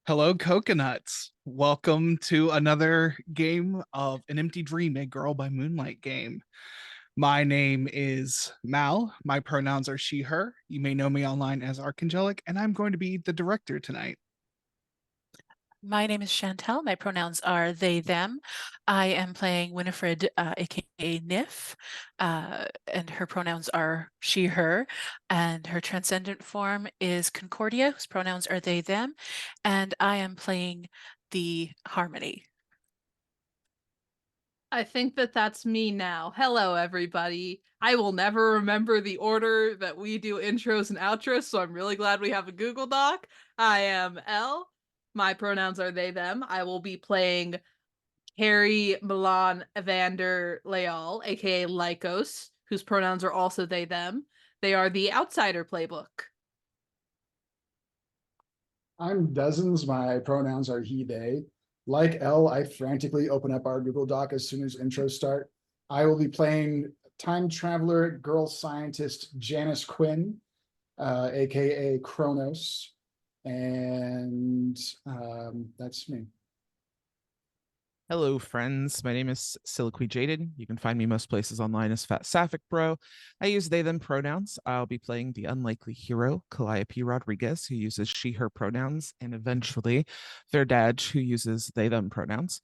Hello, coconuts. Welcome to another game of An Empty Dream, a Girl by Moonlight game. My name is Mal. My pronouns are she, her. You may know me online as Archangelic, and I'm going to be the director tonight. My name is Chantel. My pronouns are they, them. I am playing Winifred, aka Nif, and her pronouns are she, her. And her transcendent form is Concordia, whose pronouns are they, them. And I am playing the Harmony. I think that's me now. Hello, everybody. I will never remember the order that we do intros and outros, so I'm really glad we have a Google Doc. I am Elle. My pronouns are they, them. I will be playing Carrie Milan Evander Leal, aka Lycos, whose pronouns are also they, them. They are the Outsider playbook. I'm Dozens. My pronouns are he, they. Like L, I frantically open up our Google Doc as soon as intros start. I will be playing time traveler girl scientist Janice Quinn, aka Kronos. And that's me. Hello, friends. My name is Siliqui Jaded. You can find me most places online as Fat Sapphic Bro. I use they, them pronouns. I'll be playing the unlikely hero, Calliope Rodriguez, who uses she, her pronouns, and eventually Verdadge, who uses they, them pronouns.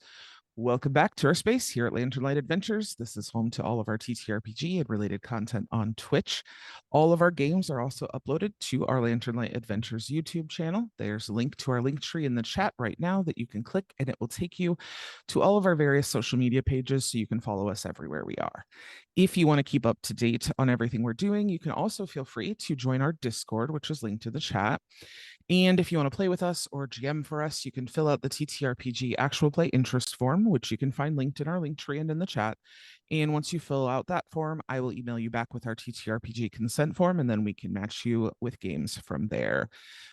Welcome back to our space here at Lantern Light Adventures. This is home to all of our TTRPG and related content on Twitch. All of our games are also uploaded to our Lantern Light Adventures YouTube channel. There's a link to our link tree in the chat right now that you can click, and it will take you to all of our various social media pages so you can follow us everywhere we are. If you want to keep up to date on everything we're doing, you can also feel free to join our Discord, which is linked to the chat. And if you want to play with us or GM for us, you can fill out the TTRPG actual play interest form, which you can find linked in our link tree and in the chat. And once you fill out that form, I will email you back with our TTRPG consent form, and then we can match you with games from there.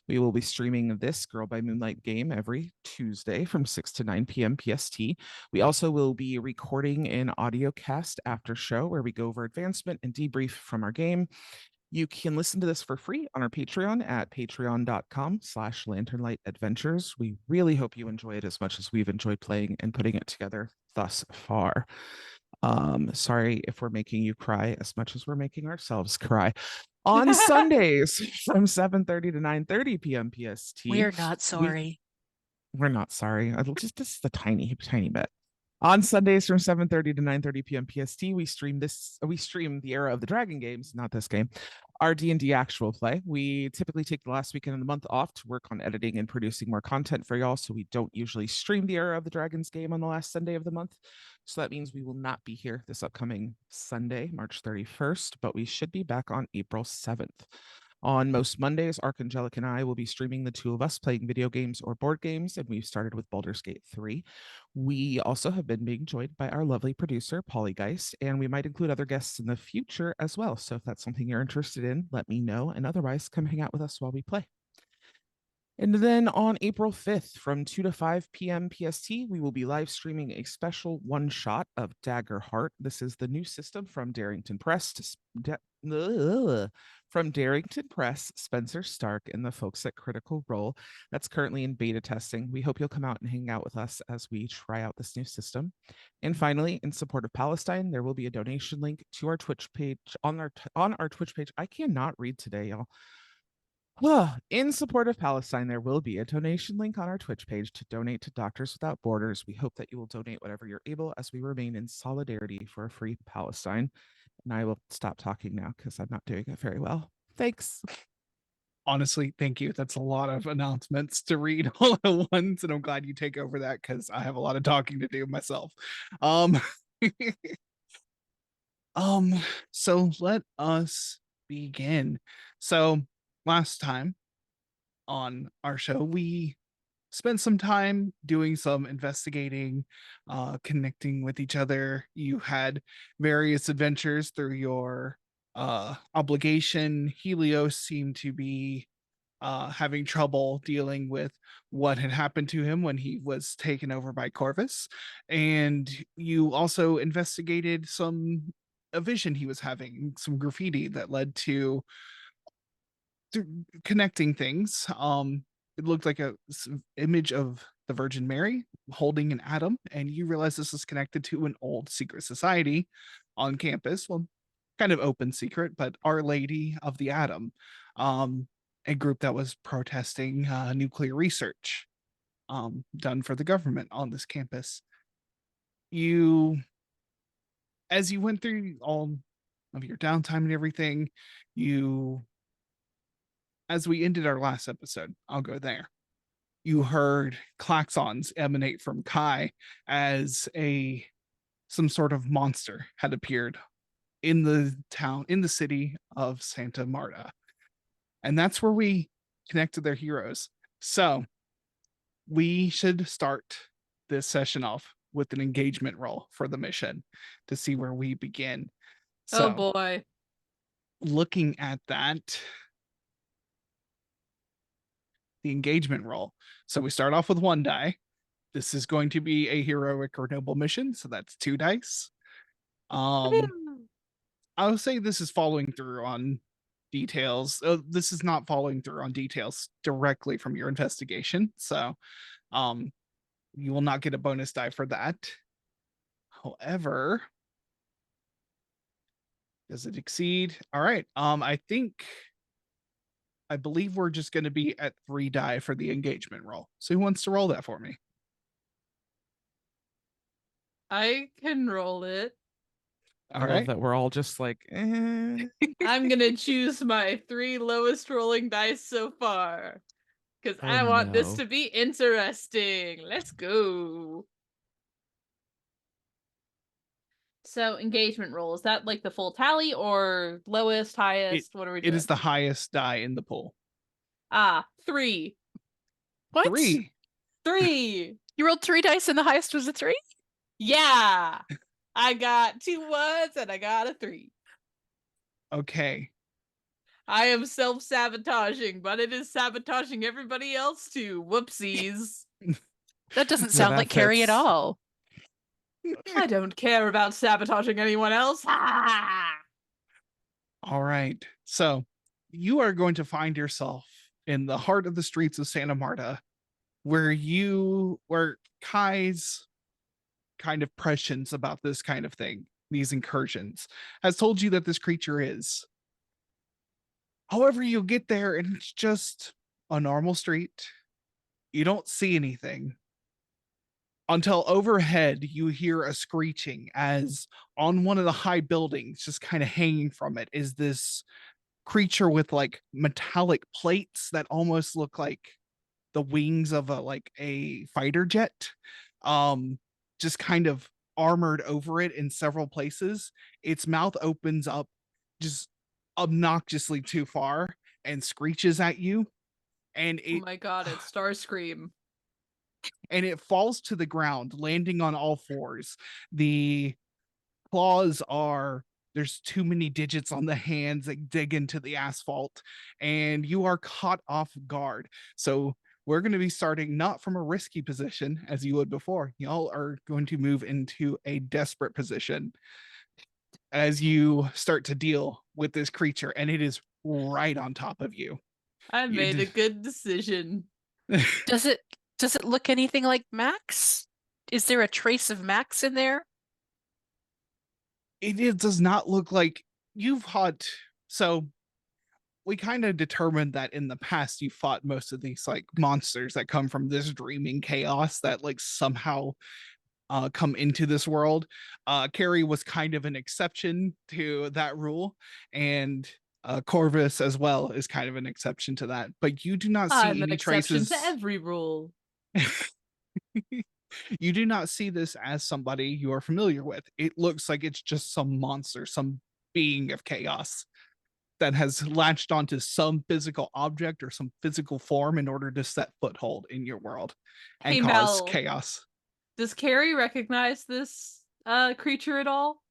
We will be streaming this Girl by Moonlight game every Tuesday from 6 to 9 p.m. PST. We also will be recording an audio cast after show where we go over advancement and debrief from our game. You can listen to this for free on our Patreon at patreon.com/lanternlightadventures. We really hope you enjoy it as much as we've enjoyed playing and putting it together thus far. Sorry if we're making you cry as much as we're making ourselves cry. On Sundays from 7:30 to 9:30 p.m. PST, We're not sorry. we're not sorry. Just a tiny bit. On Sundays from 7:30 to 9:30 p.m. PST, we stream the Era of the Dragon games, not this game, our D&D actual play. We typically take the last weekend of the month off to work on editing and producing more content for y'all, so we don't usually stream the Era of the Dragons game on the last Sunday of the month. So that means we will not be here this upcoming Sunday, March 31st, but we should be back on April 7th. On most Mondays, Archangelic and I will be streaming the two of us playing video games or board games, and we've started with Baldur's Gate 3. We also have been being joined by our lovely producer, Polygeist, and we might include other guests in the future as well. So if that's something you're interested in, let me know, and otherwise, come hang out with us while we play. And then on April 5th from 2 to 5 p.m. PST, we will be live streaming a special one-shot of Dagger Heart. This is the new system from Darrington Press, Spencer Stark, and the folks at Critical Role. That's currently in beta testing. We hope you'll come out and hang out with us as we try out this new system. And finally, in support of Palestine, there will be a donation link to our Twitch page on our Twitch page. I cannot read today, y'all. In support of Palestine, there will be a donation link on our Twitch page to donate to Doctors Without Borders. We hope that you will donate whatever you're able as we remain in solidarity for a free Palestine. And I will stop talking now because I'm not doing it very well. Thanks. Honestly, thank you. That's a lot of announcements to read all at once, and I'm glad you take over that because I have a lot of talking to do myself. Um, so let us begin. So last time on our show, we spent some time doing some investigating, connecting with each other. You had various adventures through your obligation. Helios seemed to be having trouble dealing with what had happened to him when he was taken over by Corvus. And you also investigated a vision he was having, some graffiti that led to connecting things. it looked like a image of the Virgin Mary holding an atom, and you realize this is connected to an old secret society on campus. Well, kind of open secret, but Our Lady of the Atom, a group that was protesting nuclear research done for the government on this campus. You, as you went through all of your downtime and everything, you, as we ended our last episode, I'll go there. You heard klaxons emanate from Kai as some sort of monster had appeared in the town, in the city of Santa Marta. And that's where we connected their heroes. So we should start this session off with an engagement roll for the mission to see where we begin. Oh So boy. looking at that, the engagement roll. So we start off with 1 die. This is going to be a heroic or noble mission, so that's 2 dice. I'll say this is following through on details. This is not following through on details directly from your investigation, so you will not get a bonus die for that. However, does it exceed? All right. I believe we're just going to be at 3 die for the engagement roll. So who wants to roll that for me? I can roll it. I All love right. that we're all just like, eh. I'm gonna choose my 3 lowest rolling dice so far. Because Oh, I want this no. to be interesting. Let's go. So engagement roll, is that like the full tally or lowest, highest? What are we It doing? is the highest die in the pool. 3. What? 3. 3. You rolled 3 dice and the highest was a 3? Yeah. I got 2 1s and I got a 3. Okay. I am self-sabotaging, but it is sabotaging everybody else too. Whoopsies. That doesn't Yeah, sound that like Carrie at fits. all. I don't care about sabotaging anyone else. Ha! All right. So you are going to find yourself in the heart of the streets of Santa Marta, where Kai's kind of prescience about this kind of thing, these incursions, has told you that this creature is. However, you get there and it's just a normal street. You don't see anything until overhead you hear a screeching as on one of the high buildings, just kind of hanging from it, is this creature with like metallic plates that almost look like the wings of a fighter jet, just kind of armored over it in several places. Its mouth opens up just obnoxiously too far and screeches at you, and Oh my god, it's Starscream. it falls to the ground, landing on all fours. The claws are, there's too many digits on the hands that dig into the asphalt, and you are caught off guard. So we're going to be starting not from a risky position as you would before. Y'all are going to move into a desperate position as you start to deal with this creature, and it is right on top of you. I made a good decision. Does it look anything like Max? Is there a trace of Max in there? It does not look like you've fought. So we kind of determined that in the past you fought most of these like monsters that come from this dreaming chaos that like somehow come into this world. Carrie was kind of an exception to that rule, and Corvus as well is kind of an exception to that. But you do not see I'm an any exception traces. to every rule. You do not see this as somebody you are familiar with. It looks like it's just some monster, some being of chaos that has latched onto some physical object or some physical form in order to set foothold in your world and Hey, cause Mel. chaos. Does Carrie recognize this creature at all?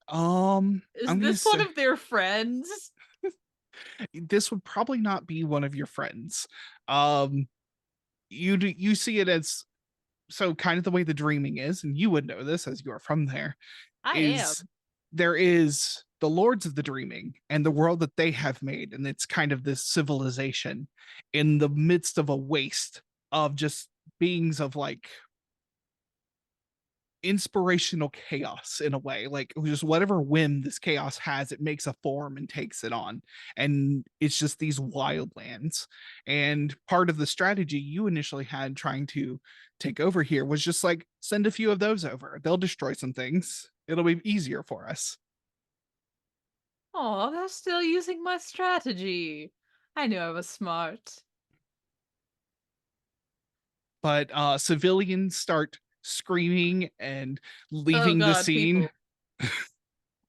Is I'm gonna this one say of their friends? this would probably not be one of your friends. Um, you see it as, so kind of the way the dreaming is, and you would know this as you are from there, I am. is there is the Lords of the Dreaming and the world that they have made, and it's kind of this civilization in the midst of a waste of just beings of like inspirational chaos in a way, like just whatever whim this chaos has, it makes a form and takes it on, and it's just these wild lands. And part of the strategy you initially had trying to take over here was just like send a few of those over, they'll destroy some things, it'll be easier for us. Oh, they're still using my strategy. I knew I was smart. But civilians start screaming and Oh leaving the god, scene. people.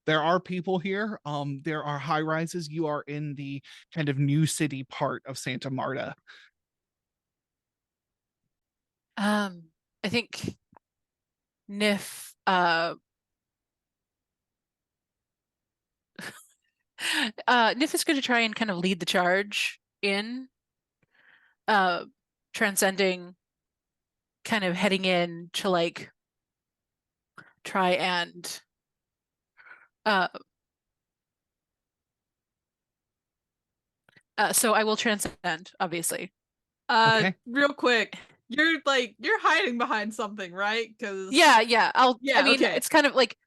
There are people here. There are high rises. You are in the kind of new city part of Santa Marta. I think Nif Nif is going to try and kind of lead the charge in transcending, kind of heading in to like try and so I will transcend, obviously. Okay. Real quick. You're hiding behind something, right? Because Yeah, I Yeah, mean, okay. it's kind of like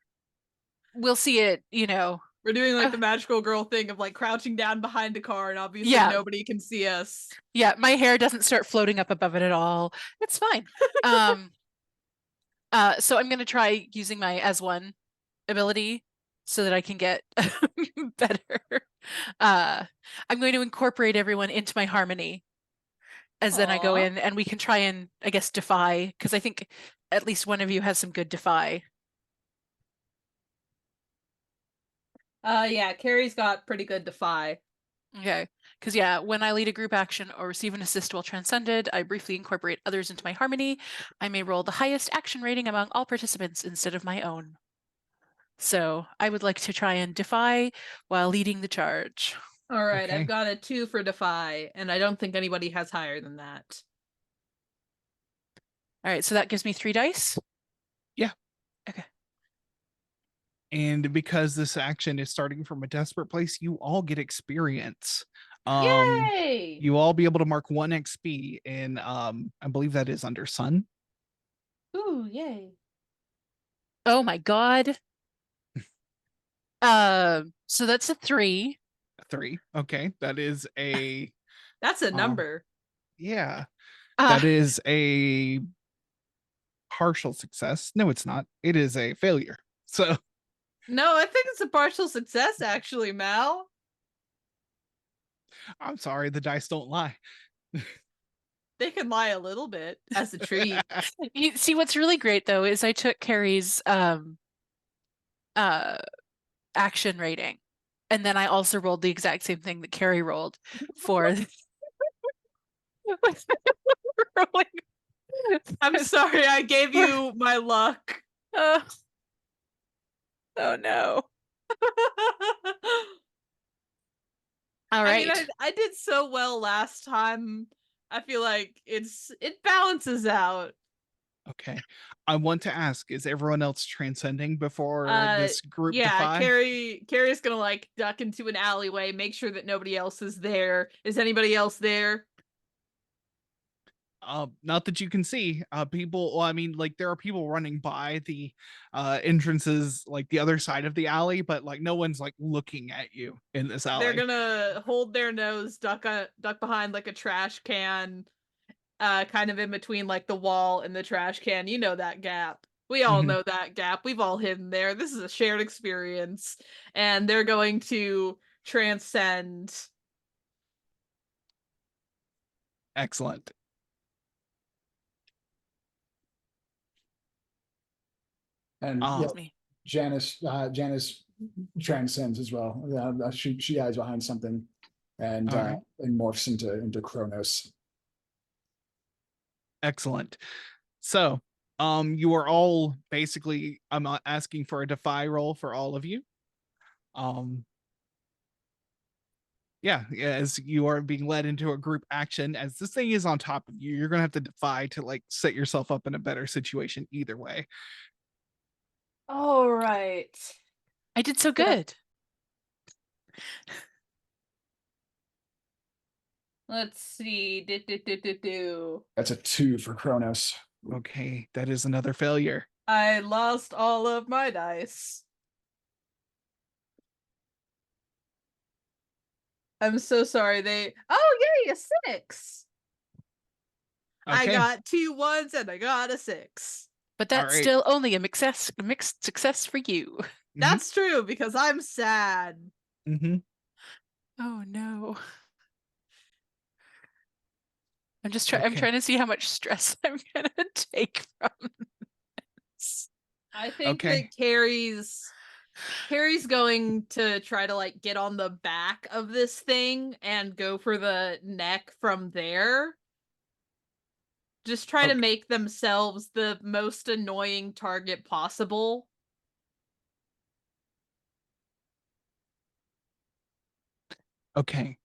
we'll see it, you know. We're doing like the magical girl thing of like crouching down behind a car and obviously Yeah. nobody can see us. Yeah, my hair doesn't start floating up above it at all. It's fine. So I'm gonna try using my as one ability so that I can get better. I'm going to incorporate everyone into my harmony as then I go Aw. in and we can try and, I guess, defy, because I think at least one of you has some good defy. Yeah, Carrie's got pretty good defy. Okay, because yeah, when I lead a group action or receive an assist while transcended, I briefly incorporate others into my harmony. I may roll the highest action rating among all participants instead of my own. So I would like to try and defy while leading the charge. All right, Okay. I've got a 2 for defy, and I don't think anybody has higher than that. All right, so that gives me 3 dice. Yeah. Okay. And because this action is starting from a desperate place, you all get experience. Yay! You all be able to mark 1 XP in I believe that is under Sun. Ooh, yay. Oh my god. So that's a 3. 3. Okay. That is a That's a number. yeah. Uh, That is a partial success. No, it's not. It is a failure. So No, I think it's a partial success actually, Mal. I'm sorry, the dice don't lie. They can lie a little bit as a treat. you see, what's really great though is I took Carrie's action rating, and then I also rolled the exact same thing that Carrie rolled for rolling. I'm sorry, I gave you my luck. Oh no. All I right. mean, I did so well last time. I feel like it balances out. Okay. I want to ask, is everyone else transcending before this group Yeah, defy? Carrie's gonna like duck into an alleyway, make sure that nobody else is there. Is anybody else there? Not that you can see. People, well, I mean, like there are people running by the entrances, like the other side of the alley, but like no one's like looking at you in this alley. They're gonna hold their nose, duck behind like a trash can, kind of in between like the wall and the trash can. You know that gap. We all Mhm. know that gap. We've all hidden there. This is a shared experience. And they're going to transcend. Excellent. And Ah. yeah, That's me. Janice transcends as well. She hides behind something and All right. and morphs into Kronos. Excellent. So, you are all basically, I'm asking for a defy roll for all of you. Yeah, as you are being led into a group action, as this thing is on top of you, you're gonna have to defy to like set yourself up in a better situation either way. All right. I did so good. Let's see. That's a 2 for Kronos. Okay, that is another failure. I lost all of my dice. I'm so sorry. Oh, yay, a 6. I Okay. got 2 1s and I got a 6. But that's right. still only a mixed success for you. That's true because I'm sad. Mm-hmm. Oh no. I'm Okay. trying to see how much stress I'm gonna take from this. I think Okay. that Carrie's going to try to like get on the back of this thing and go for the neck from there. Just try to Okay. make themselves the most annoying target possible. Okay.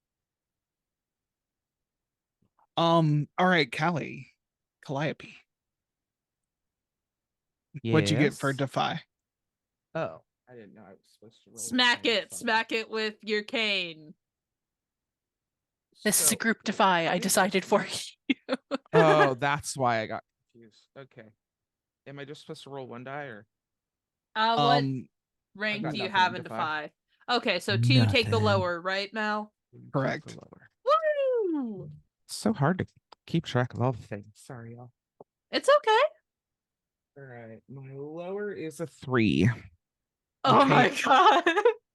All right, Calliope. What'd you get for Yes. Defy? Oh, I didn't know I was supposed to roll. Smack it with your cane. This is a group defy. I decided for you. Oh, that's why I got confused. Okay. Am I just supposed to roll 1 die or? What rank got do you nothing have in in Defy. Defy? Okay, so 2 take the Nothing. lower, right, Mel? Correct. Lower. Woo! It's so hard to keep track of all the things. Sorry, y'all. It's okay. All right. My lower is a 3. Oh Okay. my god.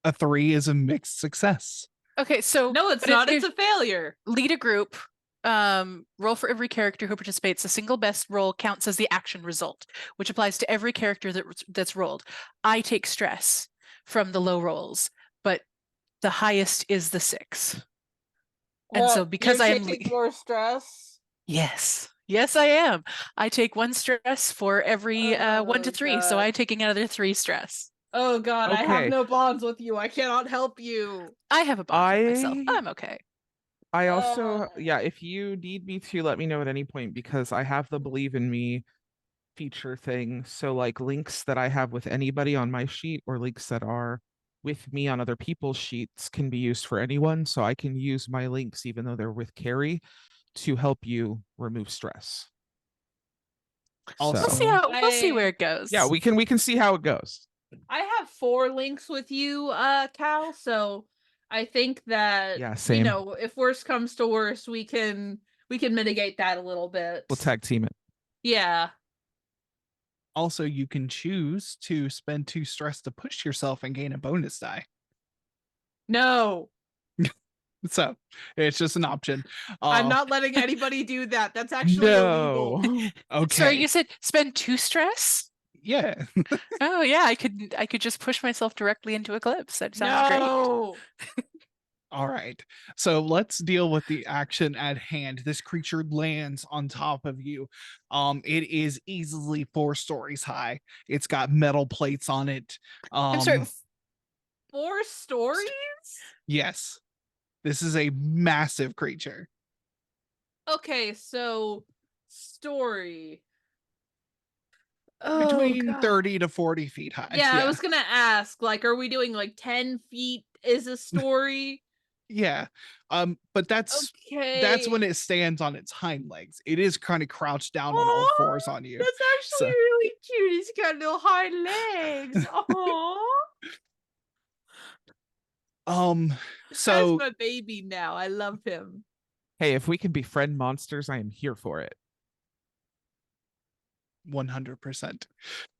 A 3 is a mixed success. Okay, so No, it's but not. It's a failure. lead a group. Roll for every character who participates. A single best roll counts as the action result, which applies to every character that's rolled. I take stress from the low rolls, but the highest is the 6. And so because you're I am taking more stress. yes, I am. I take 1 stress for every 1 to 3, so God. I'm taking another 3 stress. Oh god, I have Okay. no bonds with you. I cannot help you. I have a bond with myself. I'm okay. I also, yeah, if you need me to, let me know at any point because I have the believe in me feature thing. So like links that I have with anybody on my sheet or links that are with me on other people's sheets can be used for anyone. So I can use my links, even though they're with Carrie, to help you remove stress. Also, We'll see where it goes. Yeah, we can see how it goes. I have 4 links with you, Cal, so I think that Yeah, same. if worst comes to worst, we can mitigate that a little bit. We'll tag team it. Yeah. also you can choose to spend 2 stress to push yourself and gain a bonus die. No. So it's just an option. I'm not letting anybody do that. That's actually illegal. No. Okay. Sorry, you said spend 2 stress? Yeah. Oh yeah, I could just push myself directly into Eclipse. That sounds No. All right. So let's deal with the action at hand. This creature lands on top of you. It is easily 4 stories high. It's got metal plates on it. I'm sorry. 4 stories? Yes. This is a massive creature. Okay, so story. Between God. 30 to 40 feet high. Yeah, I was gonna ask, like, are we doing like 10 feet is a story? Yeah. But that's Okay. when it stands on its hind legs. It is kind of crouched down on all 4s on you. That's actually So- really cute. He's got little hind legs. Aww. So That's my baby now. I love him. Hey, if we can befriend monsters, I am here for it. 100%.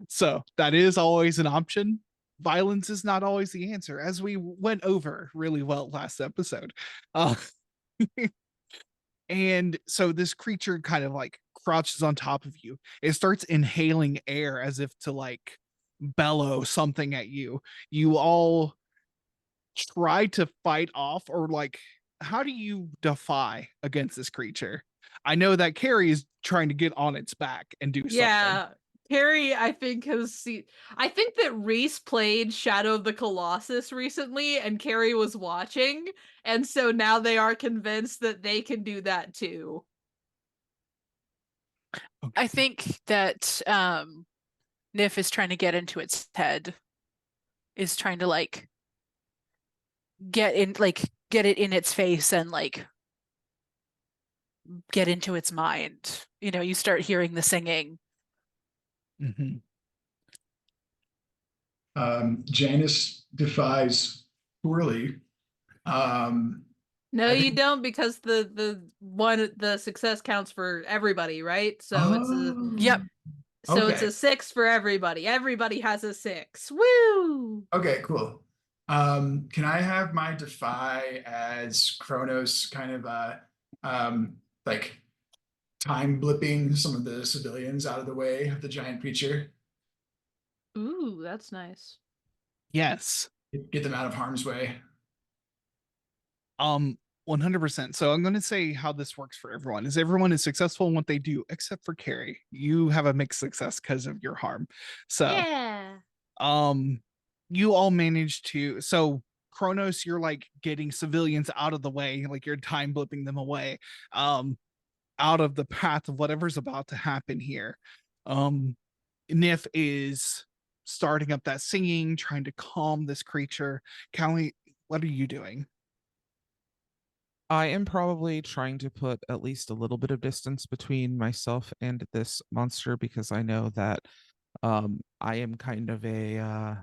So that is always an option. Violence is not always the answer, as we went over really well last episode. And so this creature kind of like crouches on top of you. It starts inhaling air as if to like bellow something at you. You all try to fight off, or like, how do you defy against this creature? I know that Carrie is trying to get on its back and do something. Yeah. Carrie, I think, I think that Reese played Shadow of the Colossus recently, and Carrie was watching, and so now they are convinced that they can do that too. I Okay. think that Nif is trying to get into its head. is trying to like get it in its face and like get into its mind. You know, you start hearing the singing. Mhm. Janice defies poorly. No, I you think- don't, because the success counts for everybody, right? So it's a Yep. it's Okay. a 6 for everybody. Everybody has a 6. Woo! Okay, cool. Can I have my defy as Kronos kind of like time blipping some of the civilians out of the way of the giant creature? Ooh, that's nice. Yes. Get them out of harm's way. 100%. So I'm going to say how this works for everyone is everyone is successful in what they do except for Carrie. You have a mixed success because of your harm. So Yeah. you all managed to, so Kronos, you're like getting civilians out of the way, like you're time blipping them away, out of the path of whatever's about to happen here. Nif is starting up that singing, trying to calm this creature. Callie, what are you doing? I am probably trying to put at least a little bit of distance between myself and this monster because I know that I am kind of a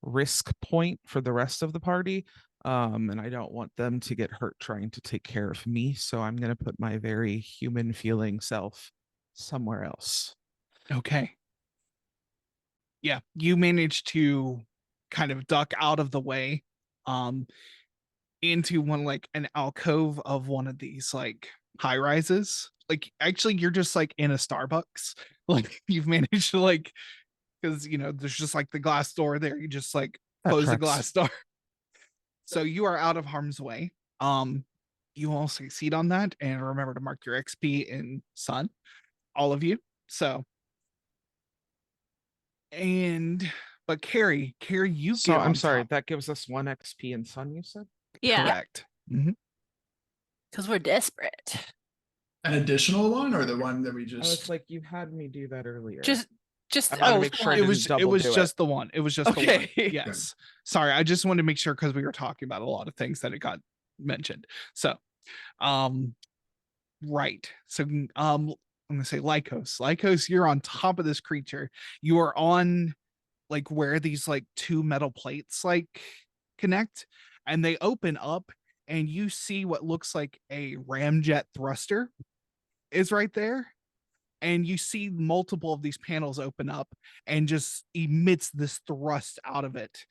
risk point for the rest of the party. And I don't want them to get hurt trying to take care of me. So I'm going to put my very human feeling self somewhere else. Okay. Yeah, you managed to kind of duck out of the way, um, into one like an alcove of one of these like high rises. Like actually, you're just like in a Starbucks. Like you've managed to like because you know there's just like the glass door there. You just like That close the tracks. glass door. So you are out of harm's way. You all succeed on that, and remember to mark your XP in Sun, all of you. So and but Carrie, you So get I'm on sorry, top. that gives us 1 XP and Sun, you said? Yeah. Correct. Mhm. Because we're desperate. An additional one or the one that we I was just like, you had me do that earlier. Just I wanted to make come sure I on. It didn't was double do just it. the one. It was just the one. Okay. Yes. Sorry, I just wanted to make sure because we were talking about a lot of things that it got mentioned. So, um, right. So, I'm gonna say Lycos. Lycos, you're on top of this creature. You are on like where these like two metal plates like connect, and they open up, and you see what looks like a ramjet thruster is right there, and you see multiple of these panels open up and just emits this thrust out of it.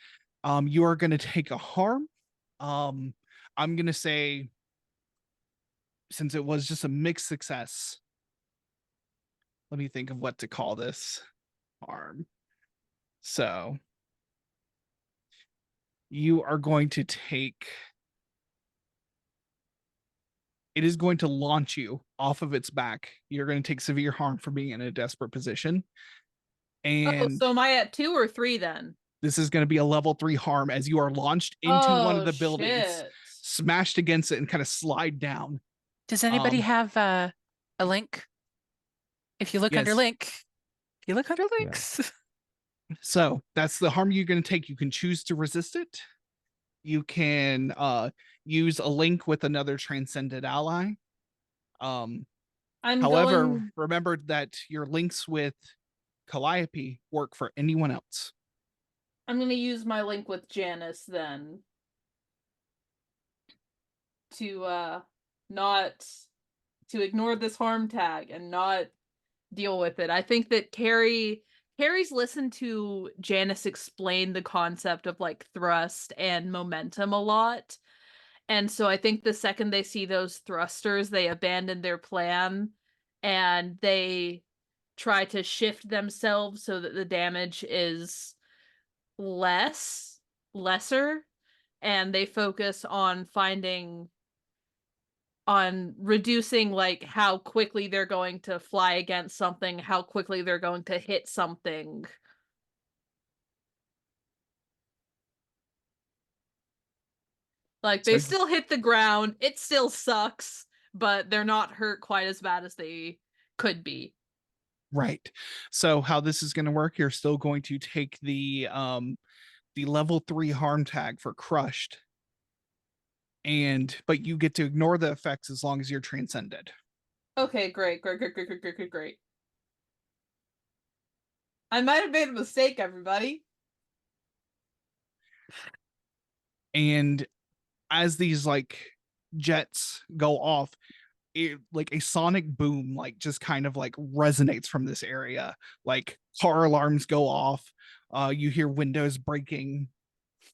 You are going to take a harm. I'm going to say, since it was just a mixed success, let me think of what to call this harm. So you are going to take, it is going to launch you off of its back. You're going to take severe harm for being in a desperate position. Oh, And so am I at 2 or 3 then? this is going to be a level 3 harm as you are launched into one of Oh, the buildings, shit. smashed against it, and kind of slide down. Does anybody have a link? If you look under Yes. link, you look under Yeah. links. So that's the harm you're going to take. You can choose to resist it. You can use a link with another transcended ally. I'm However, going remember that your links with Calliope work for anyone else. I'm going to use my link with Janice then to not to ignore this harm tag and not deal with it. I think that Carrie's listened to Janice explain the concept of like thrust and momentum a lot. And so I think the second they see those thrusters, they abandon their plan and they try to shift themselves so that the damage is lesser, and they focus on reducing like how quickly they're going to fly against something, how quickly they're going to hit something. Like they So still hit the ground, it still sucks, but they're not hurt quite as bad as they could be. right. So how this is going to work, you're still going to take the the level 3 harm tag for crushed. But you get to ignore the effects as long as you're transcended. Okay, great. I might have made a mistake, everybody. And as these like jets go off, it, like a sonic boom like just kind of like resonates from this area. Like car alarms go off, you hear windows breaking.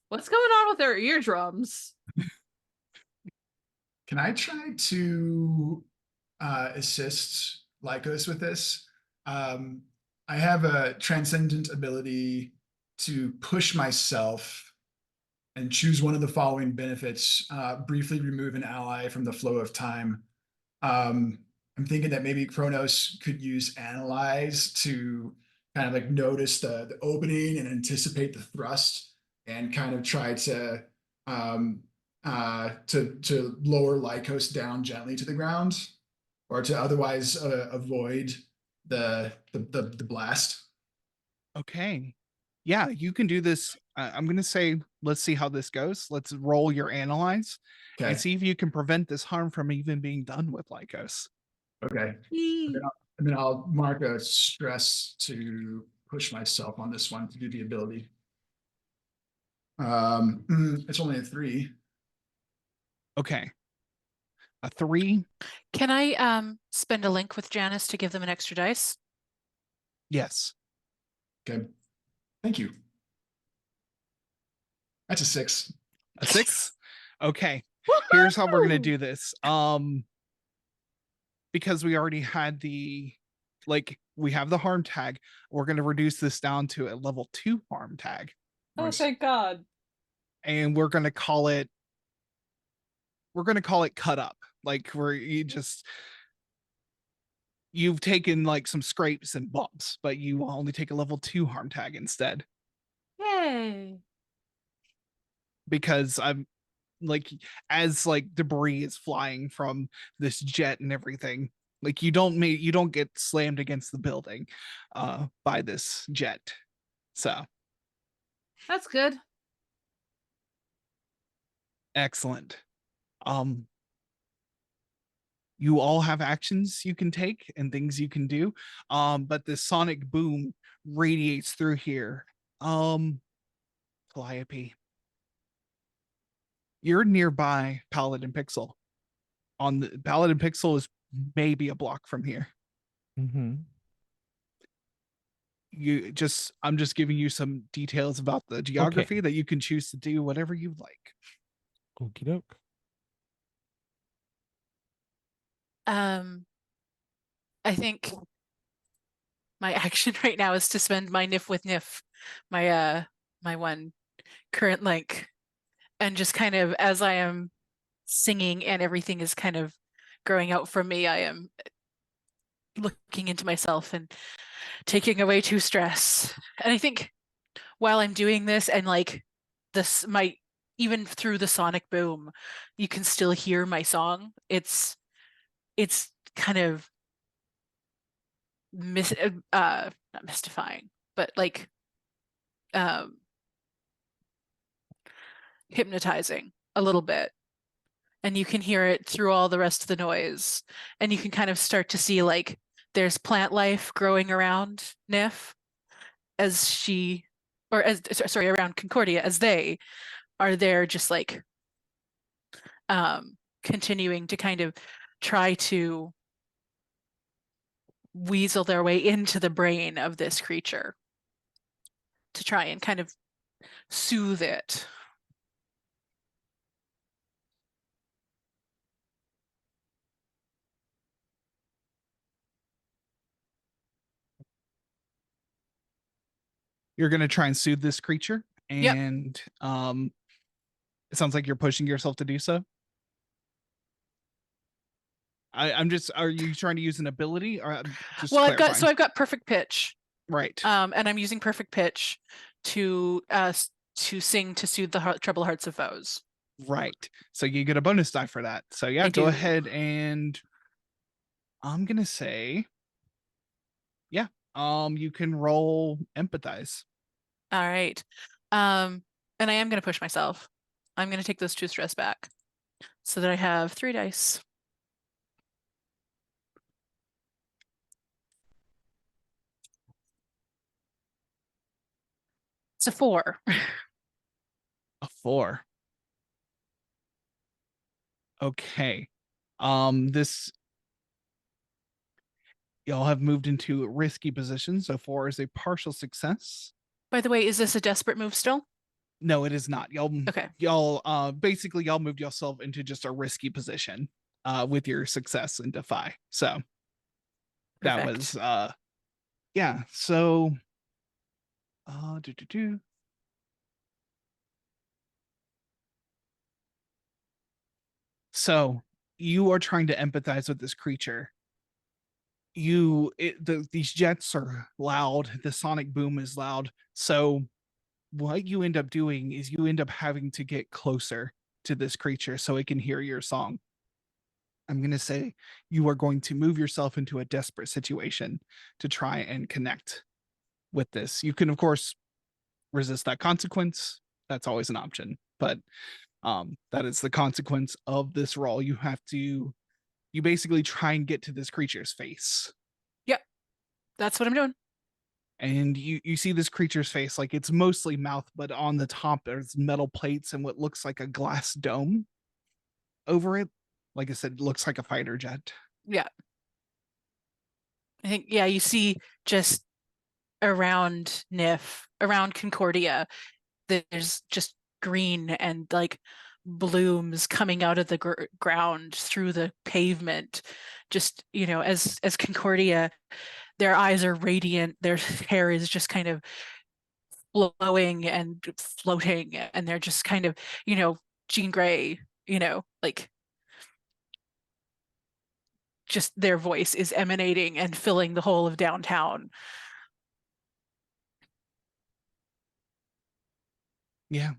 What's going on with their eardrums? Can I try to assist Lycos with this? I have a transcendent ability to push myself and choose one of the following benefits. Briefly remove an ally from the flow of time. I'm thinking that maybe Kronos could use Analyze to kind of like notice the opening and anticipate the thrust and kind of try to lower Lycos down gently to the ground, or to otherwise avoid the blast. Okay. Yeah, you can do this. I'm going to say, let's see how this goes. Let's roll your analyze Okay. and see if you can prevent this harm from even being done with Lycos. Okay. And then I'll mark a stress to push myself on this one to do the ability. It's only a 3. Okay. A 3? Can I spend a link with Janice to give them an extra dice? Yes. Okay. Thank you. That's a 6. A 6? Okay. Here's how we're going to do this. Because we already had we have the harm tag, we're going to reduce this down to a level 2 harm tag. Oh, thank God. And we're going to call it cut up. Like where you've taken like some scrapes and bumps, but you will only take a level 2 harm tag instead. Yay. Because I'm like, as like debris is flying from this jet and everything, like you don't get slammed against the building by this jet. So That's good. excellent. You all have actions you can take and things you can do, but this sonic boom radiates through here. Calliope, you're nearby Paladin Pixel. On the Paladin Pixel is maybe a block from here. Mm-hmm. I'm just giving you some details about the geography that you can choose to do whatever you like. Okie doke. I think my action right now is to spend my Nif with Nif, my my one current link, and just kind of as I am singing and everything is kind of growing out from me, I am looking into myself and taking away to stress. And I think while I'm doing this and like this might even through the sonic boom, you can still hear my song. It's kind of not mystifying, but like hypnotizing a little bit. And you can hear it through all the rest of the noise. And you can kind of start to see like there's plant life growing around Nif as she, or as, sorry, around Concordia as they are there just like continuing to kind of try to weasel their way into the brain of this creature to try and kind of soothe it. You're going to try and soothe this creature, and it sounds like you're pushing yourself to do so. I'm just, are you trying to use an ability or just well, clarifying? I've got perfect pitch. Right. And I'm using perfect pitch to sing to soothe the troubled hearts of foes. Right. So you get a bonus die for that. So yeah, go ahead, and I'm gonna say, yeah, you can roll empathize. All right. And I am going to push myself. I'm going to take those 2 stress back so that I have 3 dice. It's a 4. A 4. Okay. This y'all have moved into risky positions, so 4 is a partial success. By the way, is this a desperate move still? No, it is not. Okay. Y'all basically y'all moved yourself into just a risky position with your success in Defy. So that Perfect. was yeah. So so you are trying to empathize with this creature. These jets are loud, the sonic boom is loud, so what you end up doing is you end up having to get closer to this creature so it can hear your song. I'm going to say you are going to move yourself into a desperate situation to try and connect with this. You can, of course, resist that consequence. That's always an option, but that is the consequence of this roll. You basically try and get to this creature's face. Yep. That's what I'm doing. And you see this creature's face, like it's mostly mouth, but on the top there's metal plates and what looks like a glass dome over it. Like I said, it looks like a fighter jet. Yeah. I think, yeah, you see just around NIF, around Concordia, there's just green and like blooms coming out of the ground through the pavement. Just, as Concordia, their eyes are radiant, their hair is just kind of flowing and floating, and they're just kind of, Jean Grey, like just their voice is emanating and filling the whole of downtown. Yeah.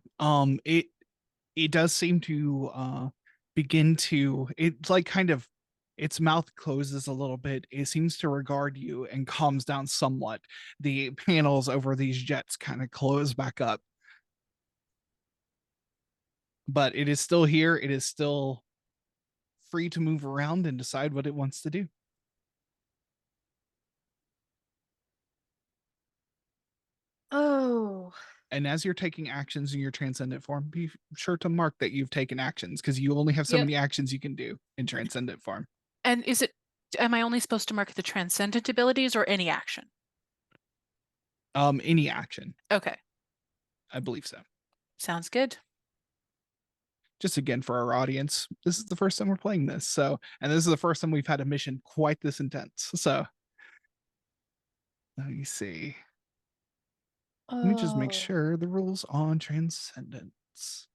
It does seem to begin to, it's like kind of its mouth closes a little bit. It seems to regard you and calms down somewhat. The panels over these jets kind of close back up. But it is still here. It is still free to move around and decide what it wants to do. Oh. And as you're taking actions in your transcendent form, be sure to mark that you've taken actions because you only have so Yep. many actions you can do in transcendent form. And am I only supposed to mark the transcendent abilities or any action? Any action. Okay. I believe so. Sounds good. Just again for our audience, this is the first time we're playing this. So, and this is the first time we've had a mission quite this intense. So, let me see. Let me just make sure the rules on transcendence.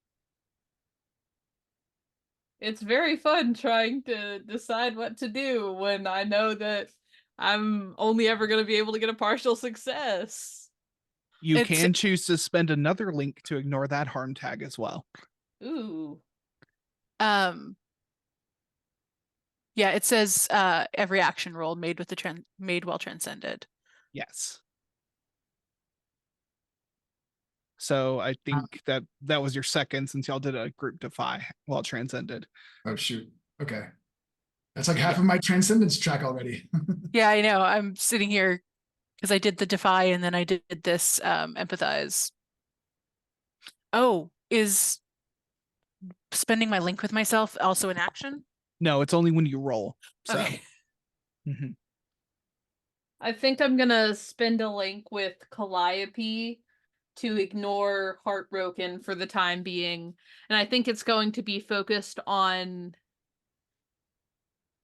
It's very fun trying to decide what to do when I know that I'm only ever going to be able to get a partial success. You can choose to spend another link to ignore that harm tag as well. Ooh. Yeah, it says every action roll made with made while transcended. Yes. So I think that was your second since y'all did a group defy while transcended. Oh shoot. Okay. That's like half of my transcendence track already. Yeah, I know. I'm sitting here because I did the defy and then I did this empathize. Oh, is spending my link with myself also an action? No, it's only when you roll. So Okay. I think I'm gonna spend a link with Calliope to ignore Heartbroken for the time being. And I think it's going to be focused on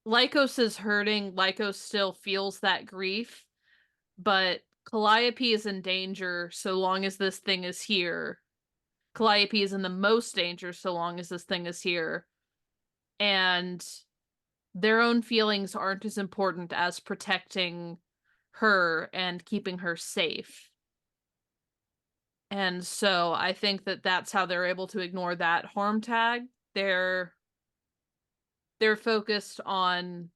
Lycos is hurting, Lycos still feels that grief, but Calliope is in danger so long as this thing is here. Calliope is in the most danger so long as this thing is here. And their own feelings aren't as important as protecting her and keeping her safe. And so I think that that's how they're able to ignore that harm tag. They're focused on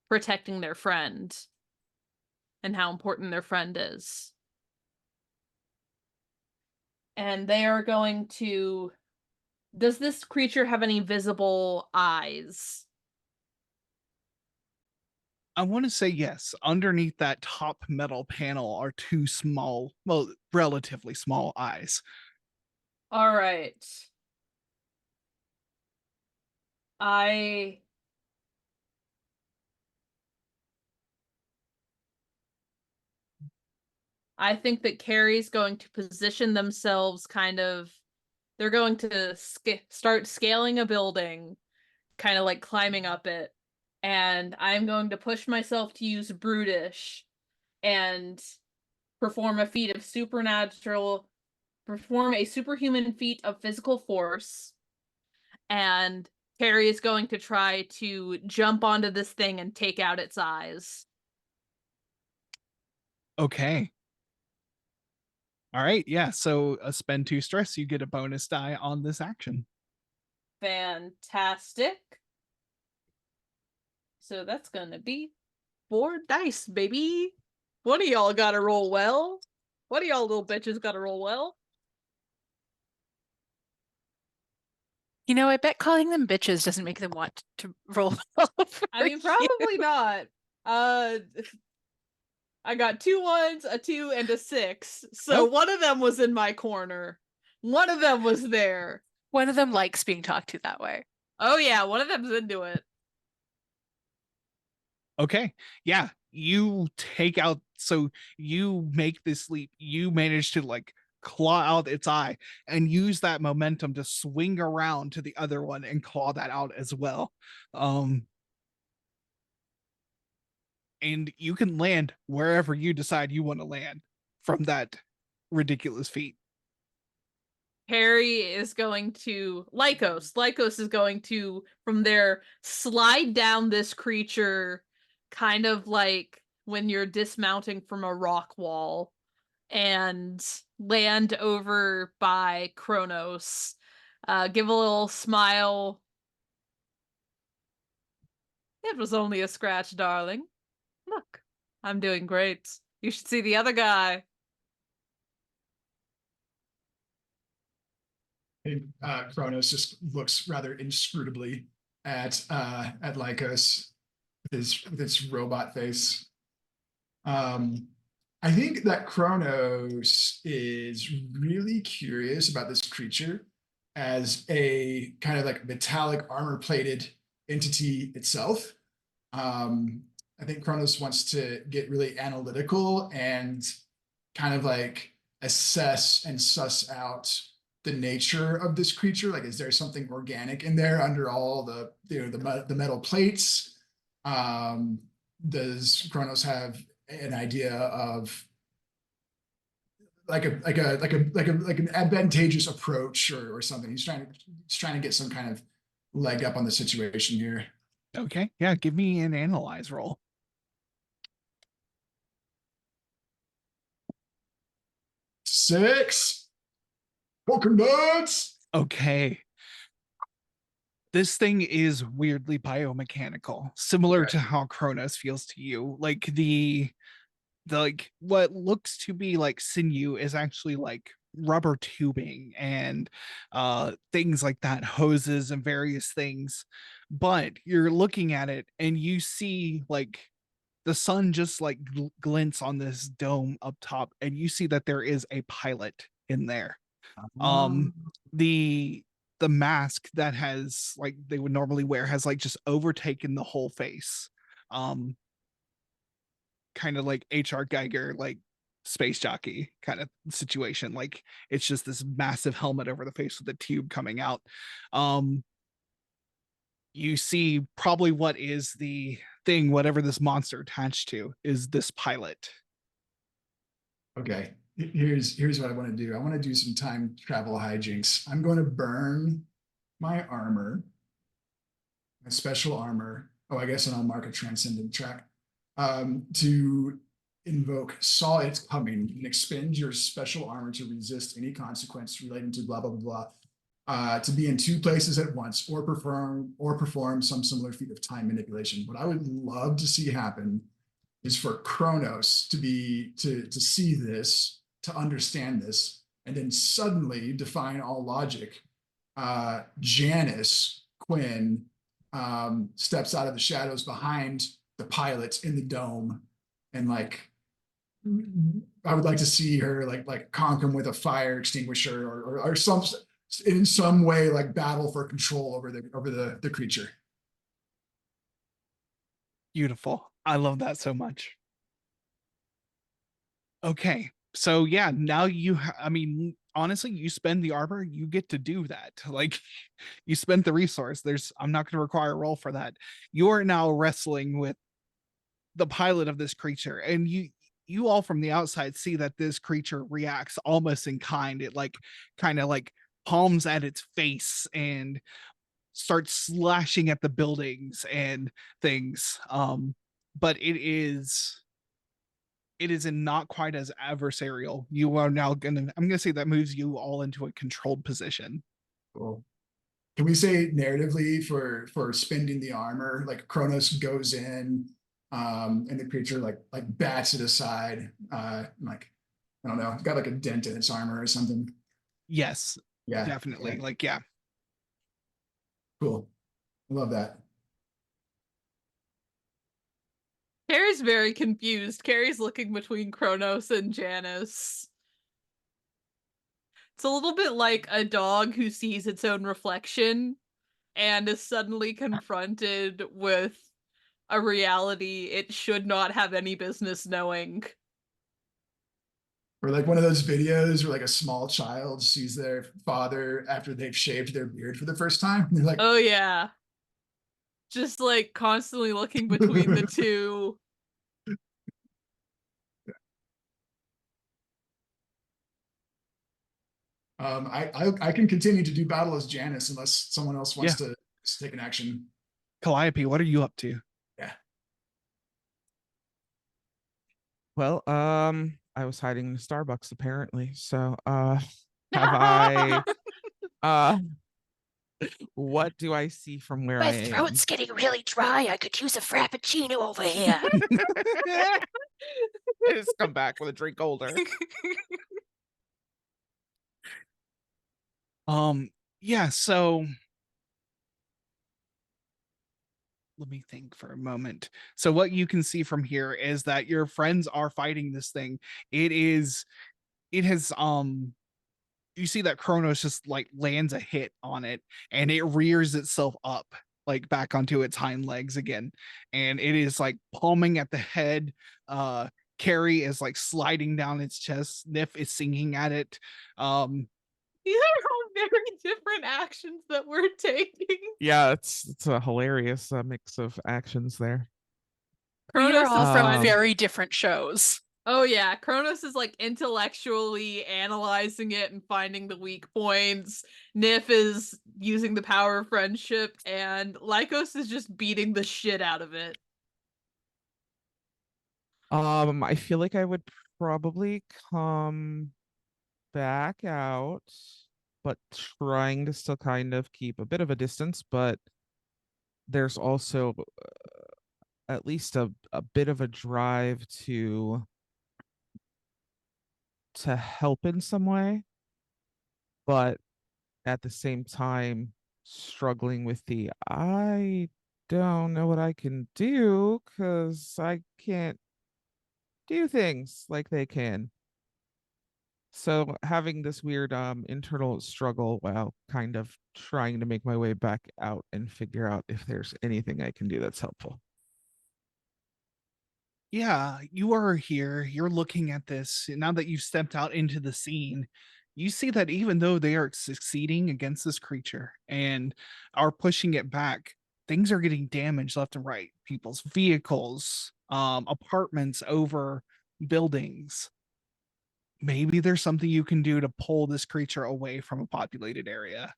protecting their friend and how important their friend is. And they are going to... Does this creature have any visible eyes? I want to say yes. Underneath that top metal panel are two small, well, relatively small eyes. All right. I think that Carrie's going to position themselves kind of... They're going to start scaling a building, kind of like climbing up it. And I'm going to push myself to use Brutish and perform a feat of perform a superhuman feat of physical force. And Carrie is going to try to jump onto this thing and take out its eyes. Okay. All right. Yeah. So spend 2 stress, you get a bonus die on this action. Fantastic. So that's gonna be 4 dice, baby. One of y'all gotta roll well. One of y'all little bitches gotta roll well. You know, I bet calling them bitches doesn't make them want to roll well. I mean, probably not. I got 2 1s, a 2, and a 6. So one of them was in my corner. One of them was there. One of them likes being talked to that way. Oh yeah, one of them's into it. Okay. Yeah. You take out, so you make this leap. You manage to like claw out its eye and use that momentum to swing around to the other one and claw that out as well. And you can land wherever you decide you want to land from that ridiculous feat. Harry is going to... Lycos is going to, from there, slide down this creature, kind of like when you're dismounting from a rock wall, and land over by Kronos. Give a little smile. It was only a scratch, darling. Look, I'm doing great. You should see the other guy. Kronos just looks rather inscrutably at Lycos with its robot face. I think that Kronos is really curious about this creature as a kind of like metallic armor-plated entity itself. I think Kronos wants to get really analytical and kind of like assess and suss out the nature of this creature. Like, is there something organic in there under all the the metal plates? Does Kronos have an idea of like an advantageous approach or something? He's trying to get some kind of leg up on the situation here. Okay. Yeah. Give me an analyze roll. Six. Welcome, nuts. Okay. This thing is weirdly biomechanical, similar to how Kronos feels to you. Like the like what looks to be like sinew is actually like rubber tubing and things like that, hoses and various things. But you're looking at it and you see like the sun just like glints on this dome up top, and you see that there is a pilot in there. The mask that has like they would normally wear has like just overtaken the whole face. Kind of like HR Geiger, like space jockey kind of situation. Like it's just this massive helmet over the face with a tube coming out. You see probably what is the thing, whatever this monster attached to is this pilot. Okay, here's what I want to do. I want to do some time travel hijinks. I'm going to burn my armor, my special armor. Oh, I guess, and I'll mark a transcendent track to invoke saw it coming and expend your special armor to resist any consequence relating to blah blah blah. To be in 2 places at once, or perform some similar feat of time manipulation. What I would love to see happen is for Kronos to see this, to understand this, And then suddenly, defying all logic, Janice Quinn steps out of the shadows behind the pilots in the dome, and like I would like to see her like conk him with a fire extinguisher or some in some way like battle for control over the creature. Beautiful. I love that so much. Okay. So yeah, now I mean, honestly, you spend the armor, you get to do that. Like you spent the resource. I'm not going to require a roll for that. You are now wrestling with the pilot of this creature, and you all from the outside see that this creature reacts almost in kind. It like kind of like palms at its face and starts slashing at the buildings and things. But it is not quite as adversarial. You are now I'm gonna say that moves you all into a controlled position. Cool. Can we say narratively for spending the armor, like Kronos goes in, and the creature like bats it aside, like I don't know, it's got like a dent in its armor or something. Yes, Yeah, definitely. yeah. Like, yeah. Cool. I love that. Carrie's very confused. Carrie's looking between Kronos and Janice. It's a little bit like a dog who sees its own reflection and is suddenly confronted with a reality it should not have any business knowing. Or like one of those videos where like a small child sees their father after they've shaved their beard for the first time. And they're like, Oh yeah. Just like constantly looking between the two. I can continue to do battle as Janice unless someone else wants Yeah. to take an action. Calliope, what are you up to? Yeah. Well, I was hiding in the Starbucks apparently. So, have I what do I see from where My I am? throat's getting really dry. I could use a frappuccino over here. Just come back with a drink older. Yeah, so let me think for a moment. So what you can see from here is that your friends are fighting this thing. It has you see that Kronos just like lands a hit on it and it rears itself up like back onto its hind legs again, and it is like palming at the head. Carrie is like sliding down its chest. Nif is singing at it. These are all very different actions that we're taking. Yeah, it's a hilarious mix of actions there. We are Kronos all is from finding- very different shows. Oh yeah, Kronos is like intellectually analyzing it and finding the weak points. Nif is using the power of friendship, and Lycos is just beating the shit out of it. I feel like I would probably come back out, but trying to still kind of keep a bit of a distance, but there's also at least a bit of a drive to help in some way, but at the same time struggling with the I don't know what I can do because I can't do things like they can. So having this weird internal struggle while kind of trying to make my way back out and figure out if there's anything I can do that's helpful. Yeah, you are here. You're looking at this. Now that you've stepped out into the scene, you see that even though they are succeeding against this creature and are pushing it back, things are getting damaged left and right. People's vehicles, apartments over buildings. Maybe there's something you can do to pull this creature away from a populated area.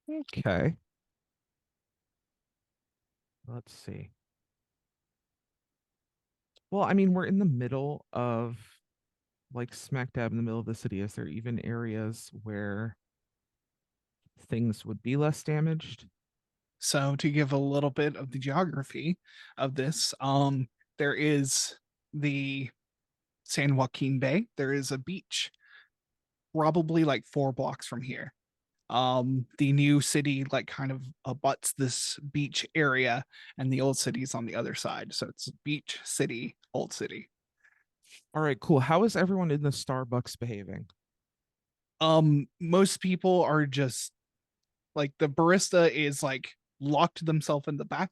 Okay. Let's see. Well, I mean, we're in the middle of like smack dab in the middle of the city. Is there even areas where things would be less damaged? So to give a little bit of the geography of this, there is the San Joaquin Bay, there is a beach probably like 4 blocks from here. The new city like kind of abuts this beach area, and the old city's on the other side. So it's beach city, old city. All right, cool. How is everyone in the Starbucks behaving? Most people are just like the barista is like locked themselves in the back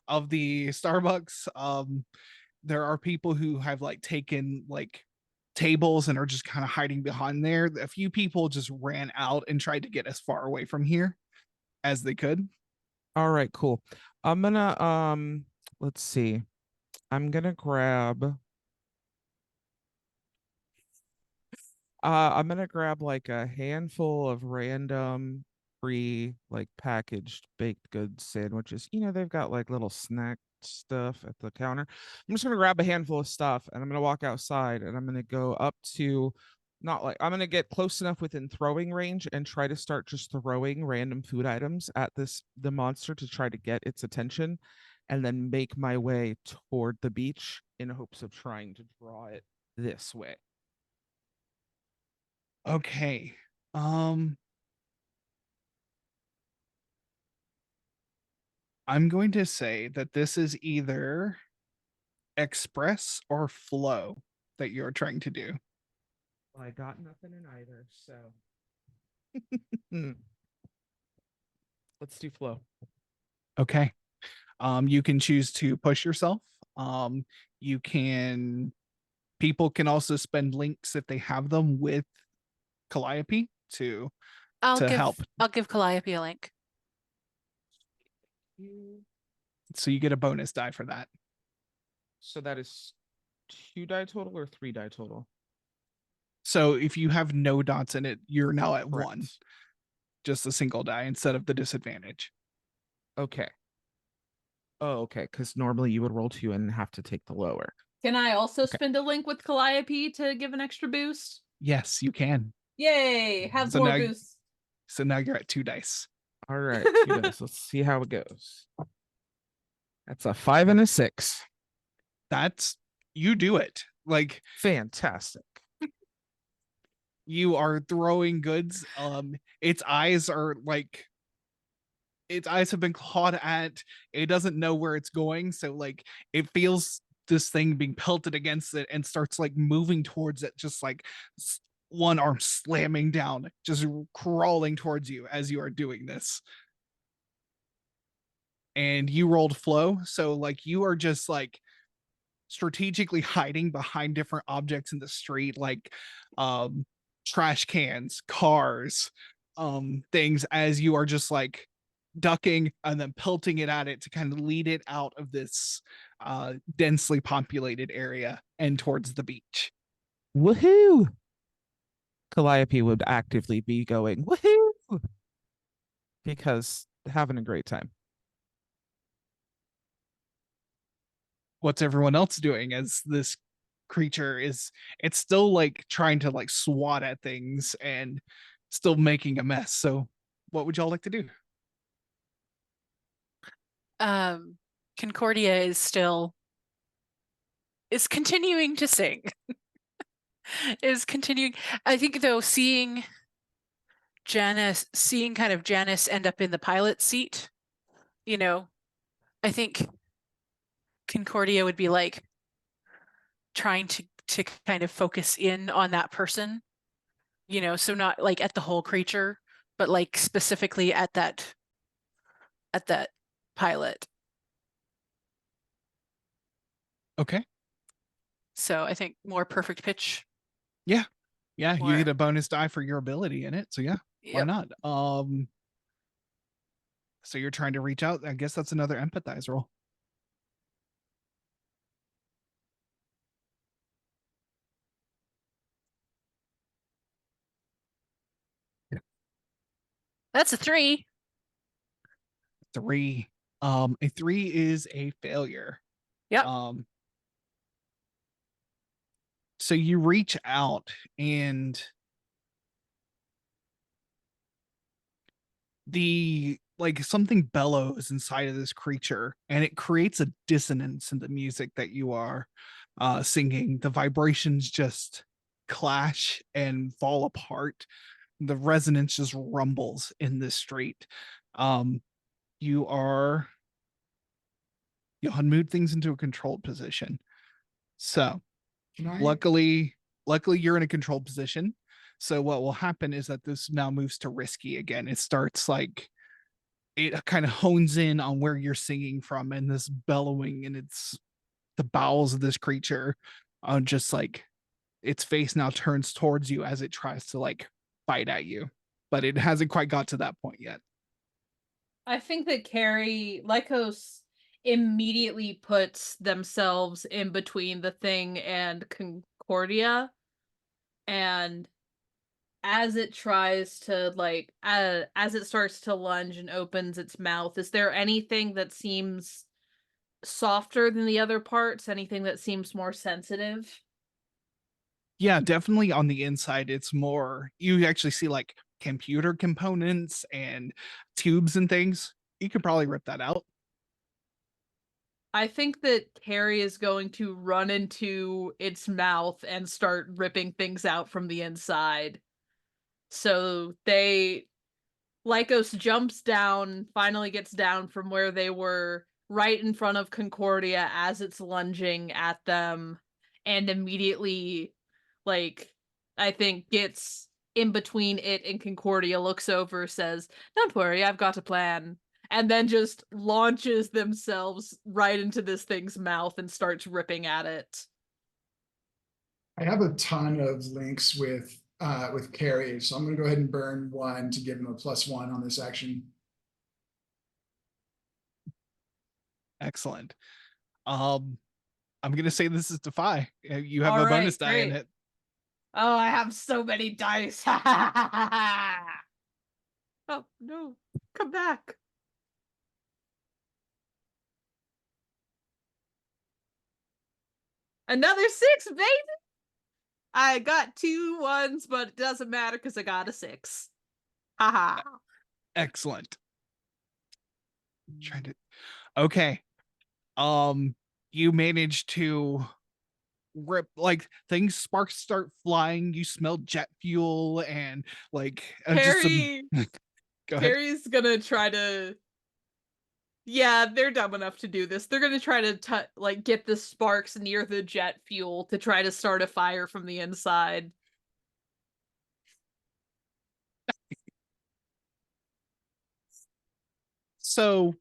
of the Starbucks. There are people who have like taken like tables and are just kind of hiding behind there. A few people just ran out and tried to get as far away from here as they could. All right, cool. I'm gonna let's see. I'm gonna grab I'm gonna grab like a handful of random free like packaged baked goods sandwiches. You know, they've got like little snack stuff at the counter. I'm just gonna grab a handful of stuff and I'm gonna walk outside and I'm gonna go up to not like I'm gonna get close enough within throwing range and try to start just throwing random food items at the monster to try to get its attention and then make my way toward the beach in hopes of trying to draw it this way. Okay. I'm going to say that this is either express or flow that you're trying to do. Well, I got nothing in either, so let's do flow. Okay. You can choose to push yourself. You can people can also spend links if they have them with Calliope to help. I'll give Calliope a link. So you get a bonus die for that. So that is 2 die total or 3 die total? So if you have no dots in it, you're now at Correct. 1. Just a single die instead of the disadvantage. Okay. Oh, okay. Because normally you would roll 2 and have to take the lower. Can I also Okay. spend a link with Calliope to give an extra boost? Yes, you can. Yay! Have So more now- boosts. So now you're at 2 dice. All right. 2 dice. Let's see how it goes. That's a 5 and a 6. That's you do it. Like Fantastic. you are throwing goods. Its eyes have been clawed at. It doesn't know where it's going, so like it feels this thing being pelted against it and starts like moving towards it, just like one arm slamming down, just crawling towards you as you are doing this. And you rolled flow, so like you are just like strategically hiding behind different objects in the street, like trash cans, cars, things, as you are just like ducking and then pelting it at it to kind of lead it out of this densely populated area and towards the beach. Woohoo! Calliope would actively be going, woohoo! Because having a great time. What's everyone else doing as this creature it's still like trying to like swat at things and still making a mess? So what would y'all like to do? Concordia is continuing to sing. Is continuing. I think though, seeing Janice end up in the pilot seat, you know, I think Concordia would be like trying to kind of focus in on that person, you know, so not like at the whole creature, but like specifically at that pilot. Okay. So I think more perfect pitch. Yeah, you More. get a bonus die for your ability in it, so yeah, why Yep. not? So you're trying to reach out. I guess that's another empathize roll. That's a 3. 3. A 3 is a failure. Yep. So you reach out and the like something bellows inside of this creature, and it creates a dissonance in the music that you are singing. The vibrations just clash and fall apart. The resonance just rumbles in this street. um you are you'll move things into a controlled position. So Can I? luckily you're in a controlled position. So what will happen is that this now moves to risky again. It starts like, it kind of hones in on where you're singing from, and this bellowing, and it's the bowels of this creature just like its face now turns towards you as it tries to like bite at you, but it hasn't quite got to that point yet. I think that Lycos immediately puts themselves in between the thing and Concordia, and as it tries to like as it starts to lunge and opens its mouth, is there anything that seems softer than the other parts? Anything that seems more sensitive? Yeah, definitely on the inside, it's more, you actually see like computer components and tubes and things. You could probably rip that out. I think that Carrie is going to run into its mouth and start ripping things out from the inside. So Lycos jumps down, finally gets down from where they were, right in front of Concordia as it's lunging at them, and immediately, like, I think gets in between it and Concordia, looks over, says, "Don't worry, I've got a plan," and then just launches themselves right into this thing's mouth and starts ripping at it. I have a ton of links with Carrie, so I'm gonna go ahead and burn one to give him a +1 on this action. Excellent. I'm gonna say this is Defy. You have All a bonus right, die in great. it. Oh, I have so many dice. Oh, no. Come back. Another 6, baby! I got 2 1s, but it doesn't matter because I got a 6. Haha. Excellent. Trying to, okay. You manage to rip, like, things, sparks start flying, you smell jet fuel and like just some Carrie, go ahead. Carrie's gonna try to. Yeah, they're dumb enough to do this. They're gonna try to like get the sparks near the jet fuel to try to start a fire from the inside. So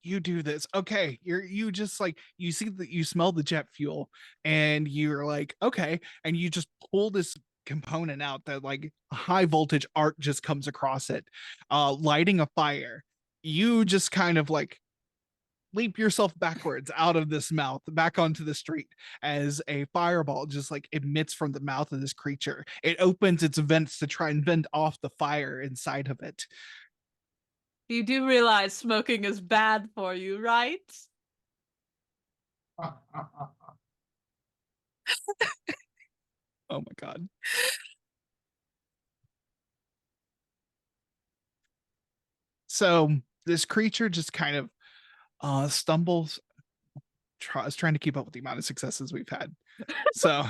you do this. Okay, you just like, you see that you smell the jet fuel, and you're like, okay, and you just pull this component out that like high voltage arc just comes across it, lighting a fire. You just kind of like leap yourself backwards out of this mouth back onto the street as a fireball just like emits from the mouth of this creature. It opens its vents to try and vent off the fire inside of it. You do realize smoking is bad for you, right? Oh my god. So this creature just kind of stumbles, is trying to keep up with the amount of successes we've had. So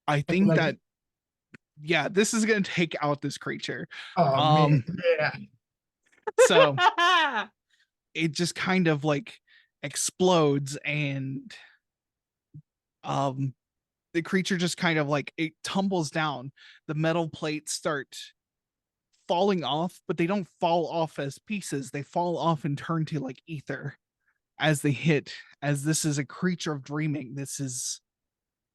I think Like, that, yeah, this is going to take out this creature. oh Um, man, yeah. So it just kind of like explodes, and the creature just kind of like, it tumbles down. The metal plates start falling off, but they don't fall off as pieces. They fall off and turn to like ether as they hit. As this is a creature of dreaming, this is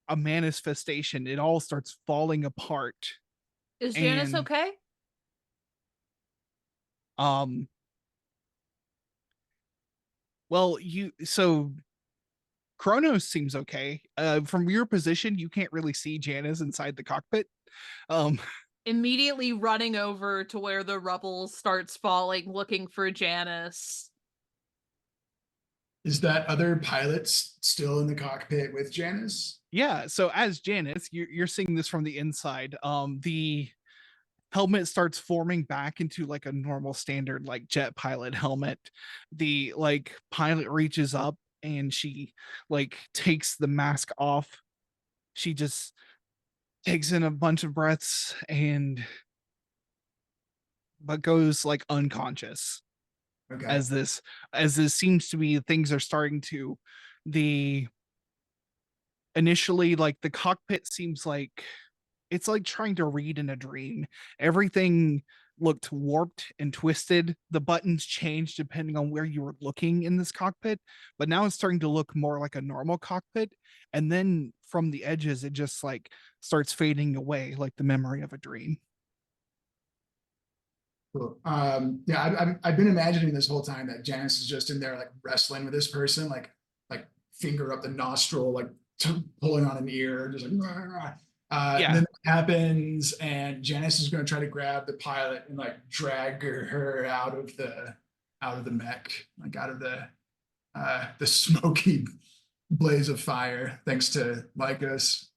a manifestation. It all starts falling apart. Is Janice And okay? um well, Kronos seems okay. From your position, you can't really see Janice inside the cockpit. Um Immediately running over to where the rubble starts falling, looking for Janice. Is that other pilots still in the cockpit with Janice? yeah, so as Janice, you're seeing this from the inside. The helmet starts forming back into like a normal standard like jet pilot helmet. The like pilot reaches up and she like takes the mask off. She just takes in a bunch of breaths and but goes like unconscious Okay. as this seems to be things are starting to the initially like the cockpit seems like it's like trying to read in a dream. Everything looked warped and twisted. The buttons changed depending on where you were looking in this cockpit, but now it's starting to look more like a normal cockpit. And then from the edges, it just like starts fading away like the memory of a dream. Cool. Yeah, I've been imagining this whole time that Janice is just in there like wrestling with this person, like finger up the nostril, like pulling on an ear, just like rah, rah. Yeah. And then that happens, and Janice is going to try to grab the pilot and like drag her out of the mech, like out of the smoky blaze of fire, thanks to Lycos.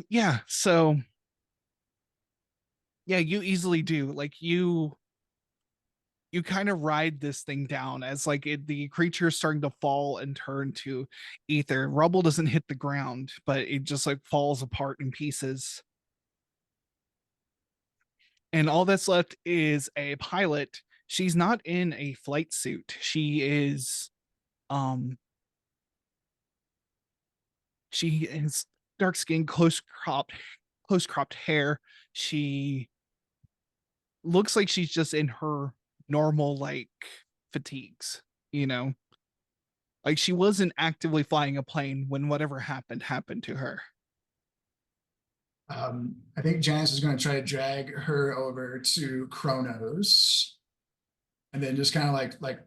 Yeah, so yeah, you easily do. Like you kind of ride this thing down as like the creature is starting to fall and turn to ether. Rubble doesn't hit the ground, but it just like falls apart in pieces. And all that's left is a pilot. She's not in a flight suit. Um she is dark skin, close cropped hair. She looks like she's just in her normal like fatigues, you know, like she wasn't actively flying a plane when whatever happened to her. I think Janice is going to try to drag her over to Kronos, and then just kind of like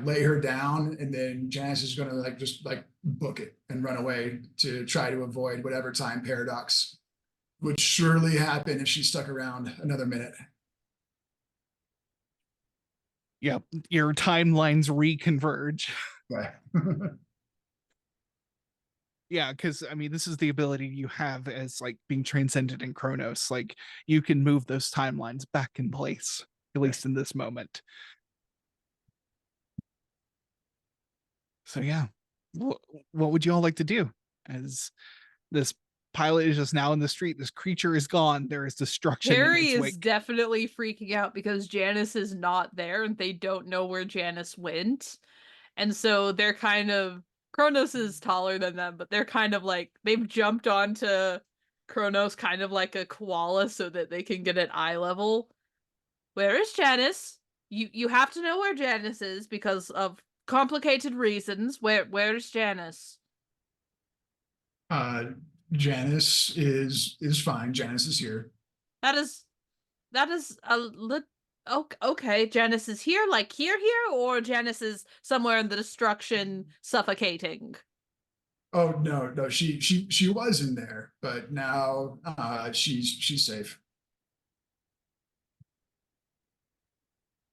lay her down, and then Janice is going to like just like book it and run away to try to avoid whatever time paradox would surely happen if she stuck around another minute. Yeah, your timelines reconverge. Okay. Yeah, because I mean, this is the ability you have as like being transcended in Chronos. Like you can move those timelines back in place, at least in this moment. So yeah, what would you all like to do as this pilot is just now in the street? This creature is gone. There is destruction in Harry its is wake. definitely freaking out because Janice is not there and they don't know where Janice went. And so they're kind of Kronos is taller than them, but they're kind of like they've jumped onto Kronos kind of like a koala so that they can get at eye level. Where is Janice? You have to know where Janice is because of complicated reasons. Where's Janice? uh Janice is fine. Janice is here. That is a lit. Okay, Janice is here, like here, or Janice is somewhere in the destruction, suffocating. Oh no, she was in there, but now she's safe.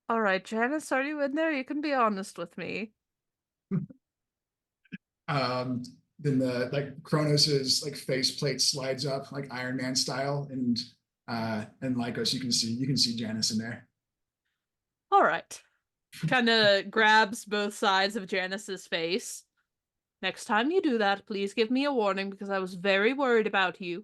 All right, Janice, are you in there? You can be honest with me. um then the like Kronos's like faceplate slides up like Iron Man style, and Lycos, you can see Janice in there. All right. Kind of grabs both sides of Janice's face. Next time you do that, please give me a warning because I was very worried about you.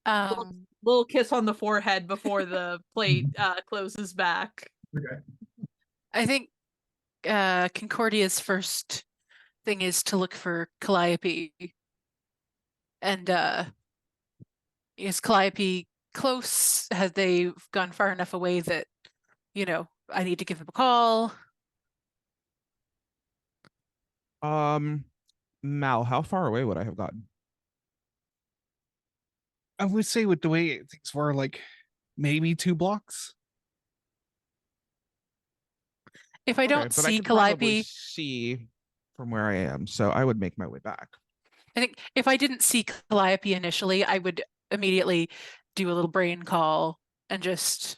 Little kiss on the forehead before the plate closes back. Okay. I think Concordia's first thing is to look for Calliope. And is Calliope close? Have they gone far enough away that, I need to give him a call? Mal, how far away would I have gotten? I would say with the way things were, like maybe 2 blocks. If I don't But I see could probably Calliope, see from where I am, so I would make my way back. I think if I didn't see Calliope initially, I would immediately do a little brain call and just,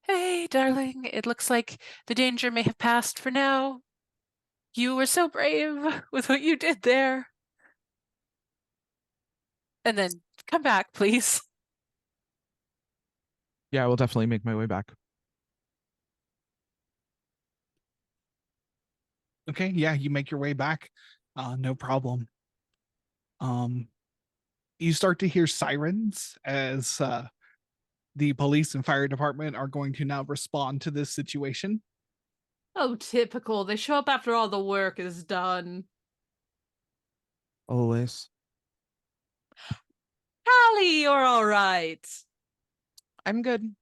hey, darling, it looks like the danger may have passed for now. You were so brave with what you did there. And then come back, please. Yeah, I will definitely make my way back. Okay, yeah, you make your way back. No problem. You start to hear sirens as the police and fire department are going to now respond to this situation. Oh, typical. They show up after all the work is done. Always. Callie, you're all right. I'm good.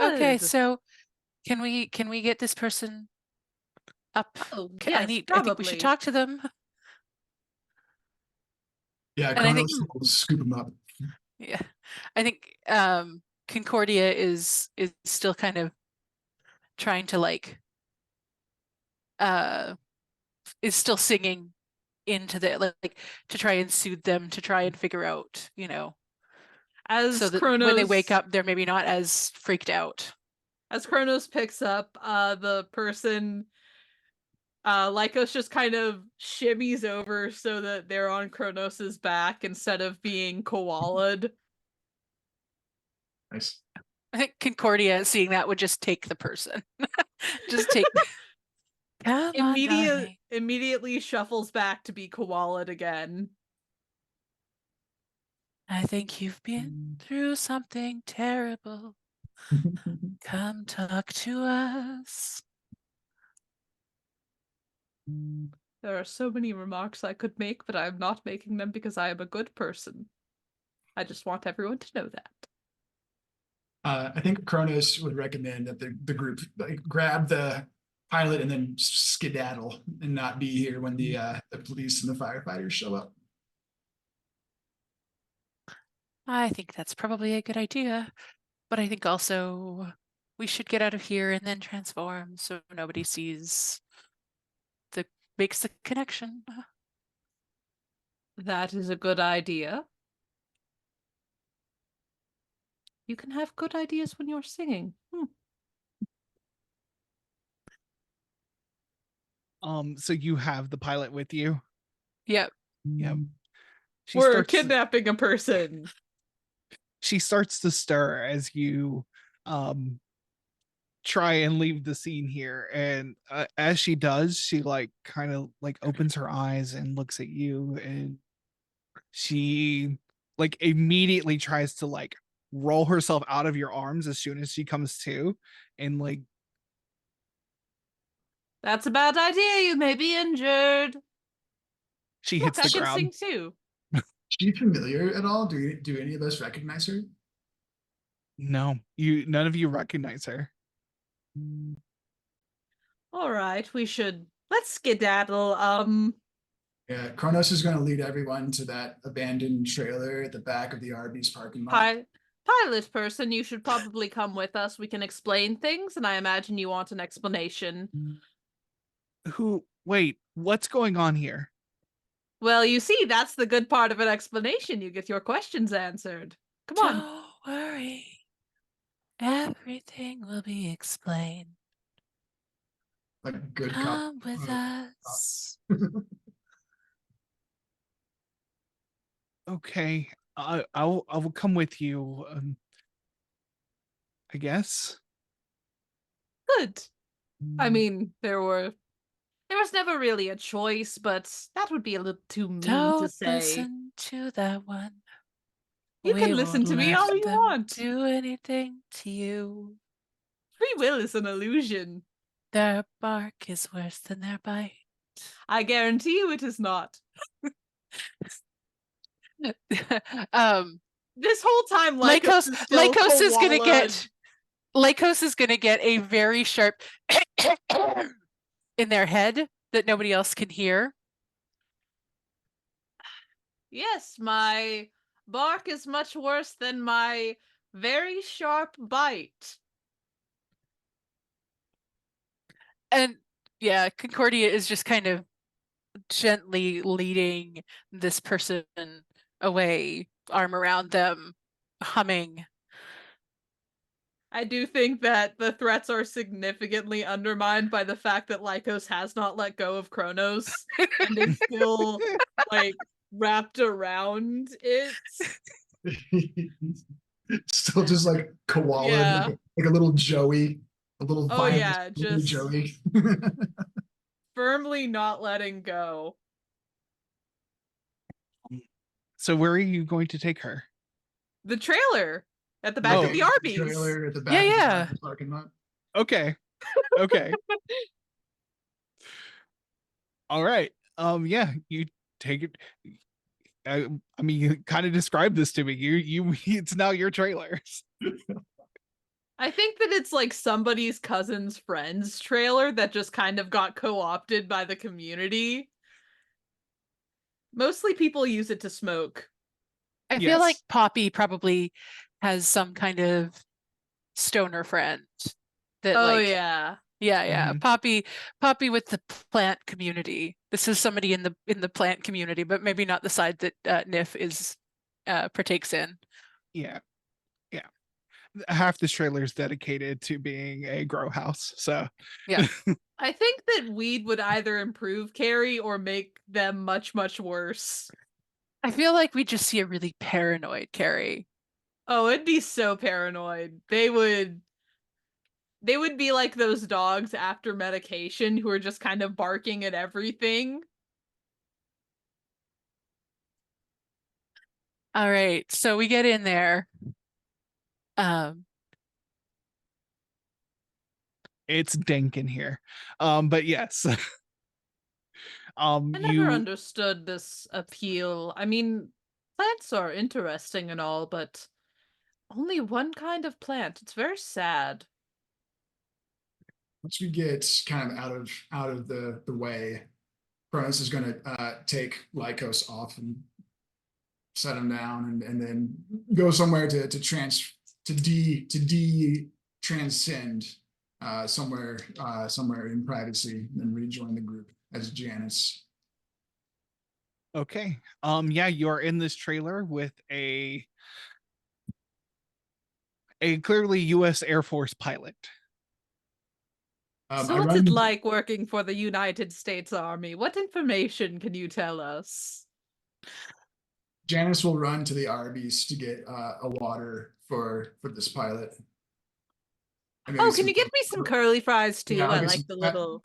Okay, Good. so can we get this person up? Oh, I yes, think we should probably. talk to them. Yeah, And I think Kronos will scoop him up. yeah. I think Concordia is still kind of trying to like is still singing into the like to try and soothe them, to try and figure out, As so that Kronos, when they wake up, they're maybe not as freaked out. As Kronos picks up, the person, Lycos just kind of shimmies over so that they're on Kronos's back instead of being koala'd. Nice. I think Concordia, seeing that, would just take the person. Just take. Come on, darling. Immediately shuffles back to be koala'd again. I think you've been through something terrible. Come talk to us. There are so many remarks I could make, but I am not making them because I am a good person. I just want everyone to know that. I think Kronos would recommend that the group like grab the pilot and then skedaddle and not be here when the police and the firefighters show up. I think that's probably a good idea, but I think also we should get out of here and then transform so nobody makes the connection. That is a good idea. You can have good ideas when you're singing. So you have the pilot with you. Yep. Yep. We're kidnapping a person. She starts to stir as you try and leave the scene here, and as she does, she like kind of like opens her eyes and looks at you, and she like immediately tries to like roll herself out of your arms as soon as she comes to, and like That's a bad idea. You may be injured. she hits Look, I the can ground. sing too. Is she familiar at all? Do any of us recognize her? No, none of you recognize her. All right, let's skedaddle. Yeah, Kronos is going to lead everyone to that abandoned trailer at the back of the Arby's parking lot. Pilot person, you should probably come with us. We can explain things, and I imagine you want an explanation. Wait, what's going on here? Well, you see, that's the good part of an explanation. You get your questions answered. Come on. Don't worry. Everything will be explained. Like good Come cop. with us. Okay, I will come with you. I guess. Good. I mean, there was never really a choice, but that would be a little too mean to Don't say. listen to that one. You can listen to me all you want. Do anything to you. Free will is an illusion. Their bark is worse than their bite. I guarantee you it is not. This whole time, Lycos is gonna get a very sharp in their head that nobody else can hear. Yes, my bark is much worse than my very sharp bite. And yeah, Concordia is just kind of gently leading this person away, arm around them, humming. I do think that the threats are significantly undermined by the fact that Lycos has not let go of Kronos and is still like wrapped around it. Still just like koala, Yeah. like a little Joey, a little Oh violent yeah, just Joey. firmly not letting go. So where are you going to take her? The trailer at the back Oh. of the Arby's. Trailer at the Yeah, back of the yeah. Arby's parking lot. Okay. Okay. All right. Yeah, you take it. I mean, you kind of described this to me. It's now your trailers. I think that it's like somebody's cousin's friend's trailer that just kind of got co-opted by the community. Mostly people use it to smoke. I feel like Yes. Poppy probably has some kind of stoner friend that Oh like yeah. yeah. Mhm. Poppy with the plant community. This is somebody in the plant community, but maybe not the side that Nif is partakes in. Yeah. Yeah. Half this trailer is dedicated to being a grow house. So Yeah. I think that weed would either improve Carrie or make them much, much worse. I feel like we just see a really paranoid Carrie. Oh, it'd be so paranoid. They would be like those dogs after medication who are just kind of barking at everything. All right, so we get in there. Um, it's dank in here. But yes. I never You understood this appeal. I mean, plants are interesting and all, but only one kind of plant. It's very sad. Once we get kind of out of the way, Cronus is going to take Lycos off and set him down, and then go somewhere to de transcend somewhere in privacy, and then rejoin the group as Janice. okay? Yeah, you're in this trailer with a clearly U.S. Air Force pilot. So I what's run it like working for the United States Army? What information can you tell us? Janice will run to the Arby's to get a water for this pilot. And maybe Oh, can some, you get me some curly fries too? yeah, I'll I get like some. the little.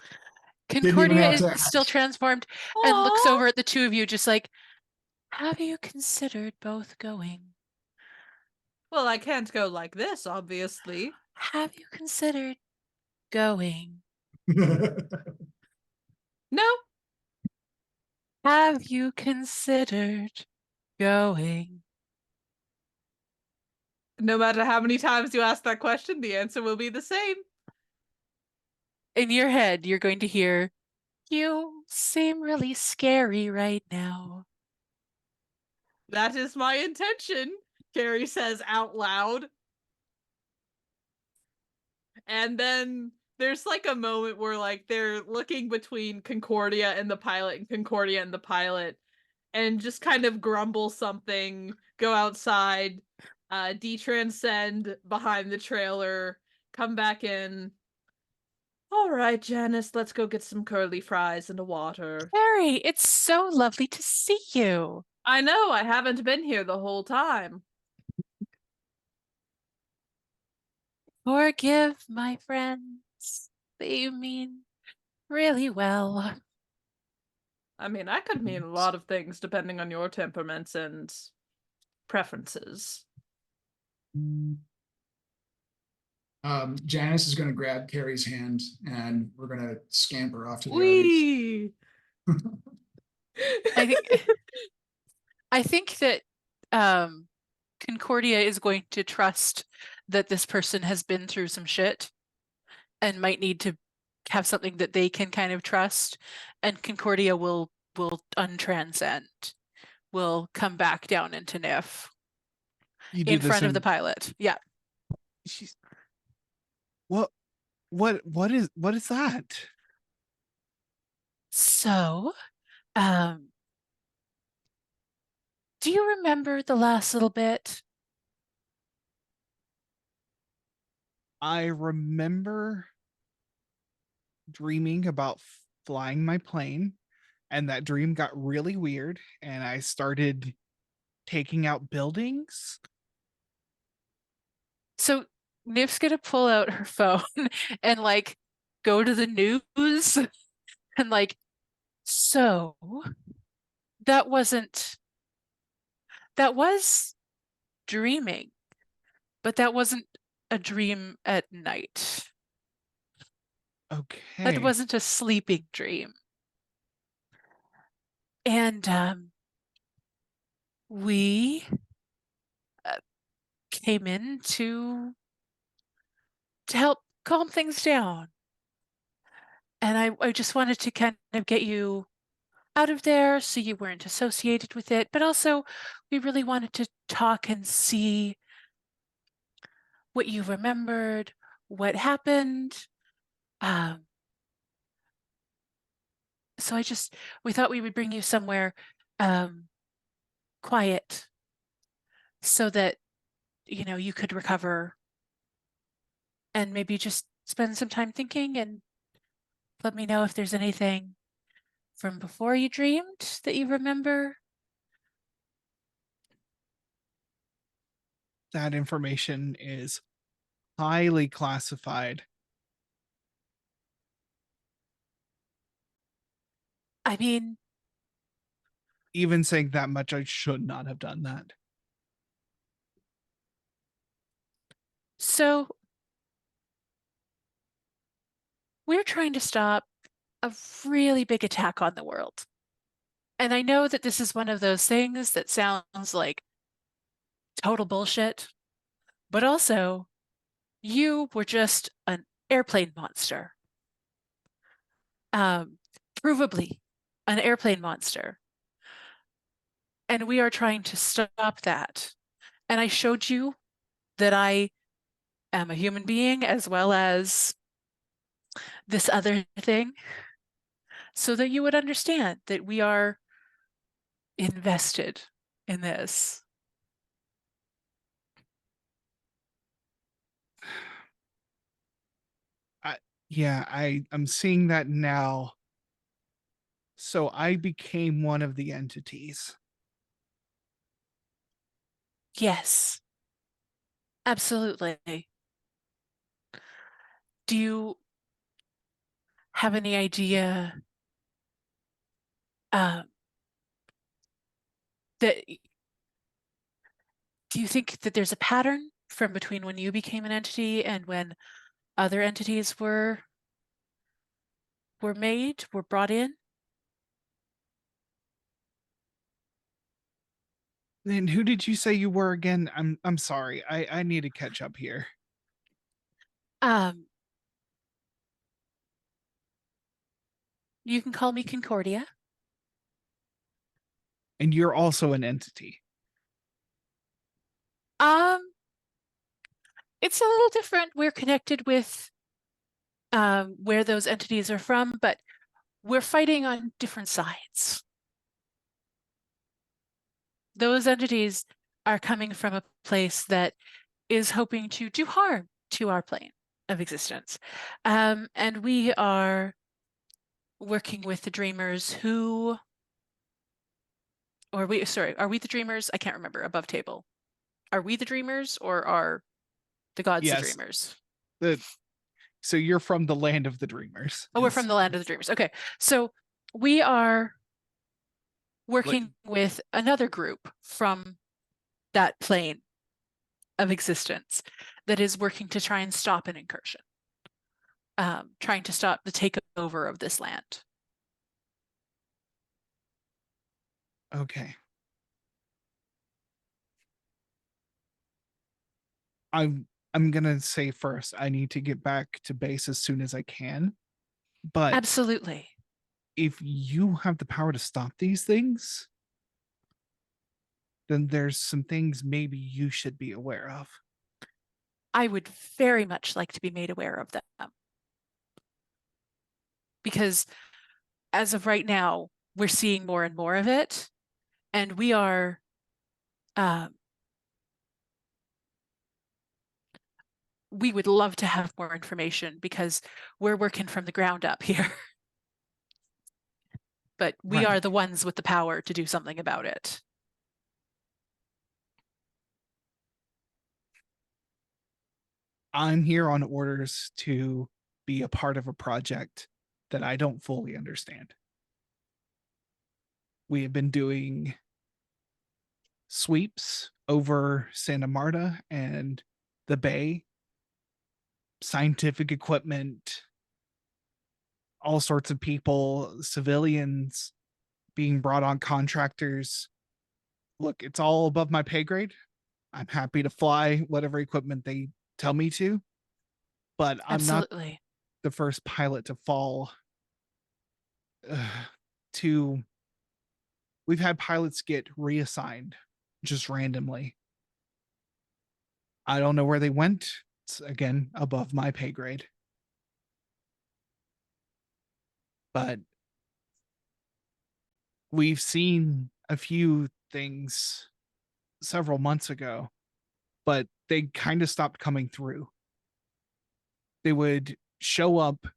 Didn't even Concordia have is to still transformed and looks Aww. over at the two of you, just like, have you considered both going? Well, I can't go like this, obviously. Have you considered going? No, Have you considered going? no matter how many times you ask that question, the answer will be the same. In your head, you're going to hear, you seem really scary right now. That is my intention, Carrie says out loud. And then there's like a moment where like they're looking between Concordia and the pilot and Concordia and the pilot and just kind of grumble something, go outside, detranscend behind the trailer, come back in. All right, Janice, let's go get some curly fries and a water. Harry, it's so lovely to see you. I know, I haven't been here the whole time. Forgive my friends. They mean really well. I mean, I could mean a lot of things depending on your temperaments and preferences. Janice is going to grab Carrie's hand, and we're going to scamper off to the Arby's. Wee! I think I think that Concordia is going to trust that this person has been through some shit and might need to have something that they can kind of trust, and Concordia will untranscend, will come back down into Nif You do in this front of the in pilot. Yeah. she's what is that? So, um, do you remember the last little bit? I remember dreaming about flying my plane and that dream got really weird, and I started taking out buildings. So Nif's gonna pull out her phone and like go to the news and like, so that was dreaming, but that wasn't a dream at night. That Okay. wasn't a sleeping dream. And we came in to help calm things down. And I just wanted to kind of get you out of there so you weren't associated with it. But also, we really wanted to talk and see what you remembered, what happened. So we thought we would bring you somewhere quiet so that, you know, you could recover and maybe just spend some time thinking and let me know if there's anything from before you dreamed that you remember. That information is highly classified. I mean, Even saying that much, I should not have done that. so we're trying to stop a really big attack on the world. And I know that this is one of those things that sounds like total bullshit, but also you were just an airplane monster. Provably an airplane monster. And we are trying to stop that. And I showed you that I am a human being as well as this other thing so that you would understand that we are invested in this. I'm seeing that now. So I became one of the entities. Yes, absolutely. Do you have any idea um, that do you think that there's a pattern from between when you became an entity and when other entities were brought in? Then who did you say you were again? I'm sorry. I need to catch up here. Um, you can call me Concordia. And you're also an entity. Um, it's a little different. We're connected with where those entities are from, but we're fighting on different sides. Those entities are coming from a place that is hoping to do harm to our plane of existence. And we are working with the dreamers who, are we the dreamers? I can't remember, above table. Are we the dreamers or are the gods the Yes. dreamers? So you're from the land of the dreamers. Oh, we're from the land of the dreamers. Okay. So we are working with another group from that plane of existence that is working to try and stop an incursion, trying to stop the takeover of this land. Okay. I'm gonna say first, I need to get back to base as soon as I can. But Absolutely. if you have the power to stop these things, then there's some things maybe you should be aware of. I would very much like to be made aware of them. Because as of right now, we're seeing more and more of it. And we are we would love to have more information because we're working from the ground up here. but we Right. are the ones with the power to do something about it. I'm here on orders to be a part of a project that I don't fully understand. We have been doing sweeps over Santa Marta and the Bay, scientific equipment, all sorts of people, civilians being brought on contractors. Look, it's all above my pay grade. I'm happy to fly whatever equipment they tell me to, but I'm not Absolutely. the first pilot to fall to. We've had pilots get reassigned just randomly. I don't know where they went. It's again above my pay grade. But we've seen a few things several months ago, but they kind of stopped coming through. They would show up,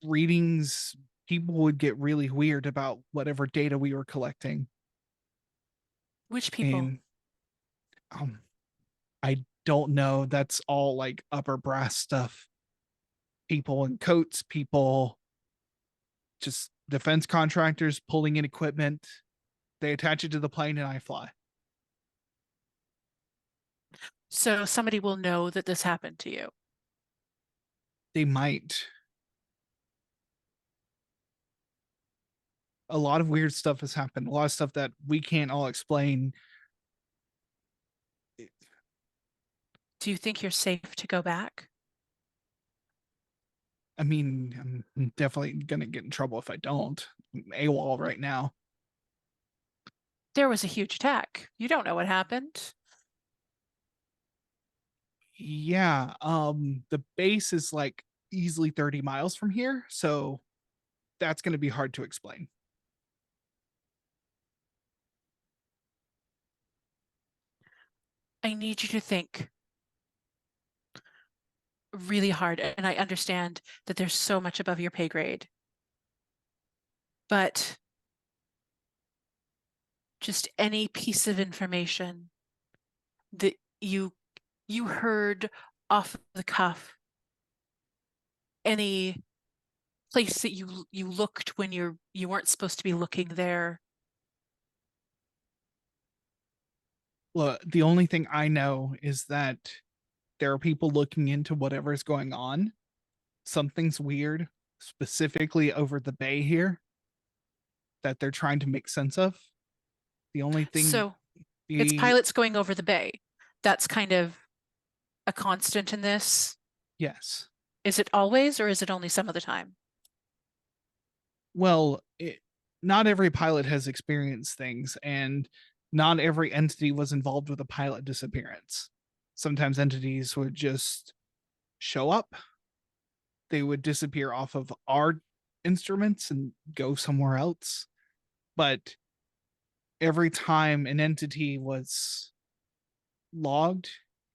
readings, people would get really weird about whatever data we were collecting. Which people? And I don't know. That's all like upper brass stuff. People in coats, people, just defense contractors pulling in equipment. They attach it to the plane and I fly. So somebody will know that this happened to you. They might. A lot of weird stuff has happened. A lot of stuff that we can't all explain. Do you think you're safe to go back? I mean, I'm definitely gonna get in trouble if I don't. I'm AWOL right now. There was a huge attack. You don't know what happened. Yeah, the base is like easily 30 miles from here, so that's gonna be hard to explain. I need you to think really hard. And I understand that there's so much above your pay grade. But just any piece of information that you heard off the cuff, any place that you looked when you weren't supposed to be looking there. Well, the only thing I know is that there are people looking into whatever is going on. Something's weird, specifically over the bay here, that they're trying to make sense of. The only thing, So it's the pilots going over the bay. That's kind of a constant in this. yes. Is it always, or is it only some of the time? Well, not every pilot has experienced things, and not every entity was involved with a pilot disappearance. Sometimes entities would just show up, they would disappear off of our instruments and go somewhere else. But every time an entity was logged,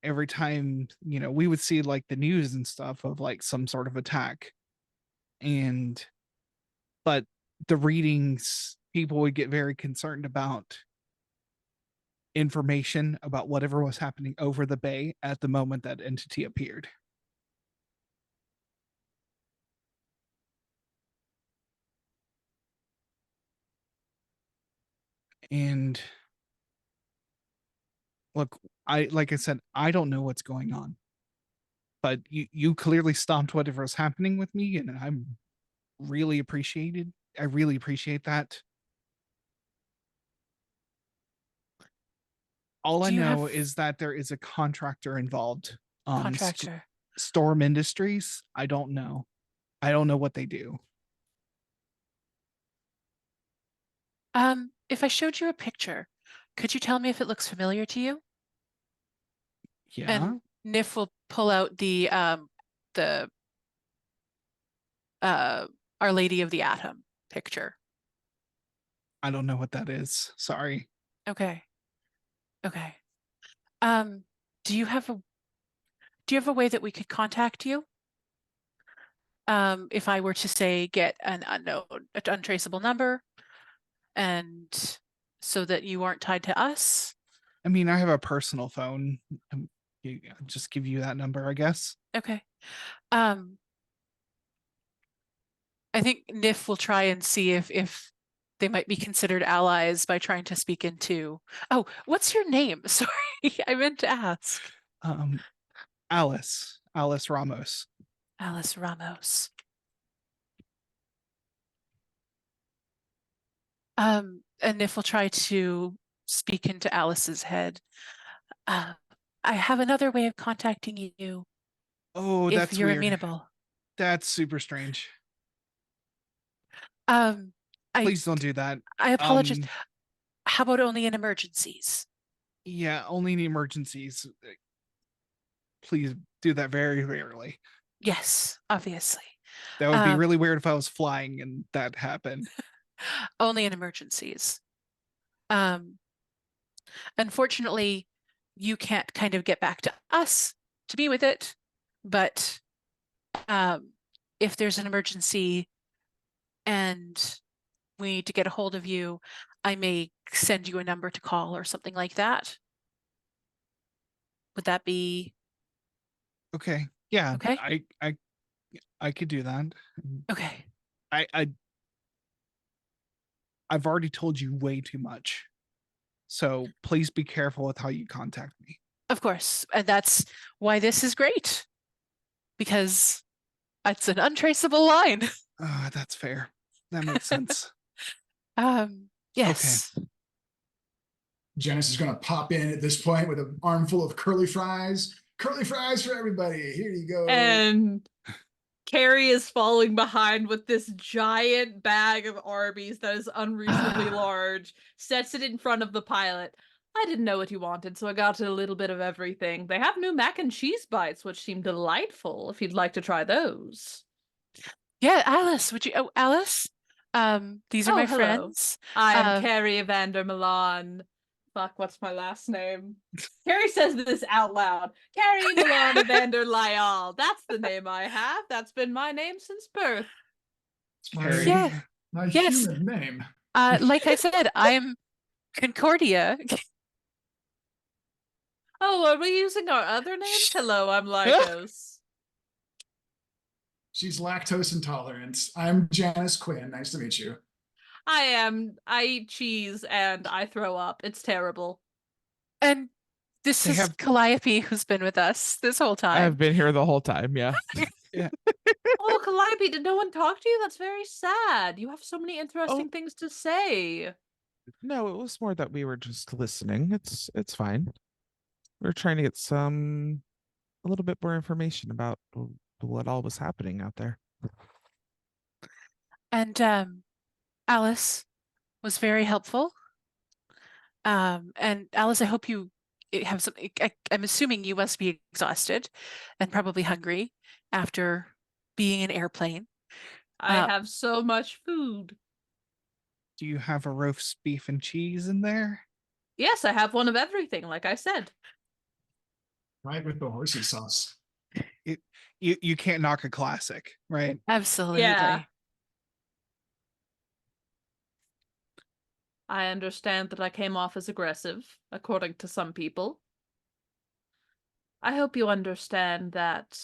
every time, we would see like the news and stuff of like some sort of attack. And but the readings, people would get very concerned about information about whatever was happening over the bay at the moment that entity appeared. And look, like I said, I don't know what's going on. But you clearly stopped whatever was happening with me, and I'm really appreciated. I really appreciate that. All I Do you know have is that there is a contractor involved. contractor? Storm Industries. I don't know. I don't know what they do. If I showed you a picture, could you tell me if it looks familiar to you? Yeah, And Nif will pull out the Our Lady of the Atom picture. I don't know what that is. Sorry. Okay. Okay. Um, do you have a way that we could contact you? if I were to say get an untraceable number, and so that you aren't tied to us. I mean, I have a personal phone. Just give you that number, I guess. Okay. I think Nif will try and see if they might be considered allies by trying to speak into. Oh, what's your name? Sorry, I meant to ask. Alice Ramos. Alice Ramos. And Nif will try to speak into Alice's head. I have another way of contacting you Oh, if that's you're weird. amenable. That's super strange. I Please don't do that. apologize. How about only in emergencies? Yeah, only in emergencies. Please do that very rarely. Yes, obviously. That would be really weird if I was flying and that happened. Only in emergencies. Unfortunately, you can't kind of get back to us to be with it, but if there's an emergency and we need to get a hold of you, I may send you a number to call or something like that. Would that be Okay. Yeah. okay? I could do that. Okay. I've already told you way too much. So please be careful with how you contact me. Of course. And that's why this is great. Because it's an untraceable line. That's fair. That makes sense. Yes. Okay. Janice is going to pop in at this point with an armful of curly fries. Curly fries for everybody. Here you go. And Carrie is falling behind with this giant bag of Arby's that is unreasonably large, sets it in front of the pilot. I didn't know what he wanted, so I got a little bit of everything. They have new mac and cheese bites, which seem delightful, if you'd like to try those. Yeah, Alice, would you? Oh, Alice. These are my hello. friends. I am Carrie Evander Milan. Fuck, what's my last name? Carrie says this out loud. Carrie Milan Evander Lyall. That's the name I have. That's been my name since birth. It's my, Carrie. Yeah. my Yes. human name. Like I said, I'm Concordia. Oh, are we using our other names? Hello, I'm Lycos. She's lactose intolerant. I'm Janice Quinn. Nice to meet you. I eat cheese and I throw up. It's terrible. And this They is have- Calliope, who's been with us this whole time. I've been here the whole time. Yeah. Oh, Calliope, did no one talk to you? That's very sad. You have so many interesting things to say. No, it was more that we were just listening. It's fine. We're trying to get a little bit more information about what all was happening out there. And Alice was very helpful. And Alice, I hope you have something. I'm assuming you must be exhausted and probably hungry after being in an airplane. I have so much food. Do you have a roast beef and cheese in there? Yes, I have one of everything, like I said. Right with the horsey sauce. You can't knock a classic, right? Absolutely. Yeah. I understand that I came off as aggressive, according to some people. I hope you understand that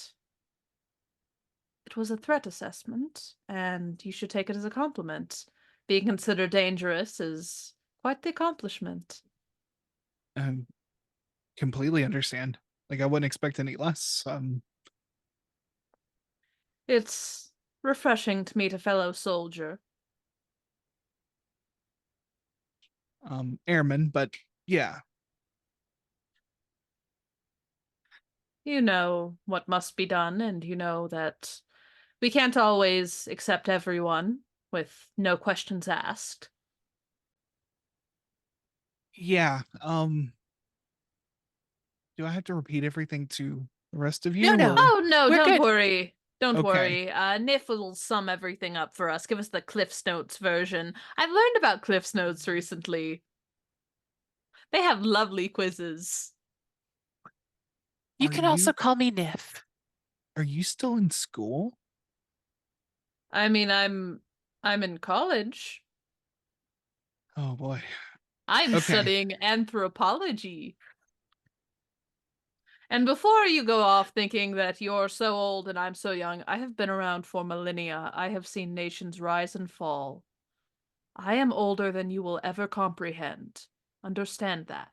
it was a threat assessment, and you should take it as a compliment. Being considered dangerous is quite the accomplishment. Completely understand. Like I wouldn't expect any less. It's refreshing to meet a fellow soldier. Airman, but yeah. You know what must be done, and you know that we can't always accept everyone with no questions asked. Yeah. Do I have to repeat everything to the rest of you? No. or- Oh no, We're don't good. worry. Don't Okay. worry. Nif will sum everything up for us. Give us the Cliff's Notes version. I've learned about Cliff's Notes recently. They have lovely quizzes. You Are can also you- call me Nif. Are you still in school? I mean, I'm in college. Oh boy. I'm Okay. studying anthropology. And before you go off thinking that you're so old and I'm so young, I have been around for millennia. I have seen nations rise and fall. I am older than you will ever comprehend. Understand that.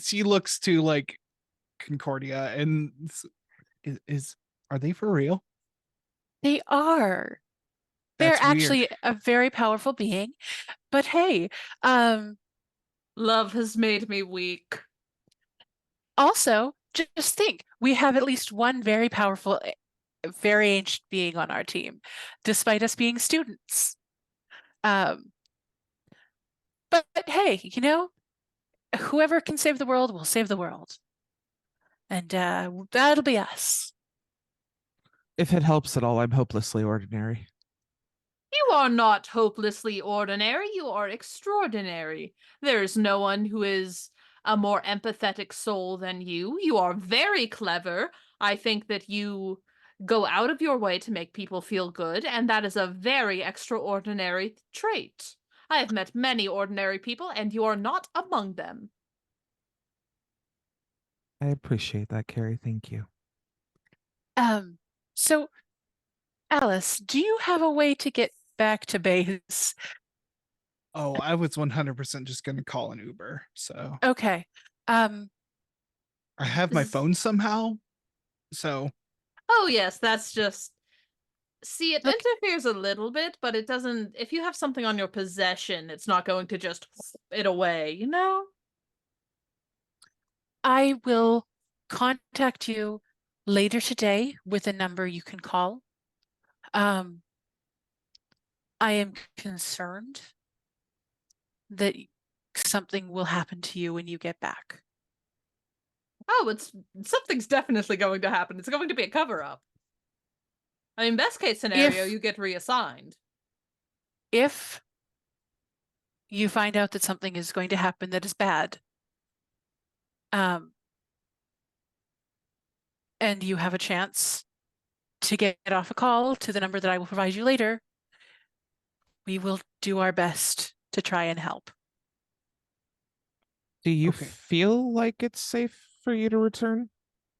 She looks to like Concordia and is are they for real? They are. They're That's weird. actually a very powerful being. But hey, um, Love has made me weak. also, just think, we have at least one very powerful, very ancient being on our team, despite us being students. But hey, whoever can save the world will save the world. And that'll be us. If it helps at all, I'm hopelessly ordinary. You are not hopelessly ordinary, you are extraordinary. There is no one who is a more empathetic soul than you. You are very clever. I think that you go out of your way to make people feel good, and that is a very extraordinary trait. I have met many ordinary people, and you are not among them. I appreciate that, Carrie. Thank you. So Alice, do you have a way to get back to base? Oh, I was 100% just gonna call an Uber. So Okay. I have my Z- phone somehow. So Oh, yes, that's just. See, it Look, interferes a little bit, but it doesn't. If you have something on your possession, it's not going to just it away, you know? I will contact you later today with a number you can call. I am concerned that something will happen to you when you get back. Oh, it's something's definitely going to happen. It's going to be a cover up. I mean, best case scenario, you get reassigned. If you find out that something is going to happen that is bad, and you have a chance to get off a call to the number that I will provide you later, we will do our best to try and help. Do you Okay. feel like it's safe for you to return?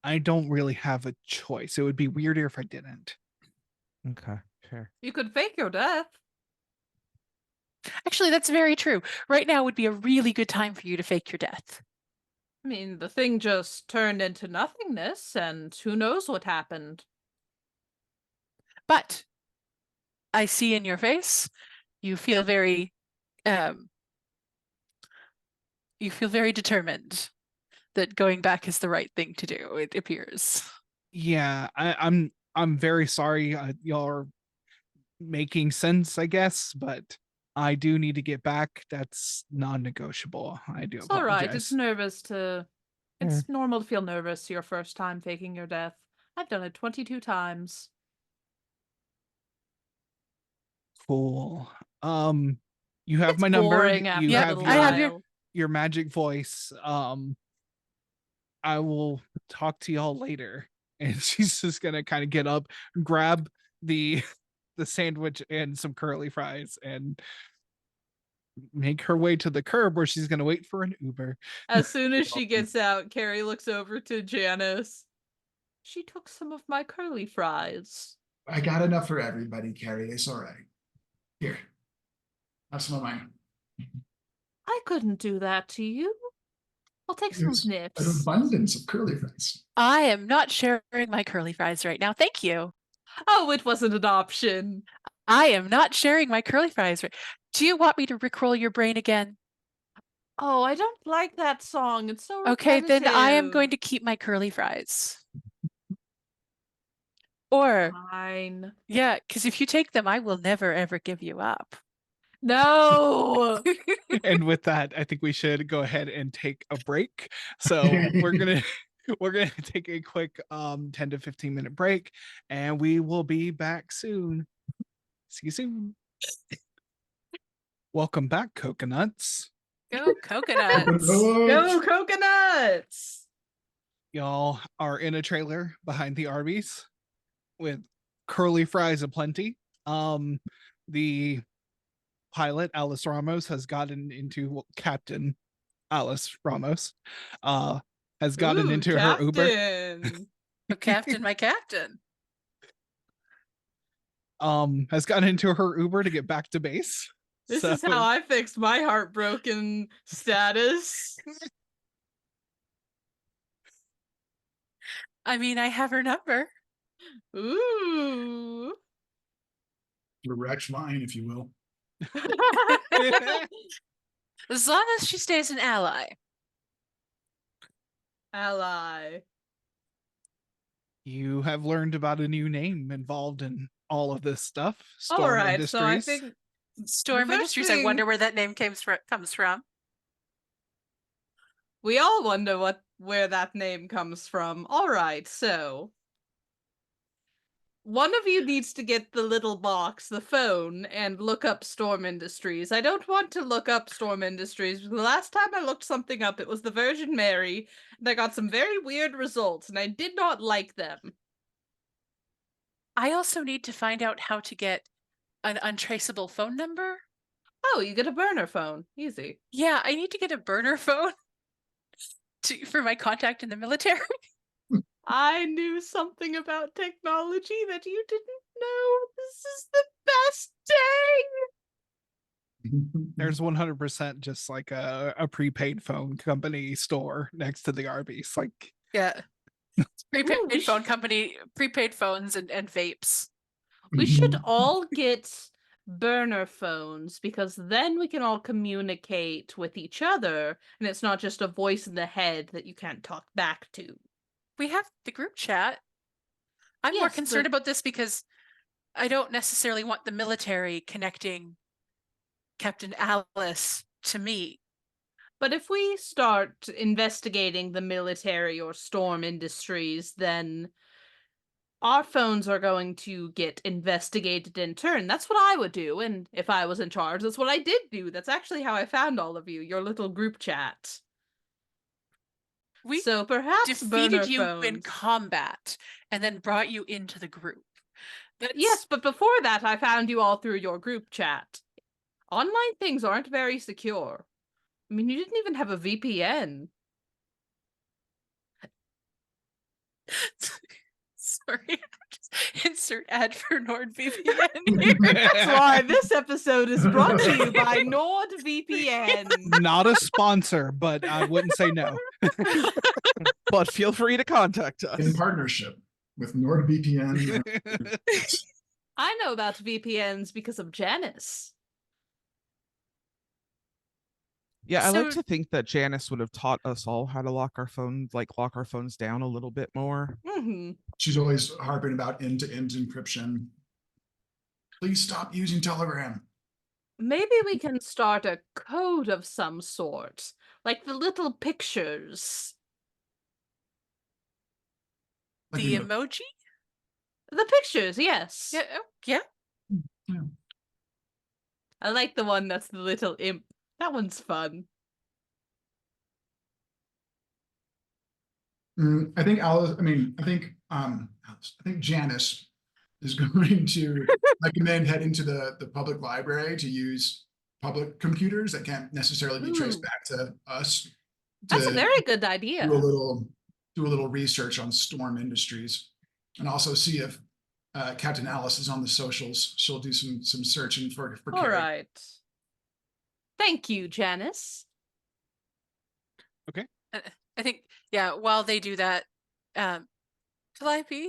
I don't really have a choice. It would be weirder if I didn't. Okay, fair. You could fake your death. Actually, that's very true. Right now would be a really good time for you to fake your death. I mean, the thing just turned into nothingness, and who knows what happened. But I see in your face, you feel very um you feel very determined that going back is the right thing to do, it appears. Yeah, I'm very sorry. Y'all are making sense, I guess, but I do need to get back. That's non-negotiable. I do It's all right. It's apologize. nervous to. Fair. It's normal to feel nervous your first time faking your death. I've done it 22 times. Cool. You have It's my number. boring after You a Yep, have little I have while. your magic voice. I will talk to y'all later. And she's just gonna kind of get up, grab the the sandwich and some curly fries and make her way to the curb where she's gonna wait for an Uber. As soon as she gets out, Carrie looks over to Janice. She took some of my curly fries. I got enough for everybody, Carrie. It's all right. Here, have some of mine. I couldn't do that to you. I'll take some There's an nips. abundance of curly fries. I am not sharing my curly fries right now. Thank you. Oh, it wasn't an option. I am not sharing my curly fries. Do you want me to rickroll your brain again? Oh, I don't like that song. It's so Okay, repetitive. then I am going to keep my curly fries. Or, Fine. yeah, because if you take them, I will never ever give you up. No. And with that, I think we should go ahead and take a break. So we're gonna take a quick 10 to 15 minute break and we will be back soon. See you soon. Welcome back, coconuts. Go coconuts. Go coconuts. Y'all are in a trailer behind the Arby's with curly fries aplenty. The pilot, Alice Ramos, has gotten into Captain Alice Ramos, has gotten Ooh, into her Uber. Captain. Oh, Captain, my captain. Has gotten into her Uber to get back to base. This So is how I fixed my heartbroken status. I mean, I have her number. Ooh. Direct line, if you will. As long as she stays an ally. Ally. you have learned about a new name involved in all of this stuff. All Storm right, Industries. so I think Storm first Industries, I thing- wonder where that name comes from. we all wonder where that name comes from. All right, so one of you needs to get the little box, the phone, and look up Storm Industries. I don't want to look up Storm Industries. The last time I looked something up, it was the Virgin Mary, and I got some very weird results, and I did not like them. I also need to find out how to get an untraceable phone number. Oh, you get a burner phone. Easy. Yeah, I need to get a burner phone for my contact in the military. I knew something about technology that you didn't know. This is the best day. There's 100% just like a prepaid phone company store next to the Arby's. Like, Yeah. Prepaid Ooh, we phone company, prepaid phones and vapes. We should all get burner phones because then we can all communicate with each other and it's not just a voice in the head that you can't talk back to. We have the group chat. I'm more Yes, concerned but- about this because I don't necessarily want the military connecting Captain Alice to me. But if we start investigating the military or Storm Industries, then our phones are going to get investigated in turn. That's what I would do. And if I was in charge, that's what I did do. That's actually how I found all of you, your little group chat. We So perhaps burner defeated you in phones. combat and then brought you into the group. That's, Yes, but before that, I found you all through your group chat. Online things aren't very secure. I mean, you didn't even have a VPN. Sorry. Insert ad for NordVPN here. That's why this episode is brought to you by NordVPN. not a sponsor, but I wouldn't say no. But feel free to contact In us. partnership with NordVPN. I know about VPNs because of Janice. Yeah, I like So- to think that Janice would have taught us all how to lock our phones down a little bit more. She's always harping about end-to-end encryption. Please stop using Telegram. Maybe we can start a code of some sort, like the little pictures. Like The we- emoji? The pictures, yes. Yeah, oh, yeah. I like the one that's the little imp. That one's fun. I think Alice. I think Janice is going to recommend heading to the public library to use public computers that can't necessarily be traced Ooh. back to us. That's a to very good idea. do a little research on Storm Industries, and also see if Captain Alice is on the socials. She'll do some searching for All Carrie. right. Thank you, Janice. I think, yeah, while they do that, Calliope, do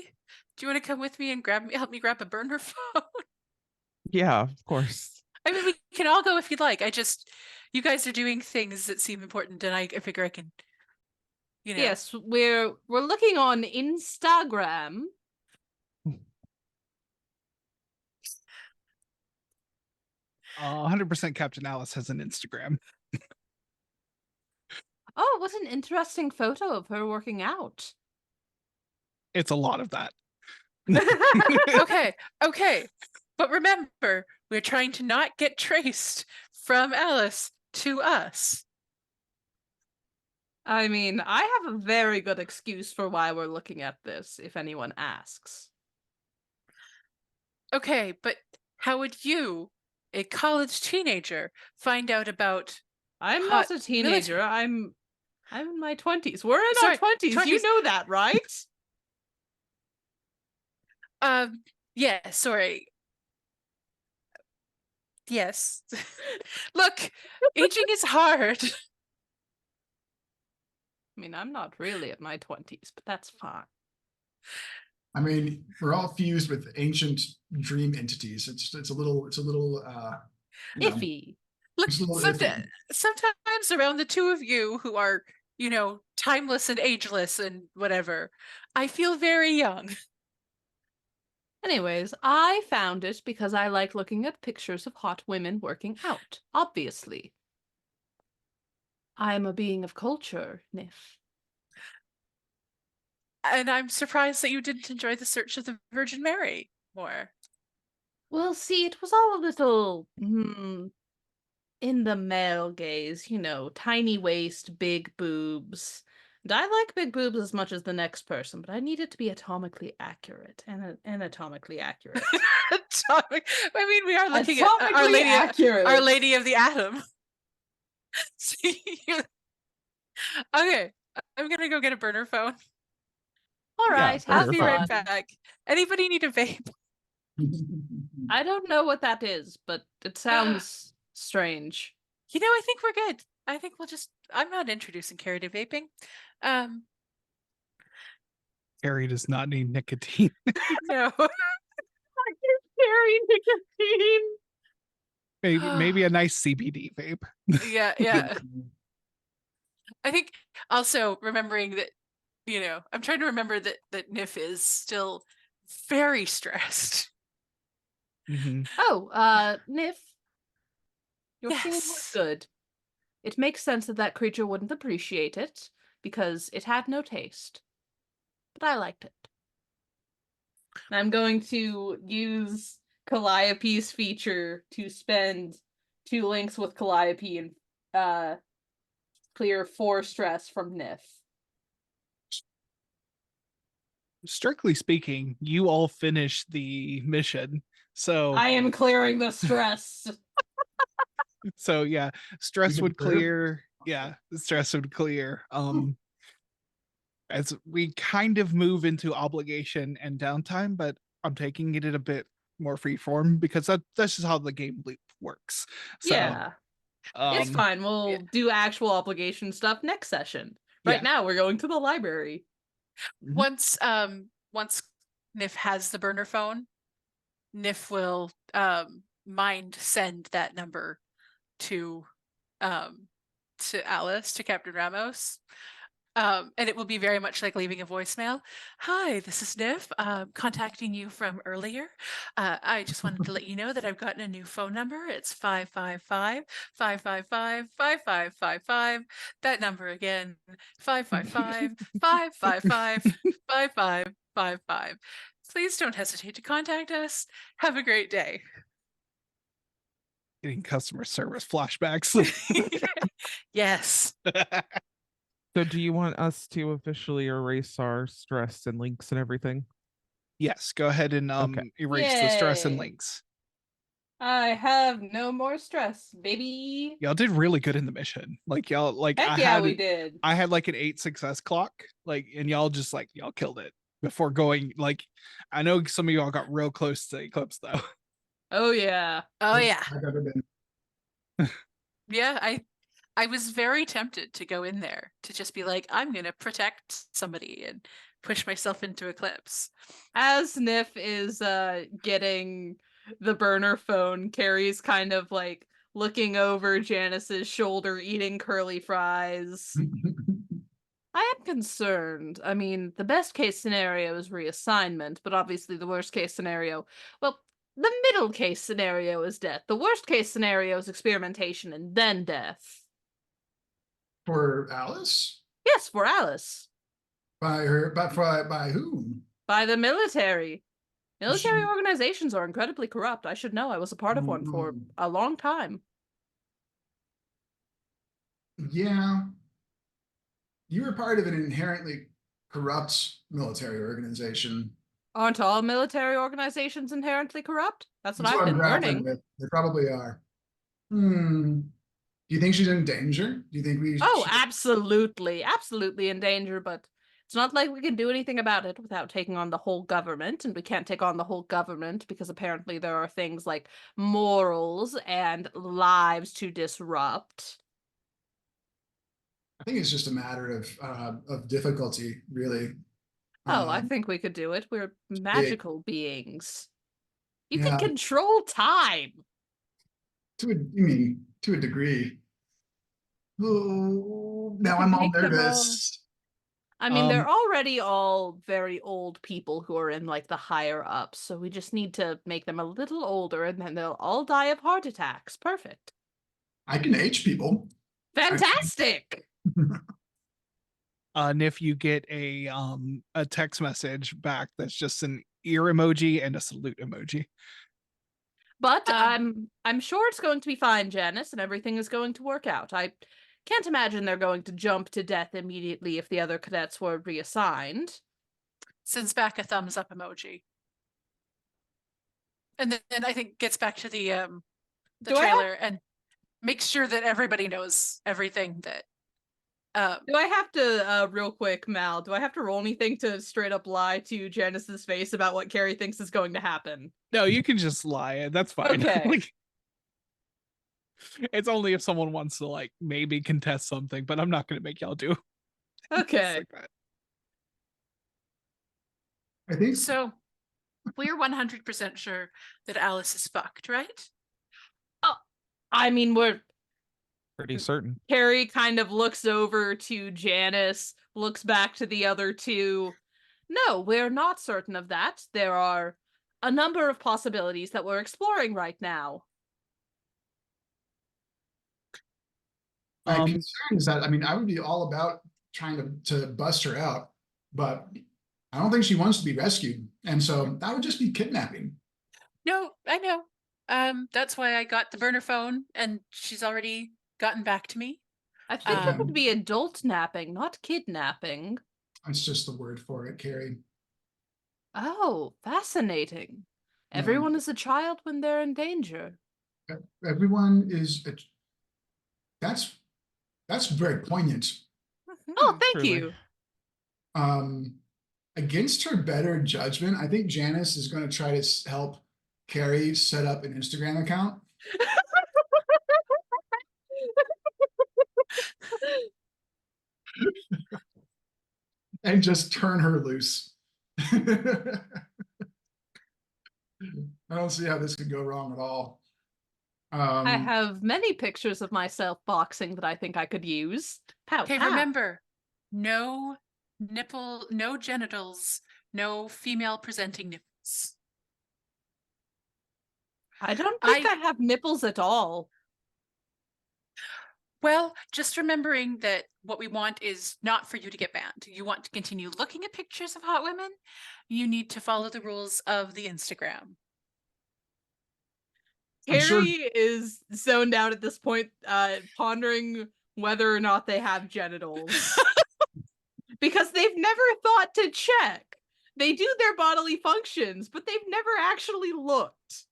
you want to come with me and help me grab a burner phone? Yeah, of course. I mean, we can all go if you'd like. You guys are doing things that seem important, and I figure I can, Yes, we're looking on Instagram. 100% Captain Alice has an Instagram. Oh, what an interesting photo of her working out. It's a lot of that. Okay. But remember, we're trying to not get traced from Alice to us. I mean, I have a very good excuse for why we're looking at this, if anyone asks. Okay, but how would you, a college teenager, find out about I'm hot not a teenager. I'm in my 20s. We're in Sorry, our 20s. You 20s. know that, right? Yeah, sorry. Yes. Look, aging is hard. I mean, I'm not really at my 20s, but that's fine. I mean, we're all fused with ancient dream entities. It's a little you know, Iffy. Look, it's a little iffy. sometimes around the two of you who are, timeless and ageless and whatever, I feel very young. Anyways, I found it because I like looking at pictures of hot women working out, obviously. I am a being of culture, Nif. And I'm surprised that you didn't enjoy the Search of the Virgin Mary more. Well, see, it was all a little, in the male gaze, tiny waist, big boobs. And I like big boobs as much as the next person, but I need it to be atomically accurate and anatomically accurate. Atomic. I mean, we are looking at Atomically accurate. Our Lady of the Atom. Okay, I'm gonna go get a burner phone. All Yeah, right, burner I'll have be phone. right fun. back. Anybody need a vape? I don't know what that is, but it sounds strange. I think we're good. I think I'm not introducing Carrie to vaping. Carrie does not need nicotine. No. Carry nicotine. maybe a nice CBD vape. Yeah. I think also remembering that, I'm trying to remember that Nif is still very stressed. Mhm. Oh, Nif, your food was Yes. good. It makes sense that creature wouldn't appreciate it because it had no taste, but I liked it. I'm going to use Calliope's feature to spend 2 links with Calliope and clear 4 stress from Nif. Strictly speaking, you all finished the mission. So I am clearing the stress. yeah, stress can would burp. clear. Yeah, the stress would clear. As we kind of move into obligation and downtime, but I'm taking it in a bit more free form because that's just how the game loop works. So Yeah, it's fine. We'll do actual obligation stuff next session. Right Yeah. now, we're going to the library. Once Nif has the burner phone, Nif will mind send that number to Alice, to Captain Ramos. And it will be very much like leaving a voicemail. Hi, this is Nif, contacting you from earlier. I just wanted to let you know that I've gotten a new phone number. It's 555-555-5555. That number again, 555-555-5555. Please don't hesitate to contact us. Have a great day. Getting customer service flashbacks. Yes. So do you want us to officially erase our stress and links and everything? Yes, go ahead and Okay. erase the stress and Yay. links. I have no more stress, baby. Y'all did really good in the mission. Like y'all, like Heck I yeah, had, we did. I had like an 8 success clock, like, and y'all just like y'all killed it before going. Like, I know some of y'all got real close to Eclipse though. Oh yeah. Oh yeah. I've ever been. Yeah, I was very tempted to go in there to just be like, I'm gonna protect somebody and push myself into Eclipse. As Nif is getting the burner phone, Carrie's kind of like looking over Janice's shoulder, eating curly fries. I am concerned. I mean, the best case scenario is reassignment, but obviously the worst case scenario, well, the middle case scenario is death. The worst case scenario is experimentation and then death. For Alice? Yes, for Alice. By whom? By the military. Military She- organizations are incredibly corrupt. I should know. I was a part of one for a long time. Yeah. You were part of an inherently corrupt military organization. Aren't all military organizations inherently corrupt? That's what That's I've what I'm been grappling learning. with. They probably are. Do you think she's in danger? Do you think we Oh, should... absolutely. Absolutely in danger, but it's not like we can do anything about it without taking on the whole government, and we can't take on the whole government because apparently there are things like morals and lives to disrupt. I think it's just a matter of difficulty, really. Oh, I Um, think we could do it. We're big. magical beings. You can Yeah, control time. to a degree. Oh, We now could I'm all make them all. nervous. I mean, they're Um, already all very old people who are in like the higher ups, so we just need to make them a little older and then they'll all die of heart attacks. Perfect. I can age people. Fantastic. Nif, you get a text message back that's just an ear emoji and a salute emoji. But Um, I'm sure it's going to be fine, Janice, and everything is going to work out. I can't imagine they're going to jump to death immediately if the other cadets were reassigned. Sends back a thumbs up emoji. And then I think gets back to the Do I have- trailer and makes sure that everybody knows everything that Do I have to, real quick, Mal, do I have to roll anything to straight up lie to Janice's face about what Carrie thinks is going to happen? No, you can just lie. That's fine. Okay. Like, it's only if someone wants to like maybe contest something, but I'm not going to make y'all do things Okay. like that. I think so we're 100% sure that Alice is fucked, right? I mean, Pretty certain. Carrie kind of looks over to Janice, looks back to the other two. No, we're not certain of that. There are a number of possibilities that we're exploring right now. my Um, concern is that, I mean, I would be all about trying to bust her out, but I don't think she wants to be rescued. And so that would just be kidnapping. No, I know. That's why I got the burner phone and she's already gotten back to me. I think it would be adult napping, not kidnapping. That's just the word for it, Carrie. Oh, fascinating. Yeah. Everyone is a child when they're in danger. Everyone is, that's very poignant. Oh, thank Truly. you. Against her better judgment, I think Janice is going to try to help Carrie set up an Instagram account. And just turn her loose. I don't see how this could go wrong at all. I have many pictures of myself boxing that I think I could use. Pow, Okay, pow. remember, no nipple, no genitals, no female presenting nipples. I don't think I- I have nipples at all. Well, just remembering that what we want is not for you to get banned. You want to continue looking at pictures of hot women. You need to follow the rules of the Instagram. I'm sure- Carrie is zoned out at this point, pondering whether or not they have genitals. Because they've never thought to check. They do their bodily functions, but they've never actually looked.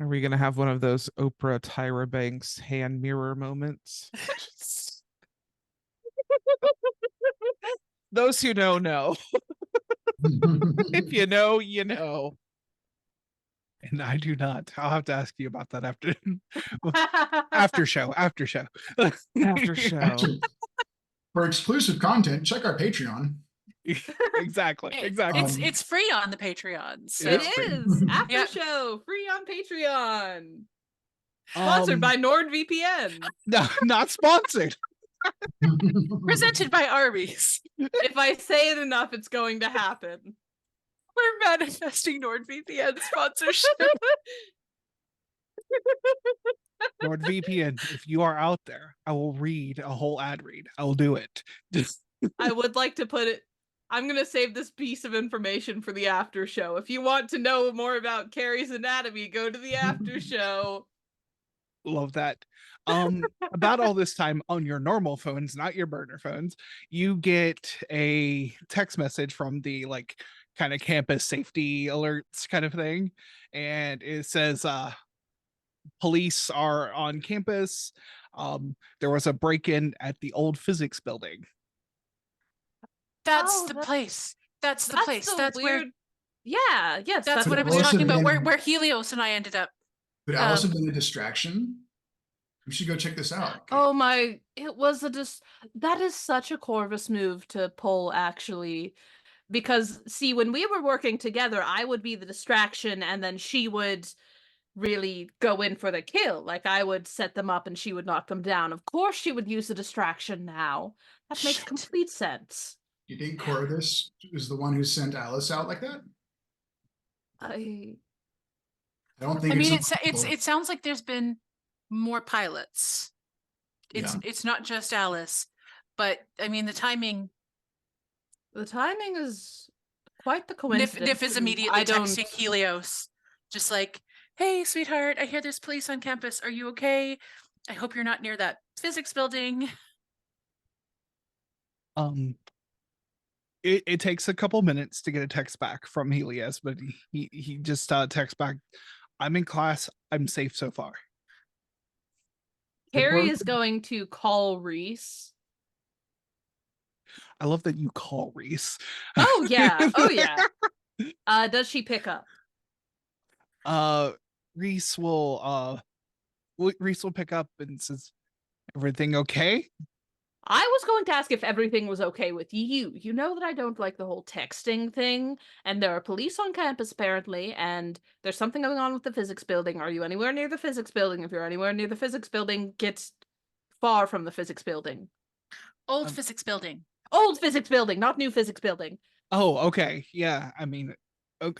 Are we gonna have one of those Oprah Tyra Banks hand mirror moments? Those who know. If you know, you know. and I do not. I'll have to ask you about that after show. After show. Actually, for exclusive content, check our Patreon. Exactly. Exactly. It's free on the Patreon. So It It's free. is after Yeah. show, free on Patreon. Sponsored by NordVPN. No, not sponsored. presented by Arby's. If I say it enough, it's going to happen. We're manifesting NordVPN sponsorship. NordVPN, if you are out there, I will read a whole ad read. I will do it. Just I would like to put it. I'm going to save this piece of information for the after show. If you want to know more about Carrie's anatomy, go to the after show. Love that. About all this time on your normal phones, not your burner phones, you get a text message from the like kind of campus safety alerts kind of thing. And it says police are on campus. There was a break-in at the old physics building. That's Oh, the that's- place. That's the That's place. the That's where. weird. Yeah, yes, That's Could what I it was also talking about. been- Where Helios and I ended up. Could it also Um, been a distraction? We should go check this out. Oh my, it was that is such a Corvus move to pull, actually. Because, see, when we were working together, I would be the distraction, and then she would really go in for the kill. Like, I would set them up and she would knock them down. Of course she would use the distraction now. That makes Shit. complete sense. You think Corvus is the one who sent Alice out like that? I I don't think I mean, it's it sounds like there's been more pilots. Yeah. It's not just Alice, but I mean the timing. The timing is quite the Nif, coincidence. Nif is and immediately I don't. texting Helios, just like, "Hey, sweetheart, I hear there's police on campus. Are you okay? I hope you're not near that physics building." It takes a couple minutes to get a text back from Helios, but he just texts back, I'm in class, I'm safe so far. Carrie is going to call Reese. I love that you call Reese. Oh yeah, oh yeah. Does she pick up? Reese will Reese will pick up and says, everything okay? I was going to ask if everything was okay with you. You know that I don't like the whole texting thing, and there are police on campus apparently, and there's something going on with the physics building. Are you anywhere near the physics building? If you're anywhere near the physics building, get far from the physics building. Old physics building. Old physics building, not new physics building. Oh, okay. Yeah, I mean,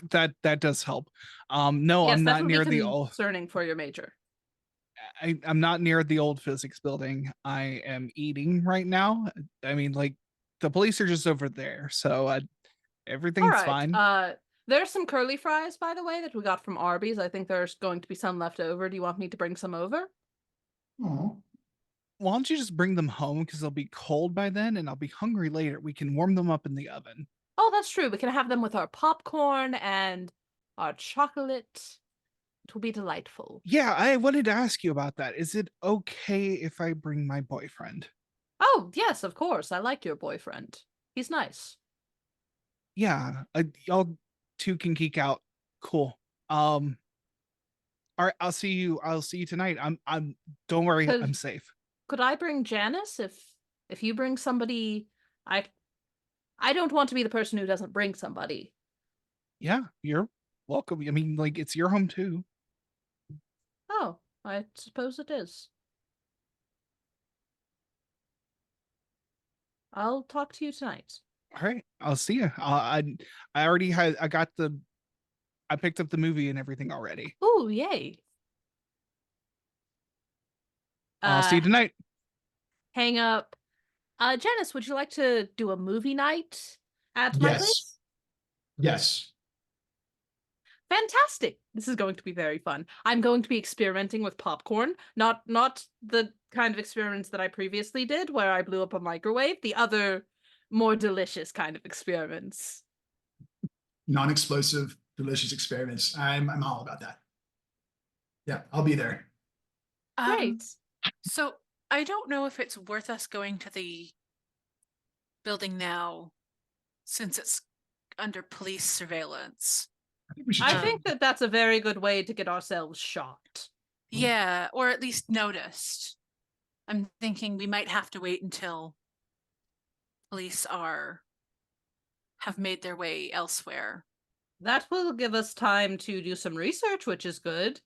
that does help. No, Yes, I'm that not would near be the old concerning for your major. I'm not near the old physics building. I am eating right now. I mean, like, the police are just over there, so All everything's right. fine. There's some curly fries, by the way, that we got from Arby's. I think there's going to be some left over. Do you want me to bring some over? Oh, Why don't you just bring them home because they'll be cold by then, and I'll be hungry later. We can warm them up in the oven. Oh, that's true. We can have them with our popcorn and our chocolate. It will be delightful. Yeah, I wanted to ask you about that. Is it okay if I bring my boyfriend? Oh, yes, of course. I like your boyfriend. He's nice. Yeah, y'all two can geek out. Cool. All right, I'll see you. I'll see you tonight. I'm. Don't worry, I'm safe. Could I bring Janice if you bring somebody? I don't want to be the person who doesn't bring somebody. Yeah, you're welcome. I mean, like, it's your home too. Oh, I suppose it is. I'll talk to you tonight. All right, I'll see you. I already had. I picked up the movie and everything already. Ooh, yay. I'll see you tonight. Hang up. Janice, would you like to do a movie night at my place? Yes. Fantastic. This is going to be very fun. I'm going to be experimenting with popcorn, not the kind of experiments that I previously did where I blew up a microwave, the other more delicious kind of experiments. Non-explosive, delicious experiments. I'm all about that. Yeah, I'll be there. Great. So I don't know if it's worth us going to the building now, since it's under police surveillance. I think we should. I check. think that that's a very good way to get ourselves shot. Yeah, or at least noticed. I'm thinking we might have to wait until police have made their way elsewhere. That will give us time to do some research, which is good.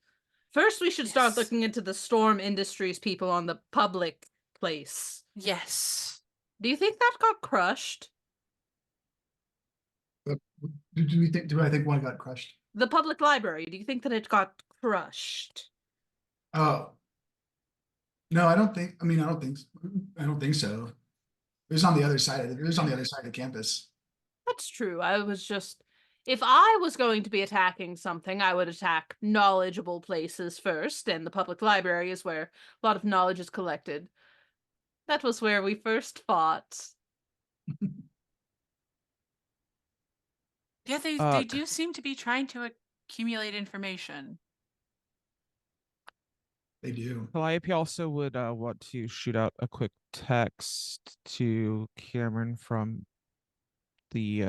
First, we should start Yes. looking into the Storm Industries people on the public place. Yes. Do you think that got crushed? Do I think one got crushed? The public library, do you think that it got crushed? Oh. No, I don't think. I don't think so. It was on the other side of the campus. That's true. I was just If I was going to be attacking something, I would attack knowledgeable places first, and the public library is where a lot of knowledge is collected. That was where we first fought. Yeah, they Uh, do seem to be trying to accumulate information. They do. Calliope also would want to shoot out a quick text to Cameron from the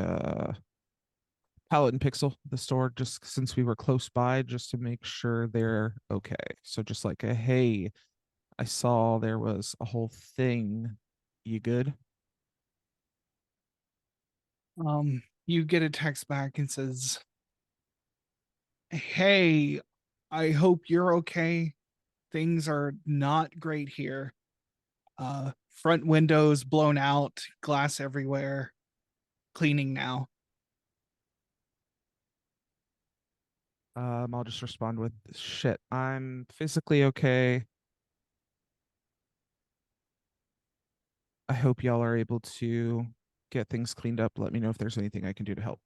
Palette and Pixel, the store, just since we were close by, just to make sure they're okay. So just like a hey, I saw there was a whole thing. You good? You get a text back and says, "Hey, I hope you're okay. Things are not great here. Front windows blown out, glass everywhere. Cleaning now." I'll just respond with shit. I'm physically okay. I hope y'all are able to get things cleaned up. Let me know if there's anything I can do to help.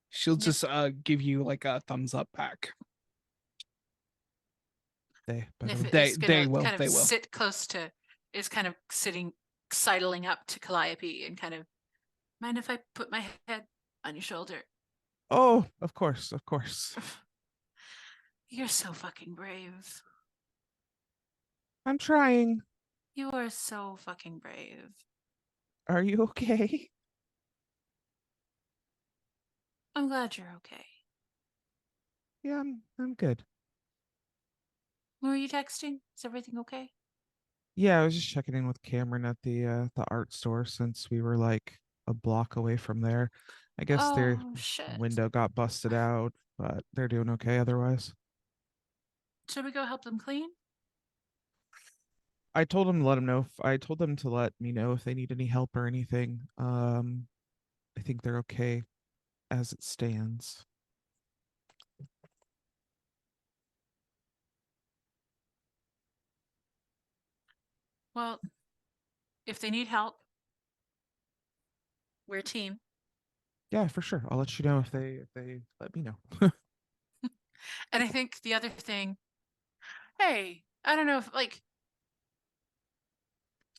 She'll Yep. just give you like a thumbs up back. By the If way. it's They gonna will, kind of they will. sit close to, is kind of sidling up to Calliope and kind of, mind if I put my head on your shoulder? Oh, of course, of course. You're so fucking brave. I'm trying. You are so fucking brave. Are you okay? I'm glad you're okay. Yeah, I'm good. Who are you texting? Is everything okay? Yeah, I was just checking in with Cameron at the art store since we were like a block away from there. I guess their Oh shit. window got busted out, but they're doing okay otherwise. Should we go help them clean? I told them to let them know. I told them to let me know if they need any help or anything. I think they're okay as it stands. Well, if they need help, we're a team. Yeah, for sure. I'll let you know if they let me know. And I think the other thing, hey, I don't know if like,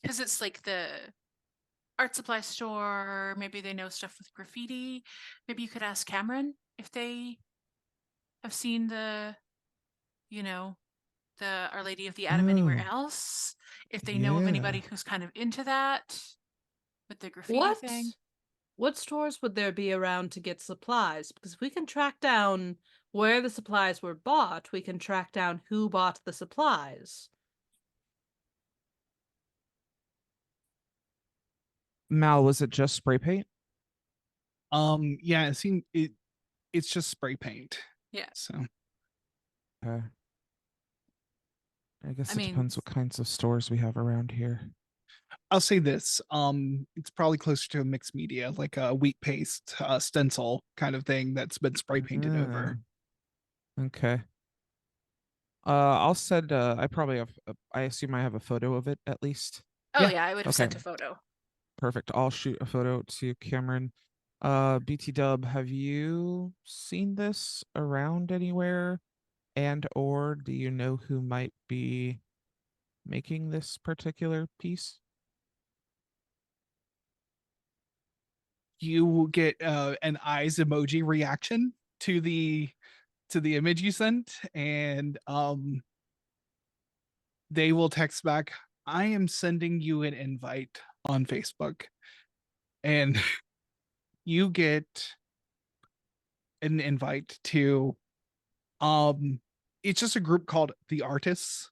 because it's like the art supply store, maybe they know stuff with graffiti. Maybe you could ask Cameron if they have seen the, you know, the Our Lady of the Atom anywhere Oh, else. If they know of yeah. anybody who's kind of into that with the graffiti What? thing. What stores would there be around to get supplies? Because if we can track down where the supplies were bought, we can track down who bought the supplies. Mal, was it just spray paint? Yeah, it's just spray paint. Yeah. So I guess I it mean, depends what kinds of stores we have around here. I'll say this. It's probably closer to a mixed media, like a wheat paste stencil kind of thing that's been spray painted over. Okay. I'll send. I probably have. I assume I have a photo of it at least. oh Yeah, yeah, I would have okay. sent a photo. Perfect. I'll shoot a photo to Cameron. BT Dub, have you seen this around anywhere? And or do you know who might be making this particular piece? You will get an eyes emoji reaction to the image you sent, and they will text back, "I am sending you an invite on Facebook," and you get an invite to it's just a group called The Artists,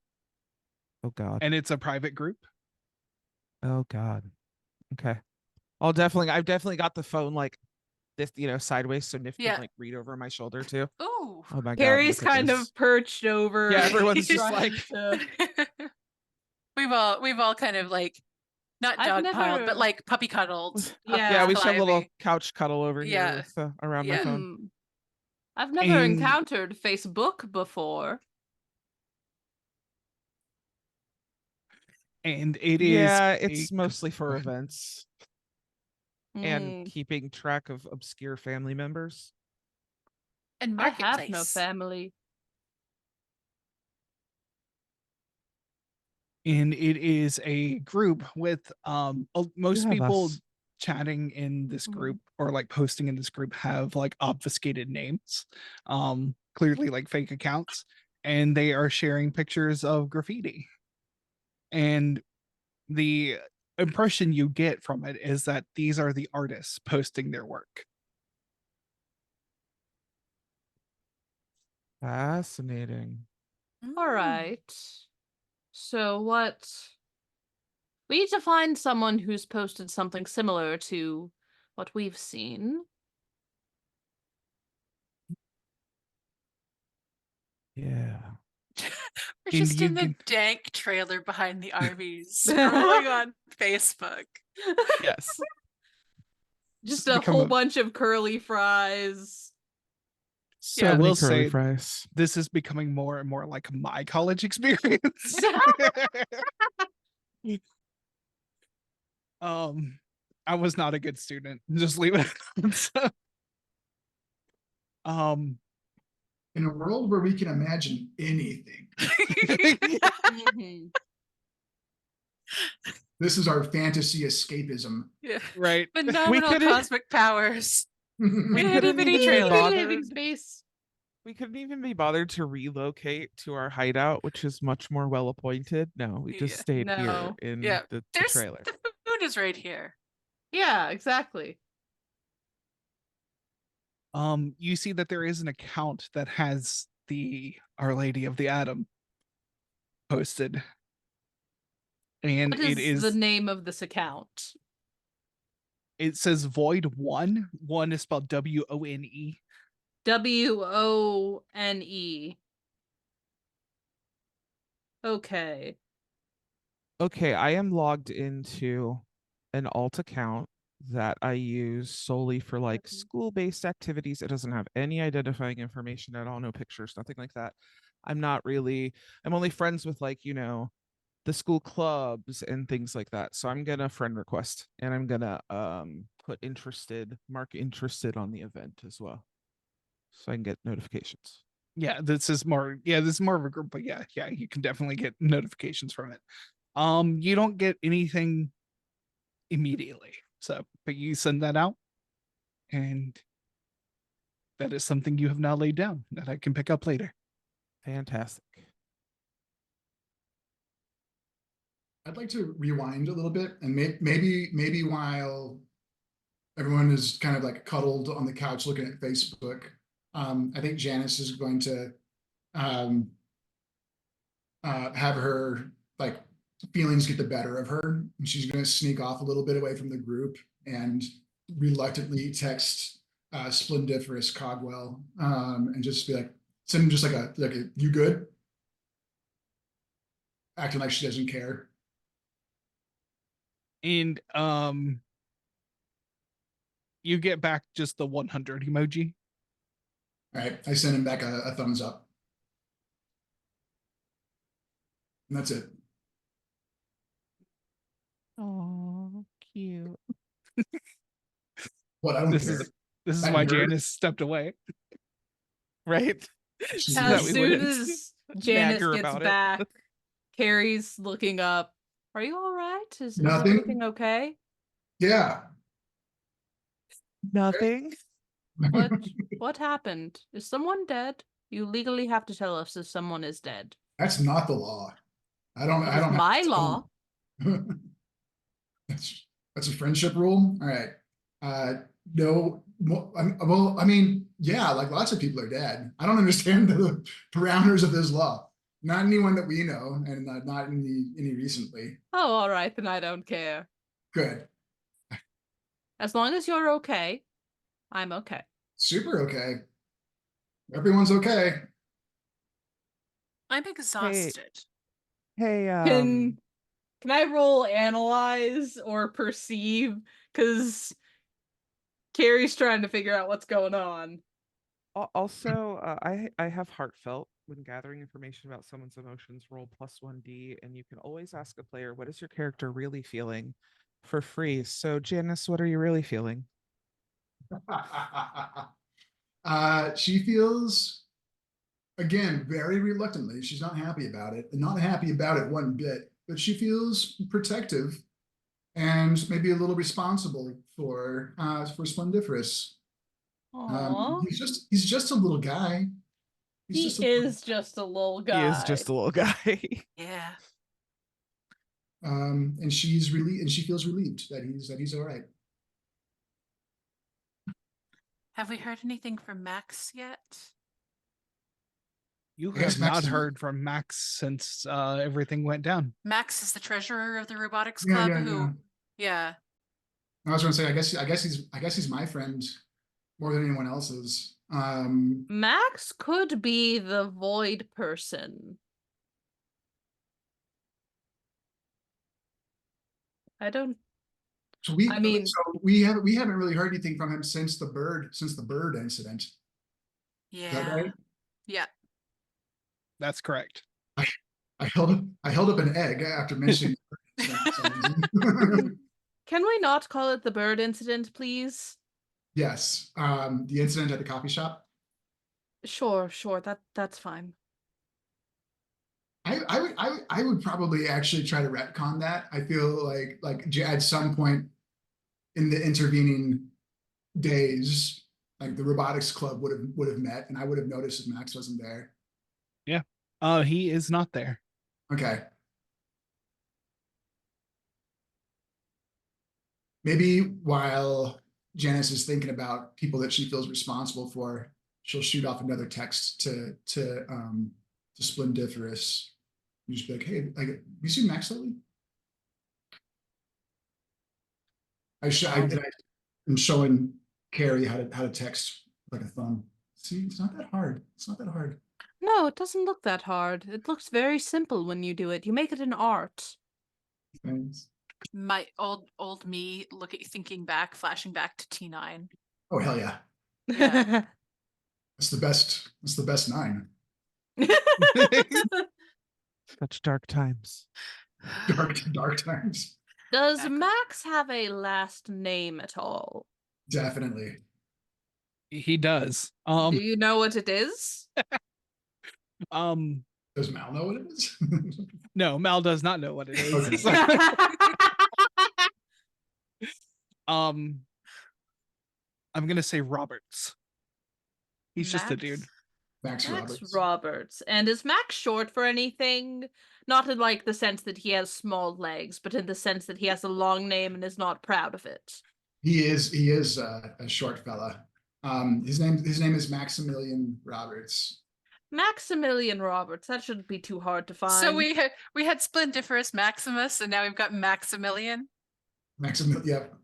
Oh God. and it's a private group. Oh God. Okay. I've definitely got the phone like this, sideways so Nif Yeah. can like read over my shoulder too. Ooh. Oh my God. Harry's look at kind this. of perched over. Yeah, everyone's just trying like to- we've all kind of like not I've dogpiled, but never- like puppy cuddled. Yeah. we should have a little Calliope. couch cuddle over here Yeah. with around my Yeah. phone. I've never And- encountered Facebook before. And it is Yeah, a it's mostly for events and Mm, keeping track of obscure family members. And I have no marketplace. family. and it is a group with most have people us. chatting in this Mhm. group or like posting in this group have like obfuscated names, clearly like fake accounts, and they are sharing pictures of graffiti. And the impression you get from it is that these are the artists posting their work. Fascinating. All right. So what? We need to find someone who's posted something similar to what we've seen. Yeah. We're And just you in the can- dank trailer behind the RVs, scrolling on Facebook. Yes. Just This a become whole a- bunch of curly fries. So I many will curly say fries. this is becoming more and more like my college experience. I was not a good student. Just leave it at so, um In a world where we can imagine anything, Mhm. this is our fantasy escapism. Yeah. right. Phenomenal couldn't- cosmic powers. We Itty couldn't bitty even be trailer. Living bothered. space. We couldn't even be bothered to relocate to our hideout, which is much more well appointed. No, we just Yeah. stayed here No. in Yeah. the There's trailer. the food is right here. Yeah, exactly. You see that there is an account that has the Our Lady of the Atom posted. And What it is the is name of this account? it says Void One. One is spelled WONE. WONE. Okay. Okay, I am logged into an alt account that I use solely for like school-based activities. It doesn't have any identifying information at all, no pictures, nothing like that. I'm only friends with like, the school clubs and things like that. So I'm gonna friend request and I'm gonna mark interested on the event as well. So I can get notifications. Yeah, this is more of a group, but yeah, you can definitely get notifications from it. You don't get anything immediately. So, but you send that out, and that is something you have now laid down that I can pick up later. Fantastic. I'd like to rewind a little bit and maybe while everyone is kind of like cuddled on the couch looking at Facebook, I think Janice is going to um, have her like feelings get the better of her, and she's going to sneak off a little bit away from the group and reluctantly text Splendiferous Cogwell and just be like, send him just like a you good, acting like she doesn't care. And you get back just the 100 emoji. All right, I send him back a thumbs up, and that's it. Oh, cute. What, I don't This care. is this is That why nerd. Janice stepped away. Right? She- So that As we soon wouldn't as nag Janice her gets about it. back, Carrie's looking up. Are you all right? Is Nothing. everything okay? Yeah. Nothing. What happened? Is someone dead? You legally have to tell us if someone is dead. That's not the law. I don't It is have my to tell law. them. That's a friendship rule. All right. No, well, I mean, yeah, like lots of people are dead. I don't understand the parameters of this law. Not anyone that we know, and not any recently. Oh, all right, then I don't care. Good. As long as you're okay, I'm okay. Super okay. Everyone's okay. I'm exhausted. Hey, Can I roll analyze or perceive? Because Carrie's trying to figure out what's going on. also, I have heartfelt When gathering information about someone's emotions, roll +1d, and you can always ask a player, what is your character really feeling, for free. So, Janice, what are you really feeling? She feels, again, very reluctantly. She's not happy about it, and not happy about it one bit, but she feels protective and maybe a little responsible for Splendiferous. Aww. He's just a little guy. He's He just a is just a little guy. He is just a little guy. Yeah. and she's really and she feels relieved that he's all right. Have we heard anything from Max yet? You I guess have Max not is- heard from Max since everything went down. Max is the treasurer of the robotics Yeah, club yeah, who, yeah. yeah. I was going to say, I guess he's my friend more than anyone else's. Max could be the void person. I don't. So I mean- we haven't really heard anything from him since the bird incident. Is that Yeah. right? Yeah. That's correct. I held up an egg after mentioning the bird incident for some reason. Can we not call it the bird incident, please? Yes, the incident at the coffee shop. Sure, that's fine. I would probably actually try to retcon that. I feel like at some point in the intervening days, like the robotics club would have met, and I would have noticed if Max wasn't there. He is not there. Okay. Maybe while Janice is thinking about people that she feels responsible for, she'll shoot off another text to Splendiferous. You just be like, hey, like, you see Max lately? I'm showing Carrie how to text like a thumb. See, it's not that hard. It's not that hard. No, it doesn't look that hard. It looks very simple when you do it. You make it an art. Thanks. My old me thinking back, flashing back to T9. Oh hell yeah. Yeah. That's the best. That's the best 9. Such dark times. Dark times. Does Exactly. Max have a last name at all? Definitely. He does. Do you know what it is? Um, Does Mal know what it is? no, Mal does not know what it is. Okay. I'm gonna say Roberts. He's just a dude. Max Max Roberts. Roberts. And is Max short for anything? Not in like the sense that he has small legs, but in the sense that he has a long name and is not proud of it. He is a short fella. His name is Maximilian Roberts. Maximilian Roberts. That shouldn't be too hard to find. So we had Splendiferous Maximus, and now we've got Maximilian. Maximilian. Yep.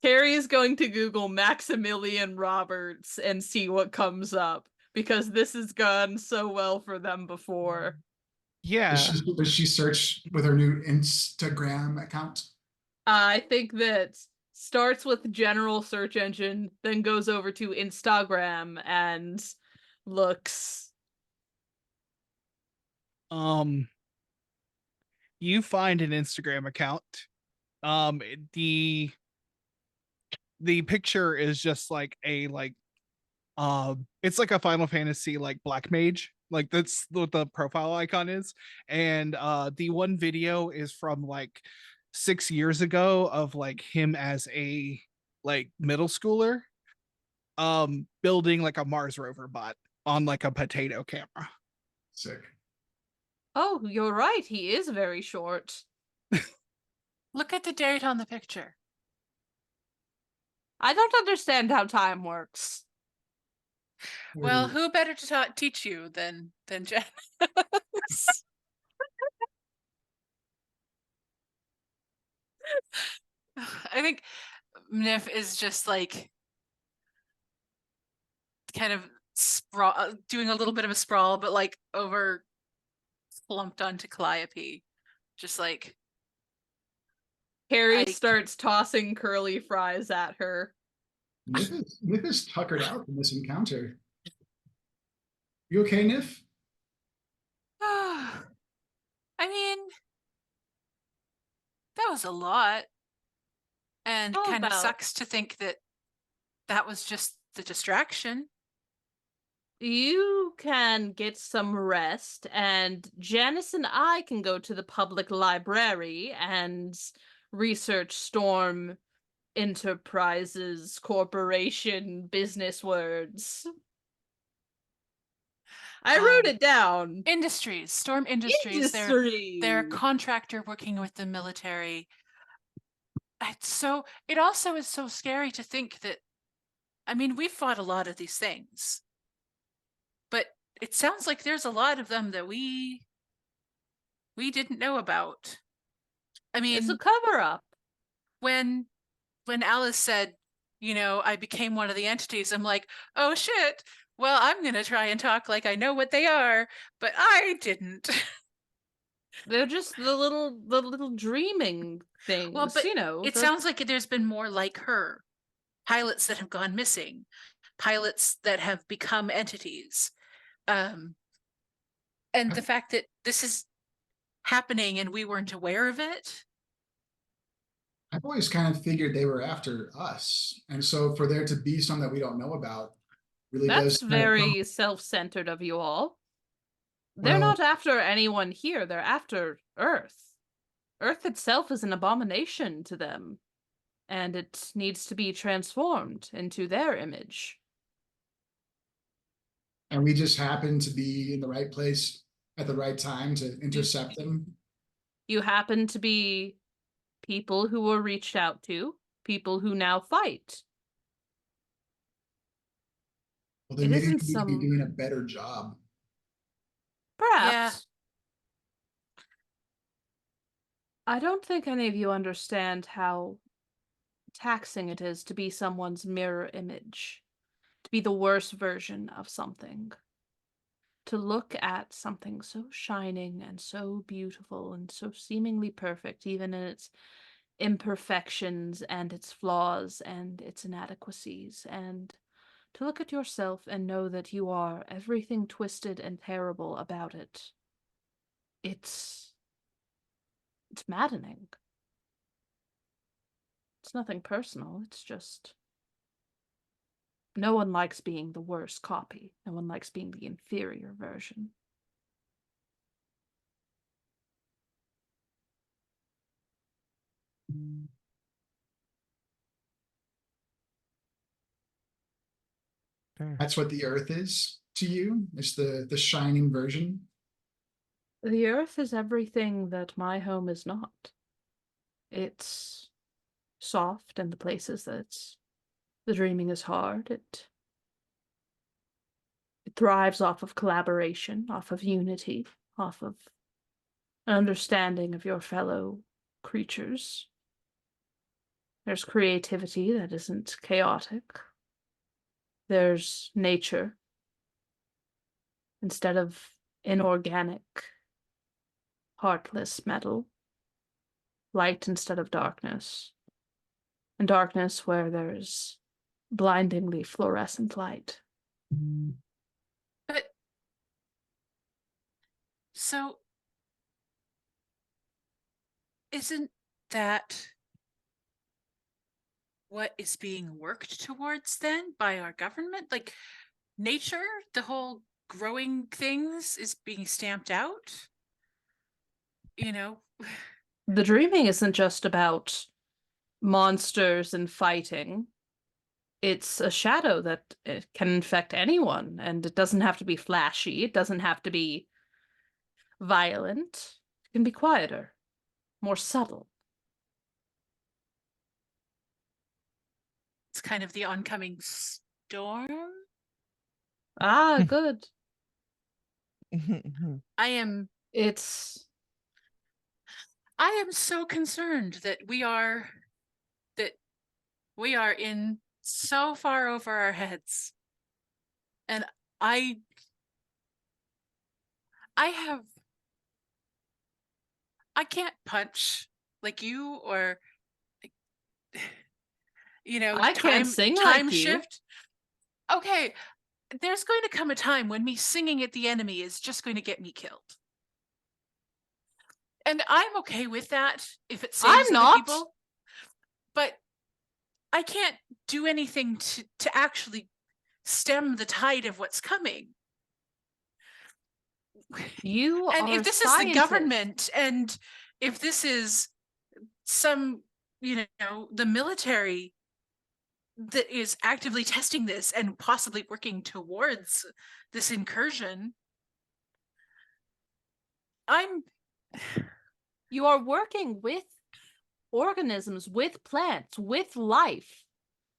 Carrie is going to Google Maximilian Roberts and see what comes up because this has gone so well for them before. Yeah. Does she search with her new Instagram account? I think that starts with general search engine, then goes over to Instagram and looks. You find an Instagram account. The picture is just like it's like a Final Fantasy like black mage. Like that's what the profile icon is. And the one video is from like 6 years ago of like him as a like middle schooler building like a Mars rover bot on like a potato camera. Sick. Oh, you're right. He is very short. Look at the date on the picture. I don't understand how time works. Well, who better to teach you than Jen? I think Nif is just like kind of doing a little bit of a sprawl, but like over slumped onto Calliope. Just like Carrie I- starts tossing curly fries at her. Nip is tuckered out in this encounter. You okay, Nif? I mean, that was a lot. And How kind of about sucks to think that that was just the distraction. you can get some rest, and Janice and I can go to the public library and research Storm Enterprises Corporation business words. I wrote it down. Industries, Storm Industries. They're Industry. a contractor working with the military. It also is so scary to think that, I mean, we've fought a lot of these things, but it sounds like there's a lot of them that we didn't know about. I It's a mean, cover-up. when Alice said, I became one of the entities, I'm like, oh shit. Well, I'm going to try and talk like I know what they are, but I didn't. They're just the little dreaming things, Well, but it the- sounds like there's been more like her. Pilots that have gone missing, pilots that have become entities. And the fact that this is happening and we weren't aware of it. I've always kind of figured they were after us. And so for there to be some that we don't know about really That's does kind of very self-centered of you all. They're Well- not after anyone here, they're after Earth. Earth itself is an abomination to them, and it needs to be transformed into their image. and we just happen to be in the right place at the right time to intercept them. You happen to be people who were reached out to, people who now fight. Well, then It maybe we isn't need to be some- doing a better job. Perhaps. I don't think any of you understand how taxing it is to be someone's mirror image, to be the worst version of something. To look at something so shining and so beautiful and so seemingly perfect, even in its imperfections and its flaws and its inadequacies, and to look at yourself and know that you are everything twisted and terrible about it. It's maddening. It's nothing personal, it's just no one likes being the worst copy. No one likes being the inferior version. Fair. That's what the earth is to you. It's the shining version. The earth is everything that my home is not. It's soft in the places that the dreaming is hard. It thrives off of collaboration, off of unity, off of an understanding of your fellow creatures. There's creativity that isn't chaotic. There's nature instead of inorganic, heartless metal. Light instead of darkness. And darkness where there's blindingly fluorescent light. But so isn't that what is being worked towards then by our government? Like nature, the whole growing things is being stamped out? The dreaming isn't just about monsters and fighting. It's a shadow that it can infect anyone, and it doesn't have to be flashy. It doesn't have to be violent. It can be quieter, more subtle. It's kind of the oncoming storm. Ah, good. I am so concerned that we are in so far over our heads. And I can't punch like you, or I can't sing like you. shift. Okay, there's going to come a time when me singing at the enemy is just going to get me killed. And I'm okay with that if it saves I'm other not. people. But I can't do anything to actually stem the tide of what's coming. You And are if a this is the scientist. government, and if this is some, the military that is actively testing this and possibly working towards this incursion, You are working with organisms, with plants, with life.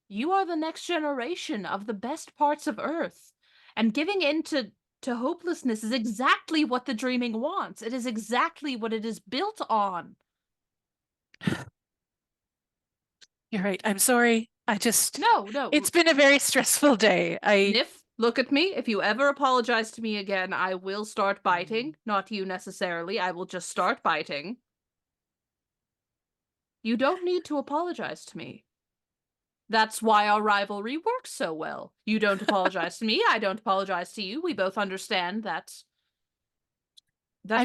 You are the next generation of the best parts of Earth. And giving in to hopelessness is exactly what the dreaming wants. It is exactly what it is built on. You're right. I'm sorry. No. It's been a very stressful day. Nif, look at me. If you ever apologize to me again, I will start biting. Not you necessarily. I will just start biting. You don't need to apologize to me. That's why our rivalry works so well. You don't apologize to me. I don't apologize to you. We both understand that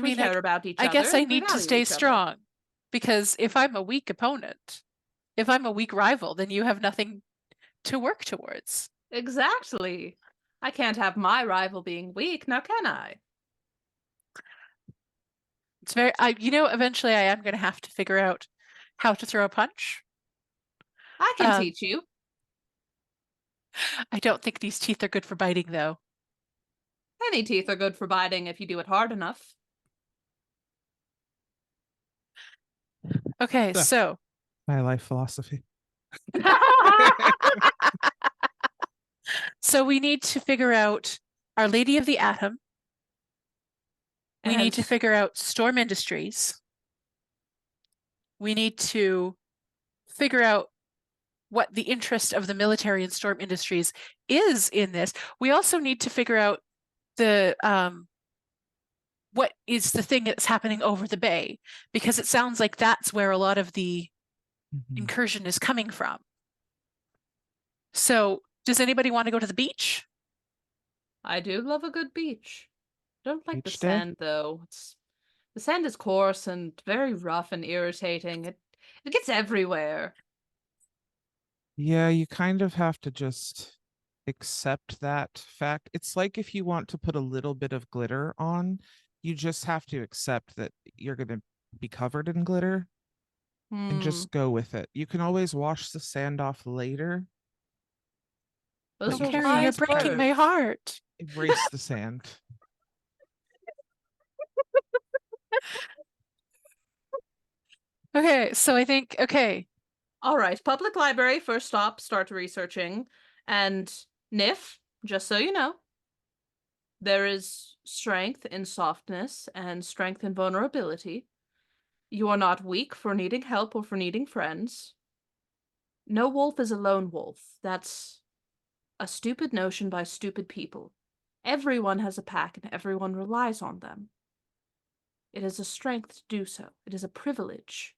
we care about each other. I guess I and we need to value stay each other. strong, because if I'm a weak opponent, if I'm a weak rival, then you have nothing to work towards. Exactly. I can't have my rival being weak, now can I? It's very, eventually I am going to have to figure out how to throw a punch. I can teach you. I don't think these teeth are good for biting, though. Any teeth are good for biting if you do it hard enough. Okay, so My life philosophy. so we need to figure out Our Lady of the Atom. We need to figure out Storm Industries. We need to figure out what the interest of the military and Storm Industries is in this. We also need to figure out the what is the thing that's happening over the bay, because it sounds like that's where a lot of the incursion is coming from. So, does anybody want to go to the beach? I do love a good beach. Don't like the Beach day? sand though. The sand is coarse and very rough and irritating. It gets everywhere. Yeah, you kind of have to just accept that fact. It's like if you want to put a little bit of glitter on, you just have to accept that you're going to be covered in glitter and just go with it. You can always wash the sand off later. Those Oh, are Carrie, you're wise breaking my words. heart. Embrace the sand. Okay, so I think, All right, public library, first stop, start researching. And Nif, just so you know, there is strength in softness and strength in vulnerability. You are not weak for needing help or for needing friends. No wolf is a lone wolf. That's a stupid notion by stupid people. Everyone has a pack and everyone relies on them. It is a strength to do so. It is a privilege.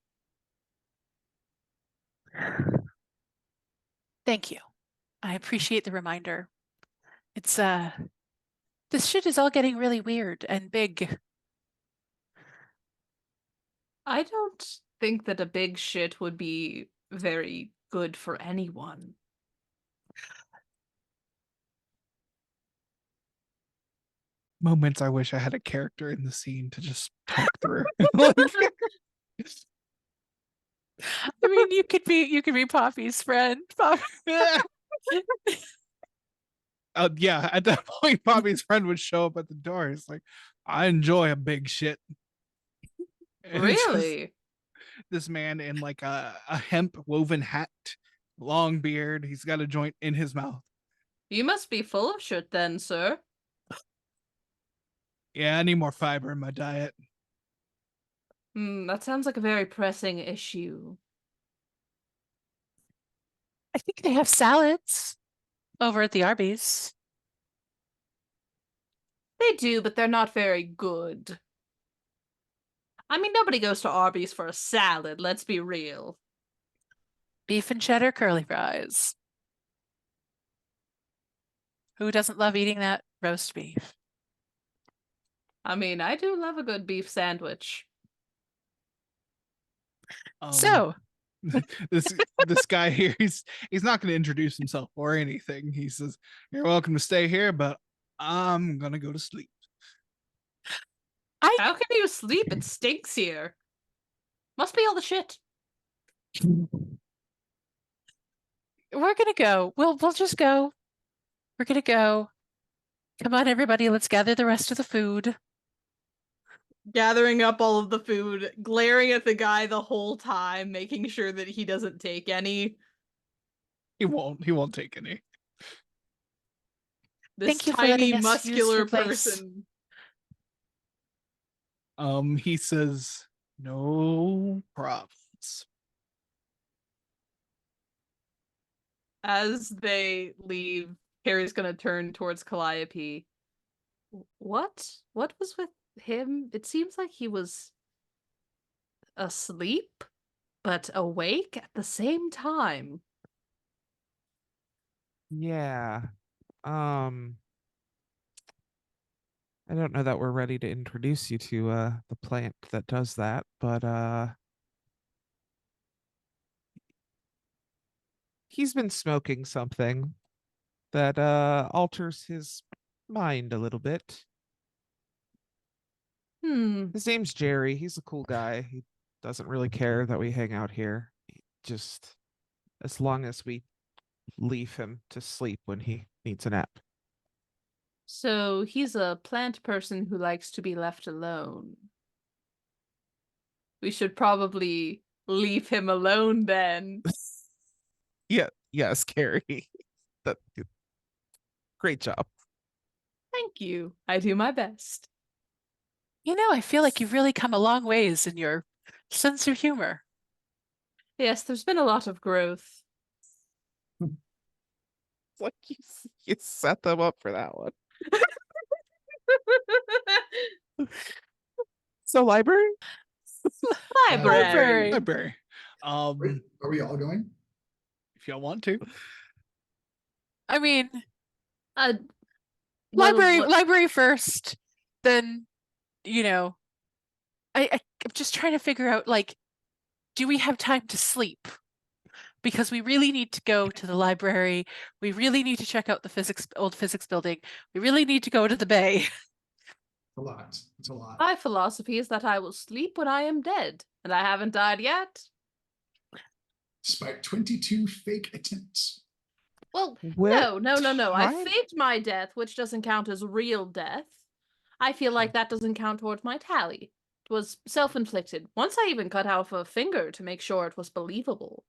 thank you. I appreciate the reminder. It's this shit is all getting really weird and big. I don't think that a big shit would be very good for anyone. Moments I wish I had a character in the scene to just talk through. I mean, you could be Poppy's friend. Yeah, at that point, Bobby's friend would show up at the door. It's like, I enjoy a big shit. And it's just Really? this man in like a hemp woven hat, long beard. He's got a joint in his mouth. You must be full of shit then, sir. Yeah, I need more fiber in my diet. That sounds like a very pressing issue. I think they have salads over at the Arby's. They do, but they're not very good. I mean, nobody goes to Arby's for a salad, let's be real. Beef and cheddar curly fries. Who doesn't love eating that roast beef? I mean, I do love a good beef sandwich. So, This guy here, he's not going to introduce himself or anything. He says, "You're welcome to stay here, but I'm gonna go to sleep." How can you sleep? It stinks here. Must be all the shit. we're gonna go. We'll just go. We're gonna go. Come on, everybody, let's gather the rest of the food. Gathering up all of the food, glaring at the guy the whole time, making sure that he doesn't take any. He won't take any. This Thank you for tiny, letting us use muscular your place. person. He says, "No problems." As they leave, Harry's gonna turn towards Calliope. What? What was with him? It seems like he was asleep, but awake at the same time. Yeah. I don't know that we're ready to introduce you to the plant that does that, but he's been smoking something that alters his mind a little bit. His name's Jerry. He's a cool guy. He doesn't really care that we hang out here. Just as long as we leave him to sleep when he needs a nap. So he's a plant person who likes to be left alone. We should probably leave him alone then. Yeah, yes, Carrie. That great job. Thank you. I do my best. You know, I feel like you've really come a long ways in your sense of humor. Yes, there's been a lot of growth. It's like you set them up for that one. So library? Library. Library. Wait, are we all going? If y'all want to. I mean, Uh, library first, then, I'm just trying to figure out, like, do we have time to sleep? Because we really need to go to the library. We really need to check out the old physics building. We really need to go to the bay. A lot. It's a lot. My philosophy is that I will sleep when I am dead, and I haven't died yet. Despite 22 fake attempts. Well, Well, no. I try- faked my death, which doesn't count as real death. I feel like that doesn't count towards my tally. It was self-inflicted. Once I even cut off a finger to make sure it was believable.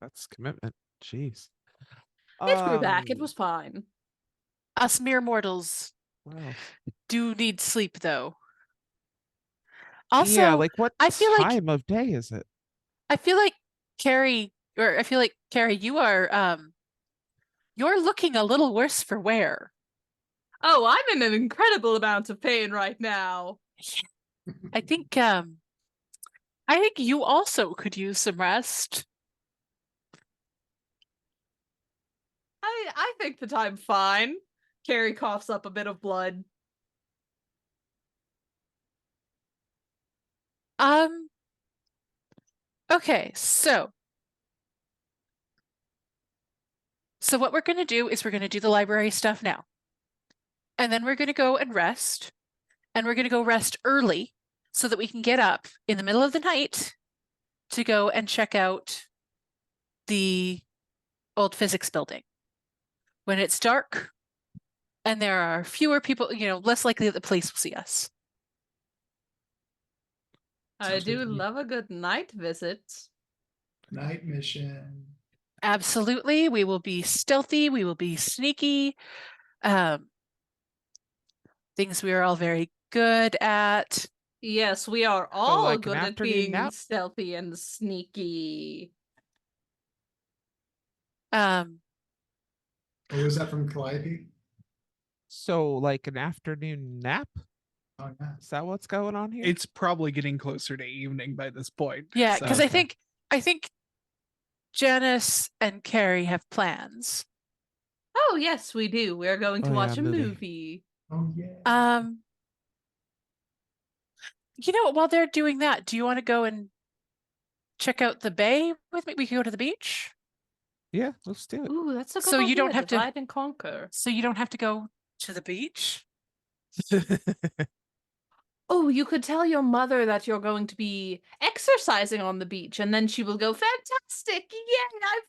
That's commitment. Jeez. It grew back. It was fine. Us mere mortals Well, do need sleep, though. yeah, Also, like what I feel like time of day is it? Carrie, you are you're looking a little worse for wear. Oh, I'm in an incredible amount of pain right now. I think you also could use some rest. I think that I'm fine. Carrie coughs up a bit of blood. Okay, so what we're going to do is we're going to do the library stuff now. And then we're going to go and rest. And we're going to go rest early so that we can get up in the middle of the night to go and check out the old physics building. When it's dark and there are fewer people, less likely that the police will see us. I Sounds good do to me. love a good night visit. Night mission. Absolutely. We will be stealthy. We will be sneaky. Things we are all very good at. Yes, we are all like an good at afternoon being nap? stealthy and sneaky. What was that from Calliope? So like an afternoon nap? Oh, yeah. Is that what's going on here? It's probably getting closer to evening by this point. Yeah, because so- I think Janice and Carrie have plans. Oh, yes, we do. We're going to Oh, watch yeah, a movie. movie. Oh yeah. While they're doing that, do you want to go and check out the bay with me? We can go to the beach. Yeah, let's do it. Ooh, that's a good So idea. you don't have to- divide and conquer. So you don't have to go to the beach. Oh, you could tell your mother that you're going to be exercising on the beach, and then she will go, fantastic! Yay, I've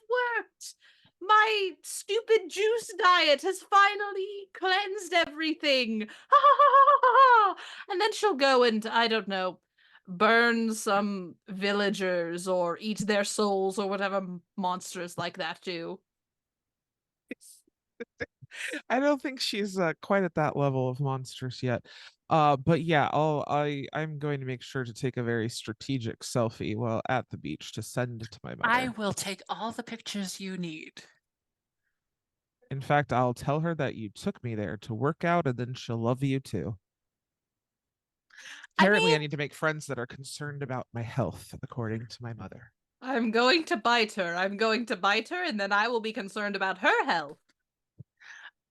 worked! My stupid juice diet has finally cleansed everything! Ha ha ha ha ha! And then she'll go and, I don't know, burn some villagers or eat their souls or whatever monsters like that do. I don't think she's quite at that level of monsters yet. But yeah, I'm going to make sure to take a very strategic selfie while at the beach to send to my mother. I will take all the pictures you need. In fact, I'll tell her that you took me there to work out, and then she'll love you too. Apparently, I mean- need to make friends that are concerned about my health, according to my mother. I'm going to bite her. I'm going to bite her, and then I will be concerned about her health.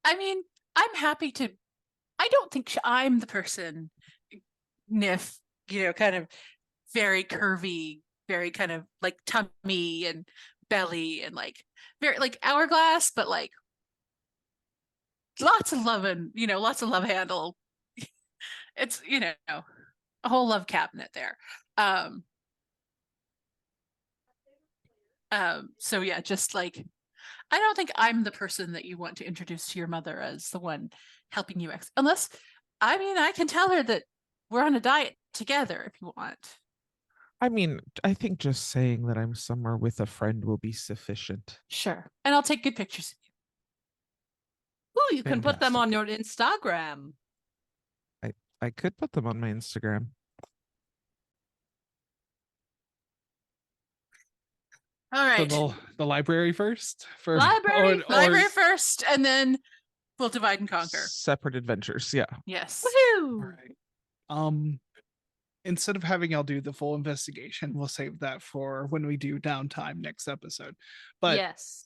I mean, I'm happy to. I don't think I'm the person, Niff, kind of very curvy, very kind of like tummy and belly and like very like hourglass, but like lots of love and, lots of love handle. It's, a whole love cabinet there. So yeah, just like, I don't think I'm the person that you want to introduce to your mother as the one helping you unless, I can tell her that we're on a diet together if you want. I mean, I think just saying that I'm somewhere with a friend will be sufficient. Sure. And I'll take good pictures of you. Ooh, you can put them Fantastic. on your Instagram. I could put them on my Instagram. All right. So the library first for Library Library first, and then we'll divide and conquer. Separate adventures, yeah. Yes. Woohoo! Right. Instead of having y'all do the full investigation, we'll save that for when we do downtime next episode. But yes.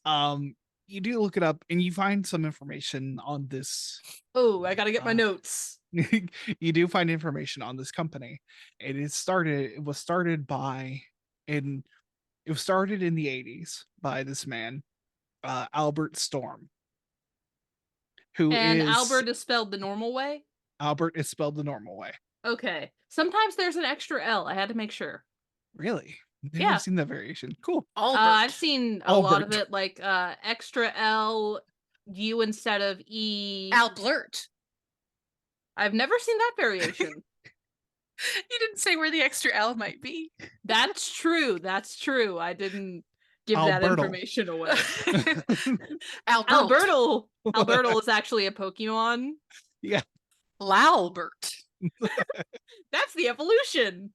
you do look it up and you find some information on this. Oh, I gotta get my notes. You do find information on this company. It was started in the 80s by this man, Albert Storm. And Albert is spelled the normal way? Albert is spelled the normal way. Okay. Sometimes there's an extra L. I had to make sure. Really? Never Yeah. seen that variation. Cool. Albert. I've seen a lot of Albert. it, like extra L, U instead of E. Albert. I've never seen that variation. You didn't say where the extra L might be. That's true. That's true. I didn't give that Albertle. information away. Albert. Albertle is actually a Pokemon. Yeah. Laubert. That's the evolution.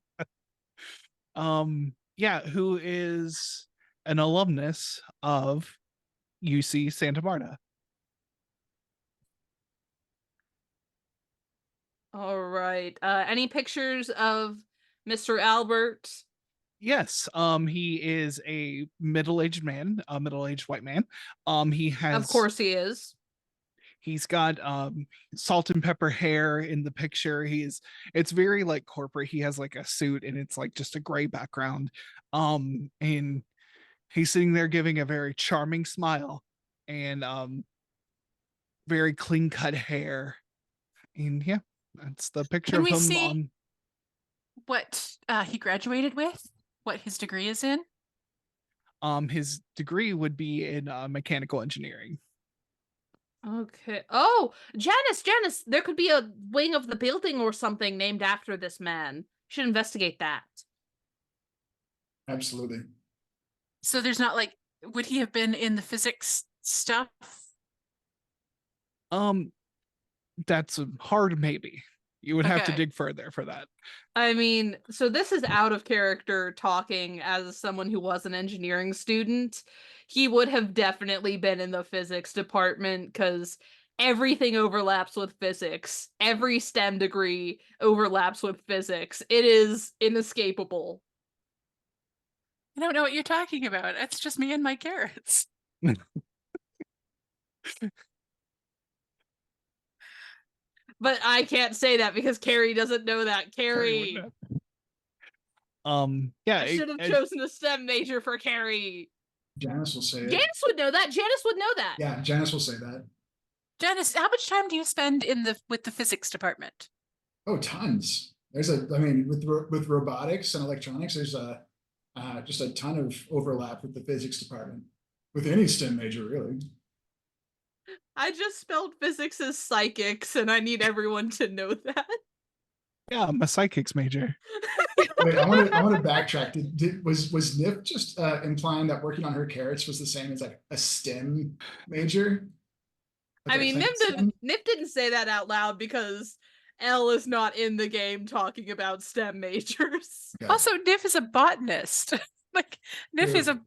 Yeah, who is an alumnus of UC Santa Marta. All right. Any pictures of Mr. Albert? Yes. He is a middle-aged man, a middle-aged white man. He has, Of course he is. he's got salt and pepper hair in the picture. It's very like corporate. He has like a suit and it's like just a gray background. And he's sitting there giving a very charming smile and very clean-cut hair. And yeah, that's the picture Can of we him see on. what he graduated with? What his degree is in? His degree would be in mechanical engineering. Okay. Oh, Janice, there could be a wing of the building or something named after this man. Should investigate that. Absolutely. So there's not like, would he have been in the physics stuff? That's a hard maybe. You would have to Okay. dig further for that. I mean, so this is out of character talking as someone who was an engineering student. He would have definitely been in the physics department because everything overlaps with physics. Every STEM degree overlaps with physics. It is inescapable. I don't know what you're talking about. It's just me and my carrots. But I can't say that because Carrie doesn't know that. Carrie would Carrie. know. Yeah, I should have chosen a STEM major for Carrie. Janice will say it. Janice would know that. Janice would know that. Yeah, Janice will say that. Janice, how much time do you spend with the physics department? Oh, tons. I mean, with robotics and electronics, there's just a ton of overlap with the physics department. With any STEM major, really. I just spelled physics as psychics, and I need everyone to know that. Yeah, I'm a psychics major. Wait, I want to backtrack. Was Nif just implying that working on her carrots was the same as like a STEM major? I mean, Nif didn't say that out loud because Elle is not in the game talking about STEM majors. Okay. Also, Nif is a botanist. Like Nif is a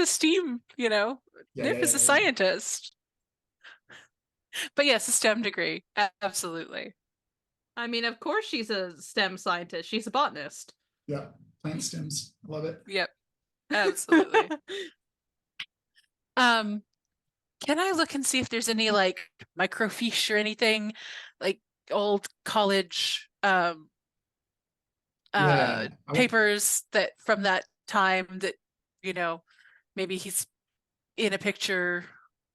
STEAM, Nif is a scientist. But yes, a STEM degree. Absolutely. I mean, of course she's a STEM scientist. She's a botanist. Yeah, plant stems. I love it. Yep. Absolutely. Can I look and see if there's any like microfiche or anything like old college papers that from that time that maybe he's in a picture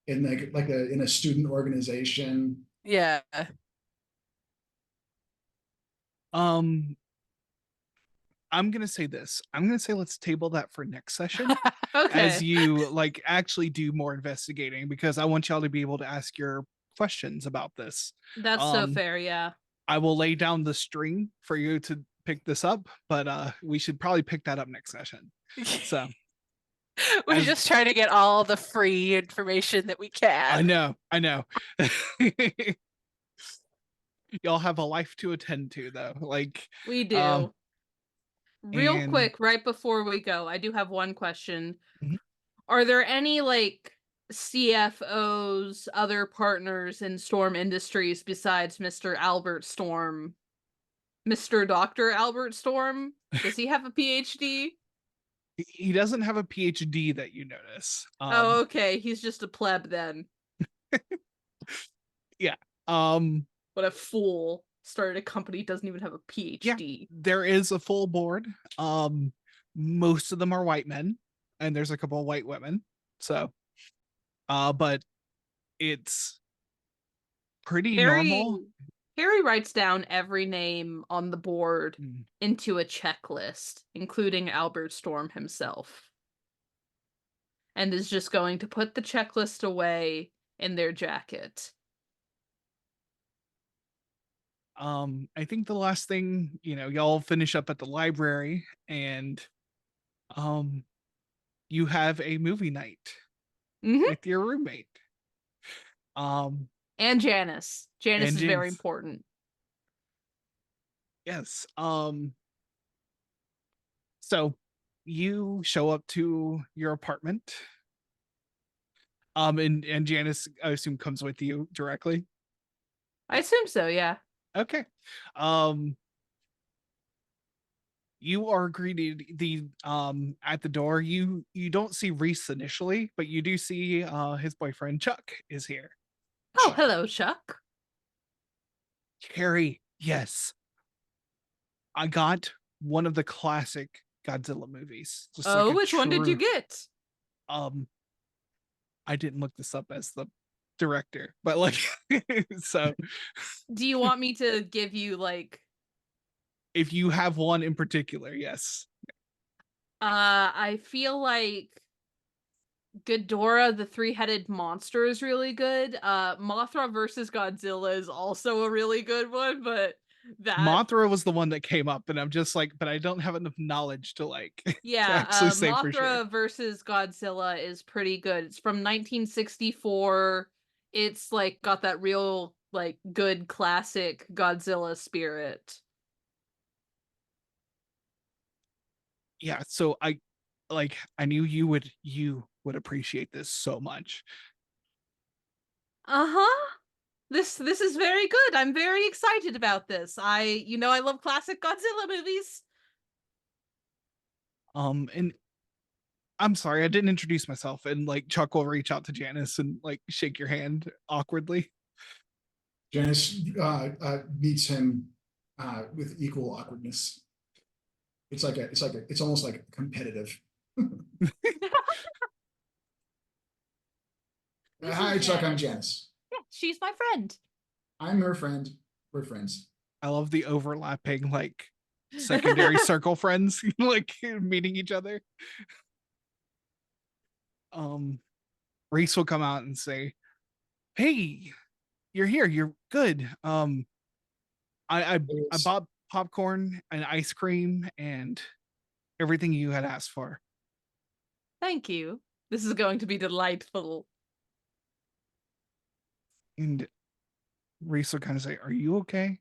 in in a student organization. Yeah. I'm gonna say this. I'm gonna say let's table that for next session. Okay. As you like actually do more investigating, because I want y'all to be able to ask your questions about this. That's so fair, yeah. I will lay down the string for you to pick this up, but we should probably pick that up next session. So we're just trying to get all the free information that we can. I know. Y'all have a life to attend to, though. Like we do. Real quick, right before we go, I do have one question. Mm-hmm. Are there any like CFOs, other partners in Storm Industries besides Mr. Albert Storm? Mr. Dr. Albert Storm? Does he have a PhD? He doesn't have a PhD that you notice. Oh, okay. He's just a pleb then. Yeah. What a fool. Started a company, doesn't even have a PhD. Yeah, there is a full board. Most of them are white men, and there's a couple of white women. So, but it's pretty normal. Harry writes down every name on the board into a checklist, including Albert Storm himself. And is just going to put the checklist away in their jacket. I think the last thing, y'all finish up at the library and you have a movie night with your roommate. And Janice. Janice is very important. Yes. So you show up to your apartment. And Janice, I assume, comes with you directly. I assume so, yeah. Okay. You are greeted at the door. You don't see Reese initially, but you do see his boyfriend Chuck is here. Oh, hello, Chuck. Carrie, yes. I got one of the classic Godzilla movies. Which one did you get? I didn't look this up as the director, but like so do you want me to give you like if you have one in particular? Yes. I feel like Ghidorah the three-headed monster is really good. Mothra versus Godzilla is also a really good one, but Mothra was the one that came up, and I'm just like, but I don't have enough knowledge to like to say Mothra for sure. versus Godzilla is pretty good. It's from 1964. It's like got that real like good classic Godzilla spirit. Yeah, so I knew you would appreciate this so much. This is very good. I'm very excited about this. I love classic Godzilla movies. And I'm sorry, I didn't introduce myself. And like Chuck will reach out to Janice and like shake your hand awkwardly. Janice meets him with equal awkwardness. It's almost like competitive. This Hi, is Chuck. I'm Janice. Janice. Yeah, she's my friend. I'm her friend. We're friends. I love the overlapping like secondary circle friends like meeting each other. Reese will come out and say, "Hey, you're here. You're good. I It's bought popcorn and ice cream and everything you had asked for." Thank you. This is going to be delightful. And Reese will kind of say, "Are you okay?"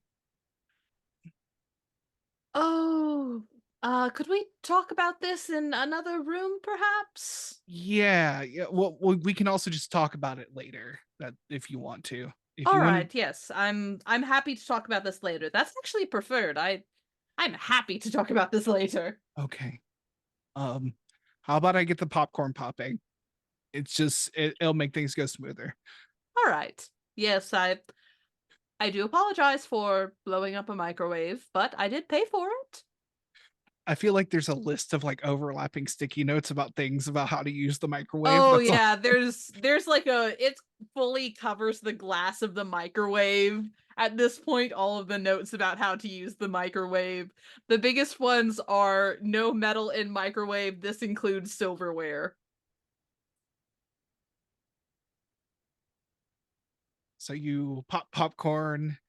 Oh, could we talk about this in another room, perhaps? Yeah, yeah. Well, we can also just talk about it later. That if you want to. If All you want right, yes, I'm happy to talk about this later. That's actually preferred. I'm happy to talk about this later. to. Okay. How about I get the popcorn popping? It'll make things go smoother. All right. Yes, I do apologize for blowing up a microwave, but I did pay for it. I feel like there's a list of like overlapping sticky notes about things about how to use the microwave. Oh That's all. yeah, there's like it fully covers the glass of the microwave. At this point, all of the notes about how to use the microwave. The biggest ones are no metal in microwave. This includes silverware. So you pop popcorn,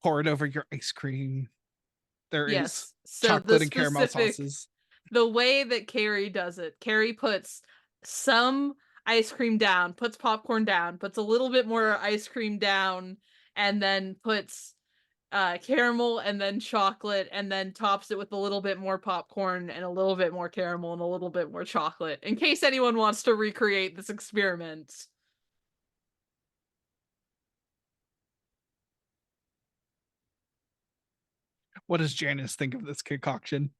pour it over your ice cream. There is Yes. So chocolate and caramel sauces. the way that Carrie does it, Carrie puts some ice cream down, puts popcorn down, puts a little bit more ice cream down, and then puts caramel and then chocolate, and then tops it with a little bit more popcorn and a little bit more caramel and a little bit more chocolate, in case anyone wants to recreate this experiment. What does Janice think of this concoction?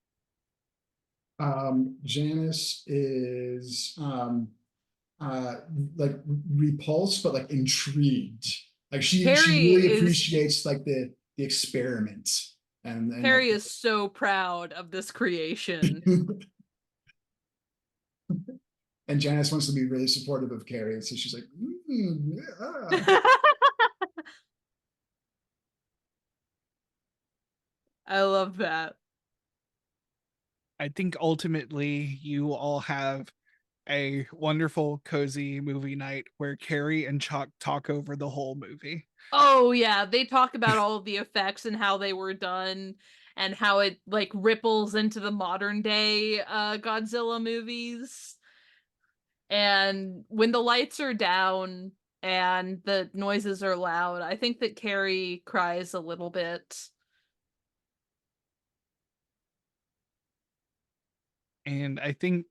Janice is like repulsed, but like intrigued. Like she Carrie really is appreciates like the experiment and like Carrie is so proud of this creation. and Janice wants to be really supportive of Carrie, so she's like, yeah. I love that. I think ultimately you all have a wonderful, cozy movie night where Carrie and Chuck talk over the whole movie. Oh yeah, they talk about all of the effects and how they were done and how it like ripples into the modern day Godzilla movies. And when the lights are down and the noises are loud, I think that Carrie cries a little bit. And I think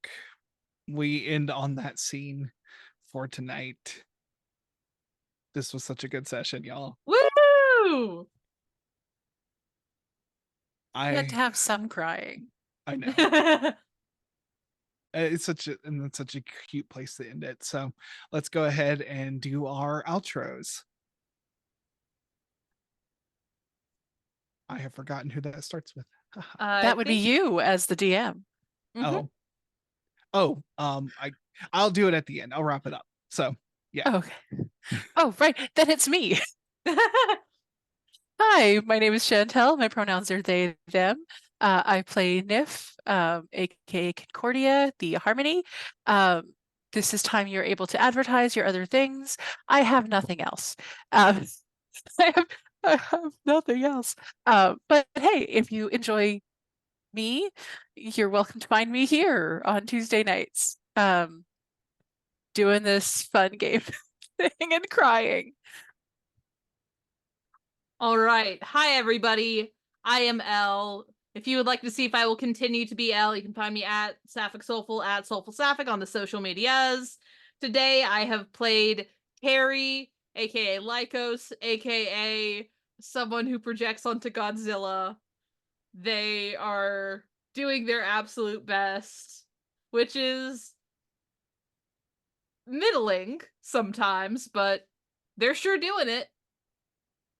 we end on that scene for tonight. This was such a good session, y'all. Woo! You had to I have some crying. I know. It's such a cute place to end it. So let's go ahead and do our outros. I have forgotten who that starts with. I That would be think you as the DM. Mhm. I'll do it at the end. I'll wrap it up. So yeah. Okay. Oh, right. Then it's me. Hi, my name is Chantel. My pronouns are they, them. I play Nif, aka Concordia, the Harmony. This is time you're able to advertise your other things. I have nothing else. I have, I have nothing else. But hey, if you enjoy me, you're welcome to find me here on Tuesday nights, doing this fun game thing and crying. All right. Hi, everybody. I am Elle. If you would like to see if I will continue to be Elle, you can find me at Sapphic Soulful, at Soulful Sapphic on the social medias. Today, I have played Carrie, aka Lycos, aka someone who projects onto Godzilla. They are doing their absolute best. which is middling sometimes, but they're sure doing it.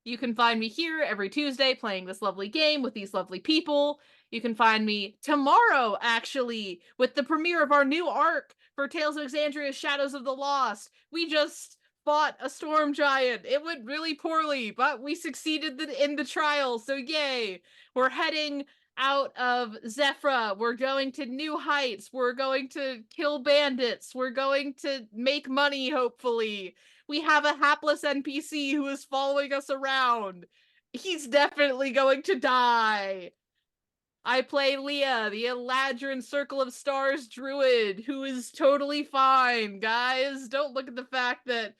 You can find me here every Tuesday playing this lovely game with these lovely people. You can find me tomorrow, actually, with the premiere of our new arc for Tales of Exandria's Shadows of the Lost. We just fought a storm giant. It went really poorly, but we succeeded in the trial, so yay! We're heading out of Zephyra. We're going to new heights. We're going to kill bandits. We're going to make money, hopefully. We have a hapless NPC who is following us around. He's definitely going to die. I play Leah, the Eladrin Circle of Stars druid, who is totally fine, guys. Don't look at the fact that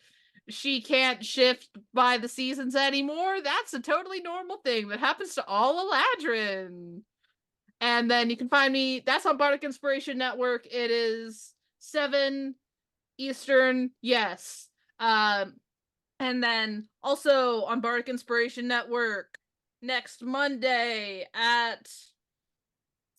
she can't shift by the seasons anymore. That's a totally normal thing that happens to all Eladrin. And then you can find me, that's on Bardic Inspiration Network. It is 7 Eastern, yes. And then also on Bardic Inspiration Network next Monday at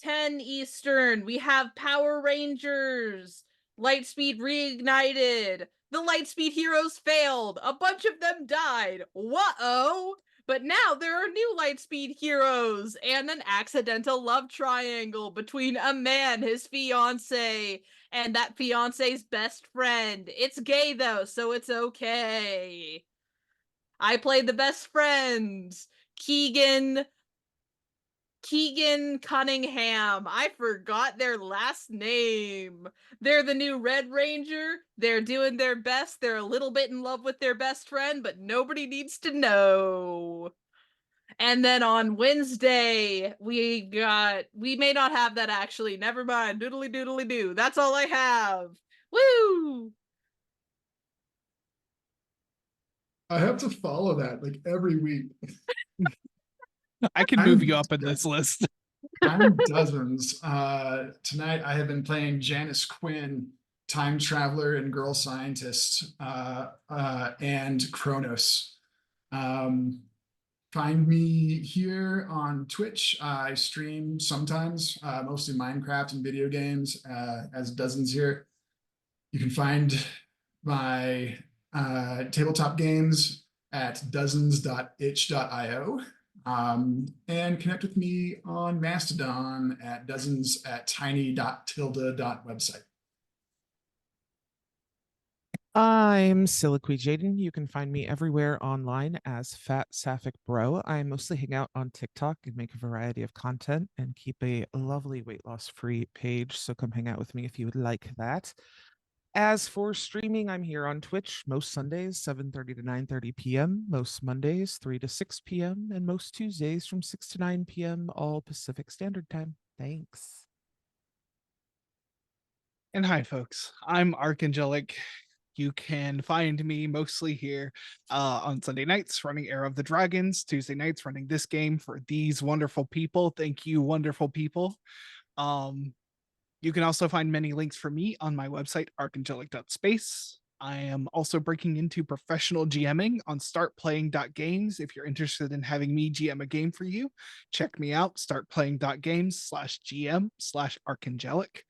10 Eastern, we have Power Rangers Lightspeed Reignited. The Lightspeed heroes failed. A bunch of them died. Whoa! But now there are new Lightspeed heroes and an accidental love triangle between a man, his fiance, and that fiance's best friend. It's gay though, so it's okay. I played the best friends. Keegan Cunningham. I forgot their last name. They're the new Red Ranger. They're doing their best. They're a little bit in love with their best friend, but nobody needs to know. And then on Wednesday, we may not have that actually. Never mind. Doodly doodly doo. That's all I have. Woo! I have to follow that like every week. I can move you up in this list. I'm dozens. Tonight I have been playing Janice Quinn, time traveler and girl scientist, and Kronos. Find me here on Twitch. I stream sometimes, mostly Minecraft and video games, as dozens here. You can find my tabletop games at dozens.itch.io. And connect with me on Mastodon at dozens@tiny.tilde.website. I'm Siliqui Jaden. You can find me everywhere online as Fat Sapphic Bro. I mostly hang out on TikTok and make a variety of content and keep a lovely weight loss free page. So come hang out with me if you would like that. As for streaming, I'm here on Twitch most Sundays, 7:30 to 9:30 p.m., most Mondays, 3 to 6 p.m., and most Tuesdays from 6 to 9 p.m., all Pacific Standard Time. Thanks. And hi, folks. I'm Archangelic. You can find me mostly here on Sunday nights running Era of the Dragons, Tuesday nights running this game for these wonderful people. Thank you, wonderful people. You can also find many links for me on my website, archangelic.space. I am also breaking into professional GMing on startplaying.games. If you're interested in having me GM a game for you, check me out, startplaying.games/GM/archangelic.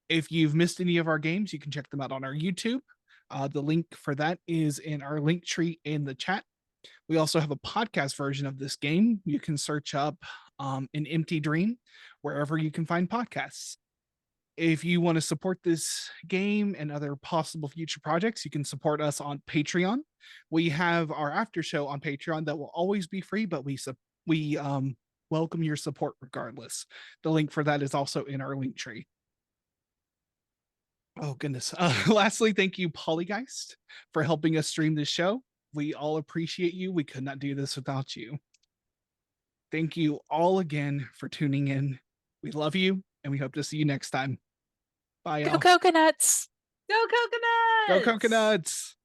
If you've missed any of our games, you can check them out on our YouTube. The link for that is in our link tree in the chat. We also have a podcast version of this game. You can search up An Empty Dream wherever you can find podcasts. If you want to support this game and other possible future projects, you can support us on Patreon. We have our after show on Patreon that will always be free, but we welcome your support regardless. The link for that is also in our link tree. Oh, goodness. Lastly, thank you, Polygeist, for helping us stream this show. We all appreciate you. We could not do this without you. Thank you all again for tuning in. We love you, and we hope to see you next time. Bye, Go y'all. coconuts! Go coconuts! Go coconuts!